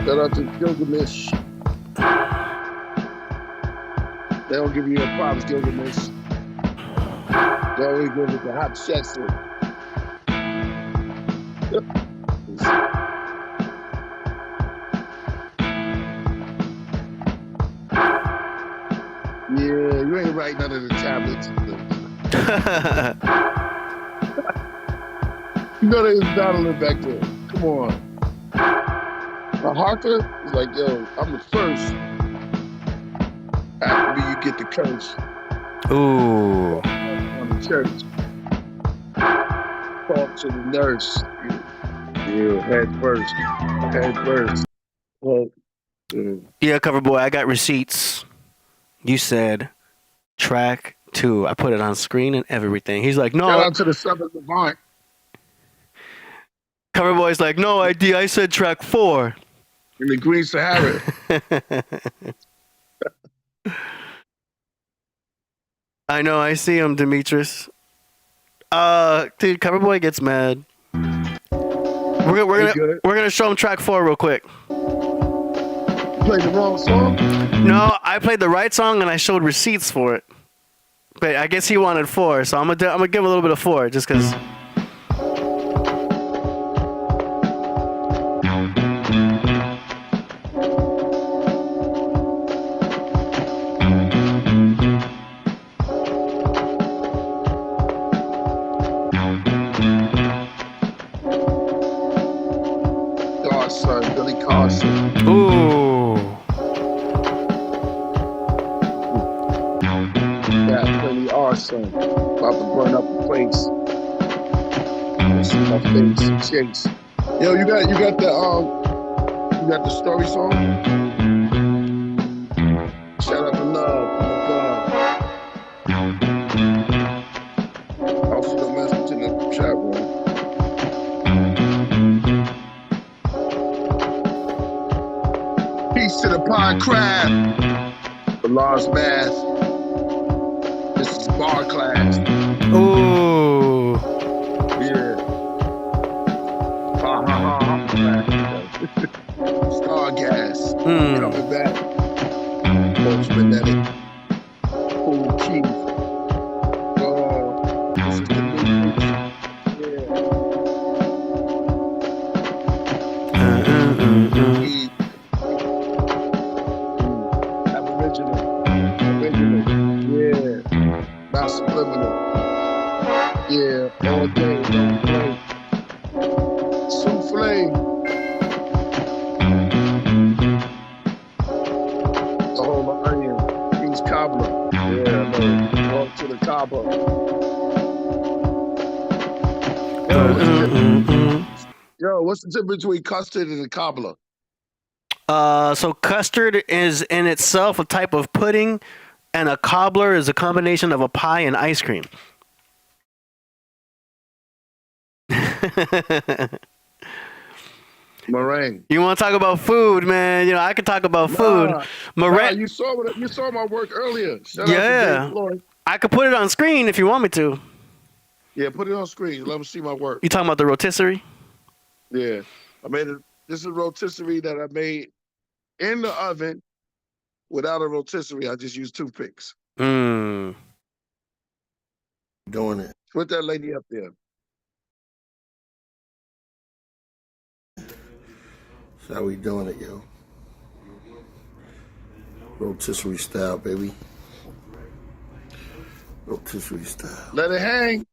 Shout out to Gilgamesh. They don't give you your props, Gilgamesh. They always go with the hot Shetsu. Yeah, you ain't writing none of the tablets. You know they was battling back there. Come on. A Harker is like, yo, I'm the first. After me, you get the curse. Ooh. On the church. Talk to the nurse. Yeah, head first. Head first. Well, yeah, Coverboy, I got receipts. You said track 2. I put it on screen and everything. He's like, no. Shout out to the Southern Levant. Coverboy's like, no idea. I said track 4. In the Green Sahara. I know. I see him, Demetrius. Dude, Coverboy gets mad. We're gonna show him track 4 real quick. Played the wrong song? No, I played the right song and I showed receipts for it. But I guess he wanted 4, so I'm gonna give a little bit of 4 just because. Ooh. Yeah, really awesome. About to burn up the place. See my face, chase. Yo, you got the story song? Shout out to Love. Oh my God. Also the message to Peace to the Podcraft. The Lost Math. This is bar class. Ooh. Yeah. Ha ha ha. Star gas. Coming back. Post-magnetic. Cool Keith. Oh, this is the new mix. Aboriginal. Yeah. Not subliminal. Yeah. All day. Don't play. Souffle. The whole onion. King's cobbler. Yeah, no. Walk to the cobbler. Yo, what's the difference between custard and a cobbler? So custard is in itself a type of pudding, and a cobbler is a combination of a pie and ice cream. Meringue. You want to talk about food, man? You know, I can talk about food. You saw my work earlier. Shout out to Dave Floyd. I could put it on screen if you want me to. Yeah, put it on screen. Let them see my work. You talking about the rotisserie? Yeah, I made it. This is a rotisserie that I made in the oven without a rotisserie. I just used toothpicks. Doing it. Put that lady up there. That's how we doing it, yo. Rotisserie style, baby. Rotisserie style. Let it hang.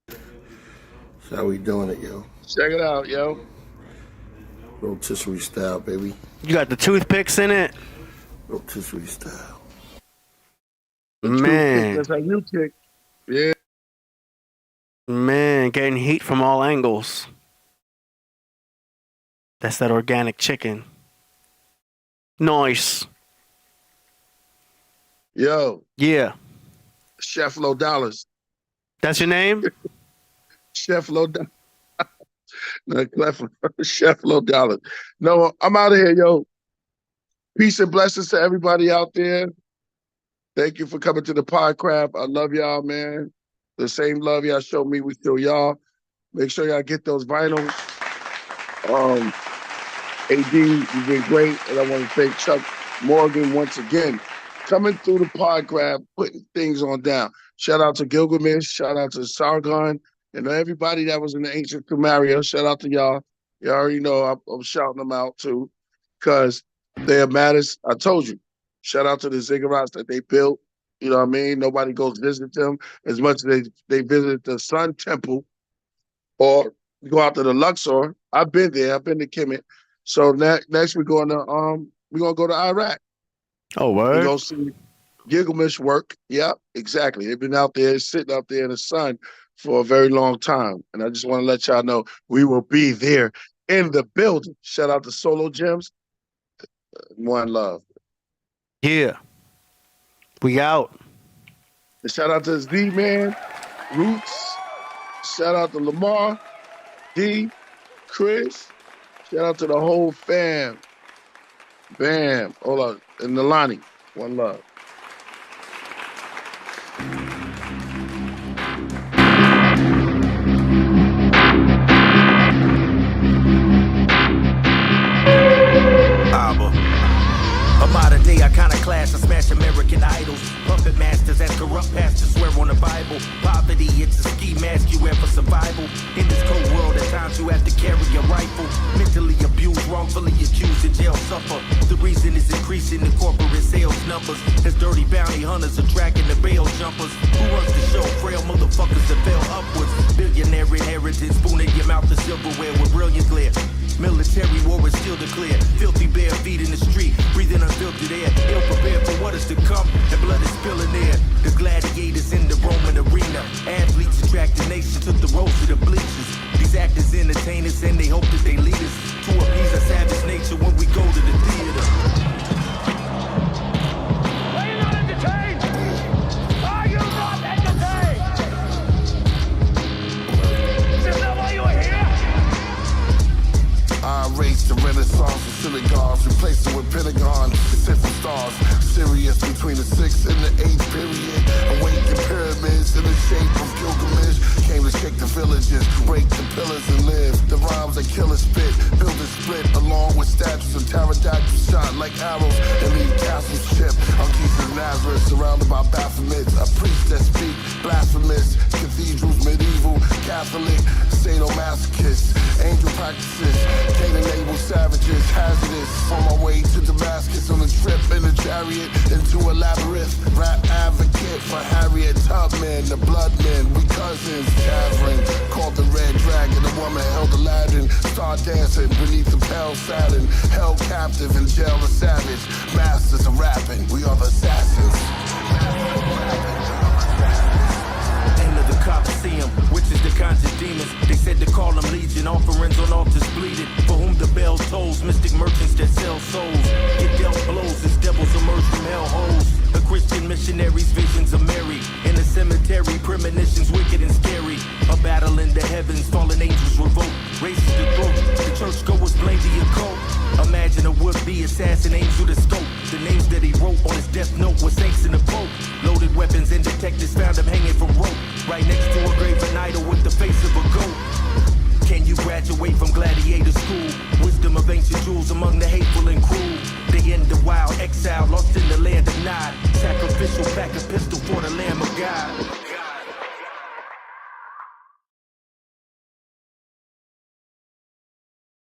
That's how we doing it, yo. Check it out, yo. Rotisserie style, baby. You got the toothpicks in it? Rotisserie style. Man. That's how you kick. Yeah. Man, getting heat from all angles. That's that organic chicken. Nice. Yo. Yeah. Chef Low Dollars. That's your name? Chef Low Dollars. No, Chef Low Dollars. No, I'm out of here, yo. Peace and blessings to everybody out there. Thank you for coming to the Podcraft. I love y'all, man. The same love y'all show me, we show y'all. Make sure y'all get those vinyls. AD, you've been great, and I want to thank Chuck Morgan once again, coming through the Podcraft, putting things on down. Shout out to Gilgamesh, shout out to Sargon, and everybody that was in the ancient Sumerian. Shout out to y'all. You already know I'm shouting them out too, because they are matters. I told you. Shout out to the ziggurats that they built. You know what I mean? Nobody goes visit them as much as they visit the Sun Temple or go out to the Luxor. I've been there. I've been to Kemet. So next we're gonna go to Iraq. Oh, word. We're gonna see Gilgamesh work. Yep, exactly. They've been out there sitting out there in the sun for a very long time. And I just want to let y'all know we will be there in the building. Shout out to Solo Gems. One love. Yeah. We out. And shout out to Z-Man, Roots. Shout out to Lamar, D, Chris. Shout out to the whole fam. Bam. Hold on. And Nalani. One love. A modern day iconoclast, I smash American idols. Puppet masters as corrupt pastors swear on the Bible. Poverty, it's a ski mask you wear for survival. In this cold world, at times you have to carry a rifle. Mentally abused, wrongfully accused, in jail suffer. The reason is increasing the corporate sales numbers. As dirty bounty hunters attracting the bail jumpers. Who wants to show frail motherfuckers that fell upwards? Billionaire inheritance, spoon in your mouth, the silverware with brilliant glare. Military war is still declared. Filthy bare feet in the street, breathing unfiltered air. Ill prepared for what is to come, and blood is spilling there. The gladiators in the Roman arena. Athletes attract the nation, took the road to the bleachers. These actors entertainers, and they hope that they lead us to appease our savage nature when we go to the theater. Are you not entertained? Are you not entertained? Is that why you are here? erase the renaissance of synagogues, replace it with pentagons, Deciphering stars. Sirius between the 6th and the 8th period. Awakened pyramids in the shape of Gilgamesh. Came to shake the villages, break the pillars and live. The rhymes that kill and spit, build and split, along with statues of pterodactyls shot like arrows and leave castles chipped. I'm Jesus Nazareth, surrounded by Baphomets, a priest that speak blasphemous. Cathedrals, medieval, Catholic, sadomasochists, angel practices, Canaan-able savages, hazardous. On my way to Damascus on a trip in a chariot into a labyrinth. Rap advocate for Harriet Tubman, the Bloodmen, we cousins. Cavern, called the Red Dragon, the woman held Aladdin. Star dancing beneath the pale satin, held captive in jail a savage. Masters of rapping, we are the assassins. The Colosseum, witches that conjure demons. They said to call them legion, offerings on altars bleeded. For whom the bell tolls, mystic merchants that sell souls. Get dealt blows as devils emerge from hellholes. A Christian missionary's visions of Mary. In a cemetery, premonitions wicked and scary. A battle in the heavens, fallen angels revolt. Races the throat, the churchgoers blame the occult. Imagine a would-be assassin aims with a scope. The names that he wrote on his death note were saints in the Pope. Loaded weapons and detectives found him hanging from rope. Right next to a graven idol with the face of a goat. Can you graduate from gladiator school? Wisdom of ancient jewels among the hateful and cruel. They end the wild exile, lost in the land of Nod. Sacrificial back a pistol for the Lamb of God.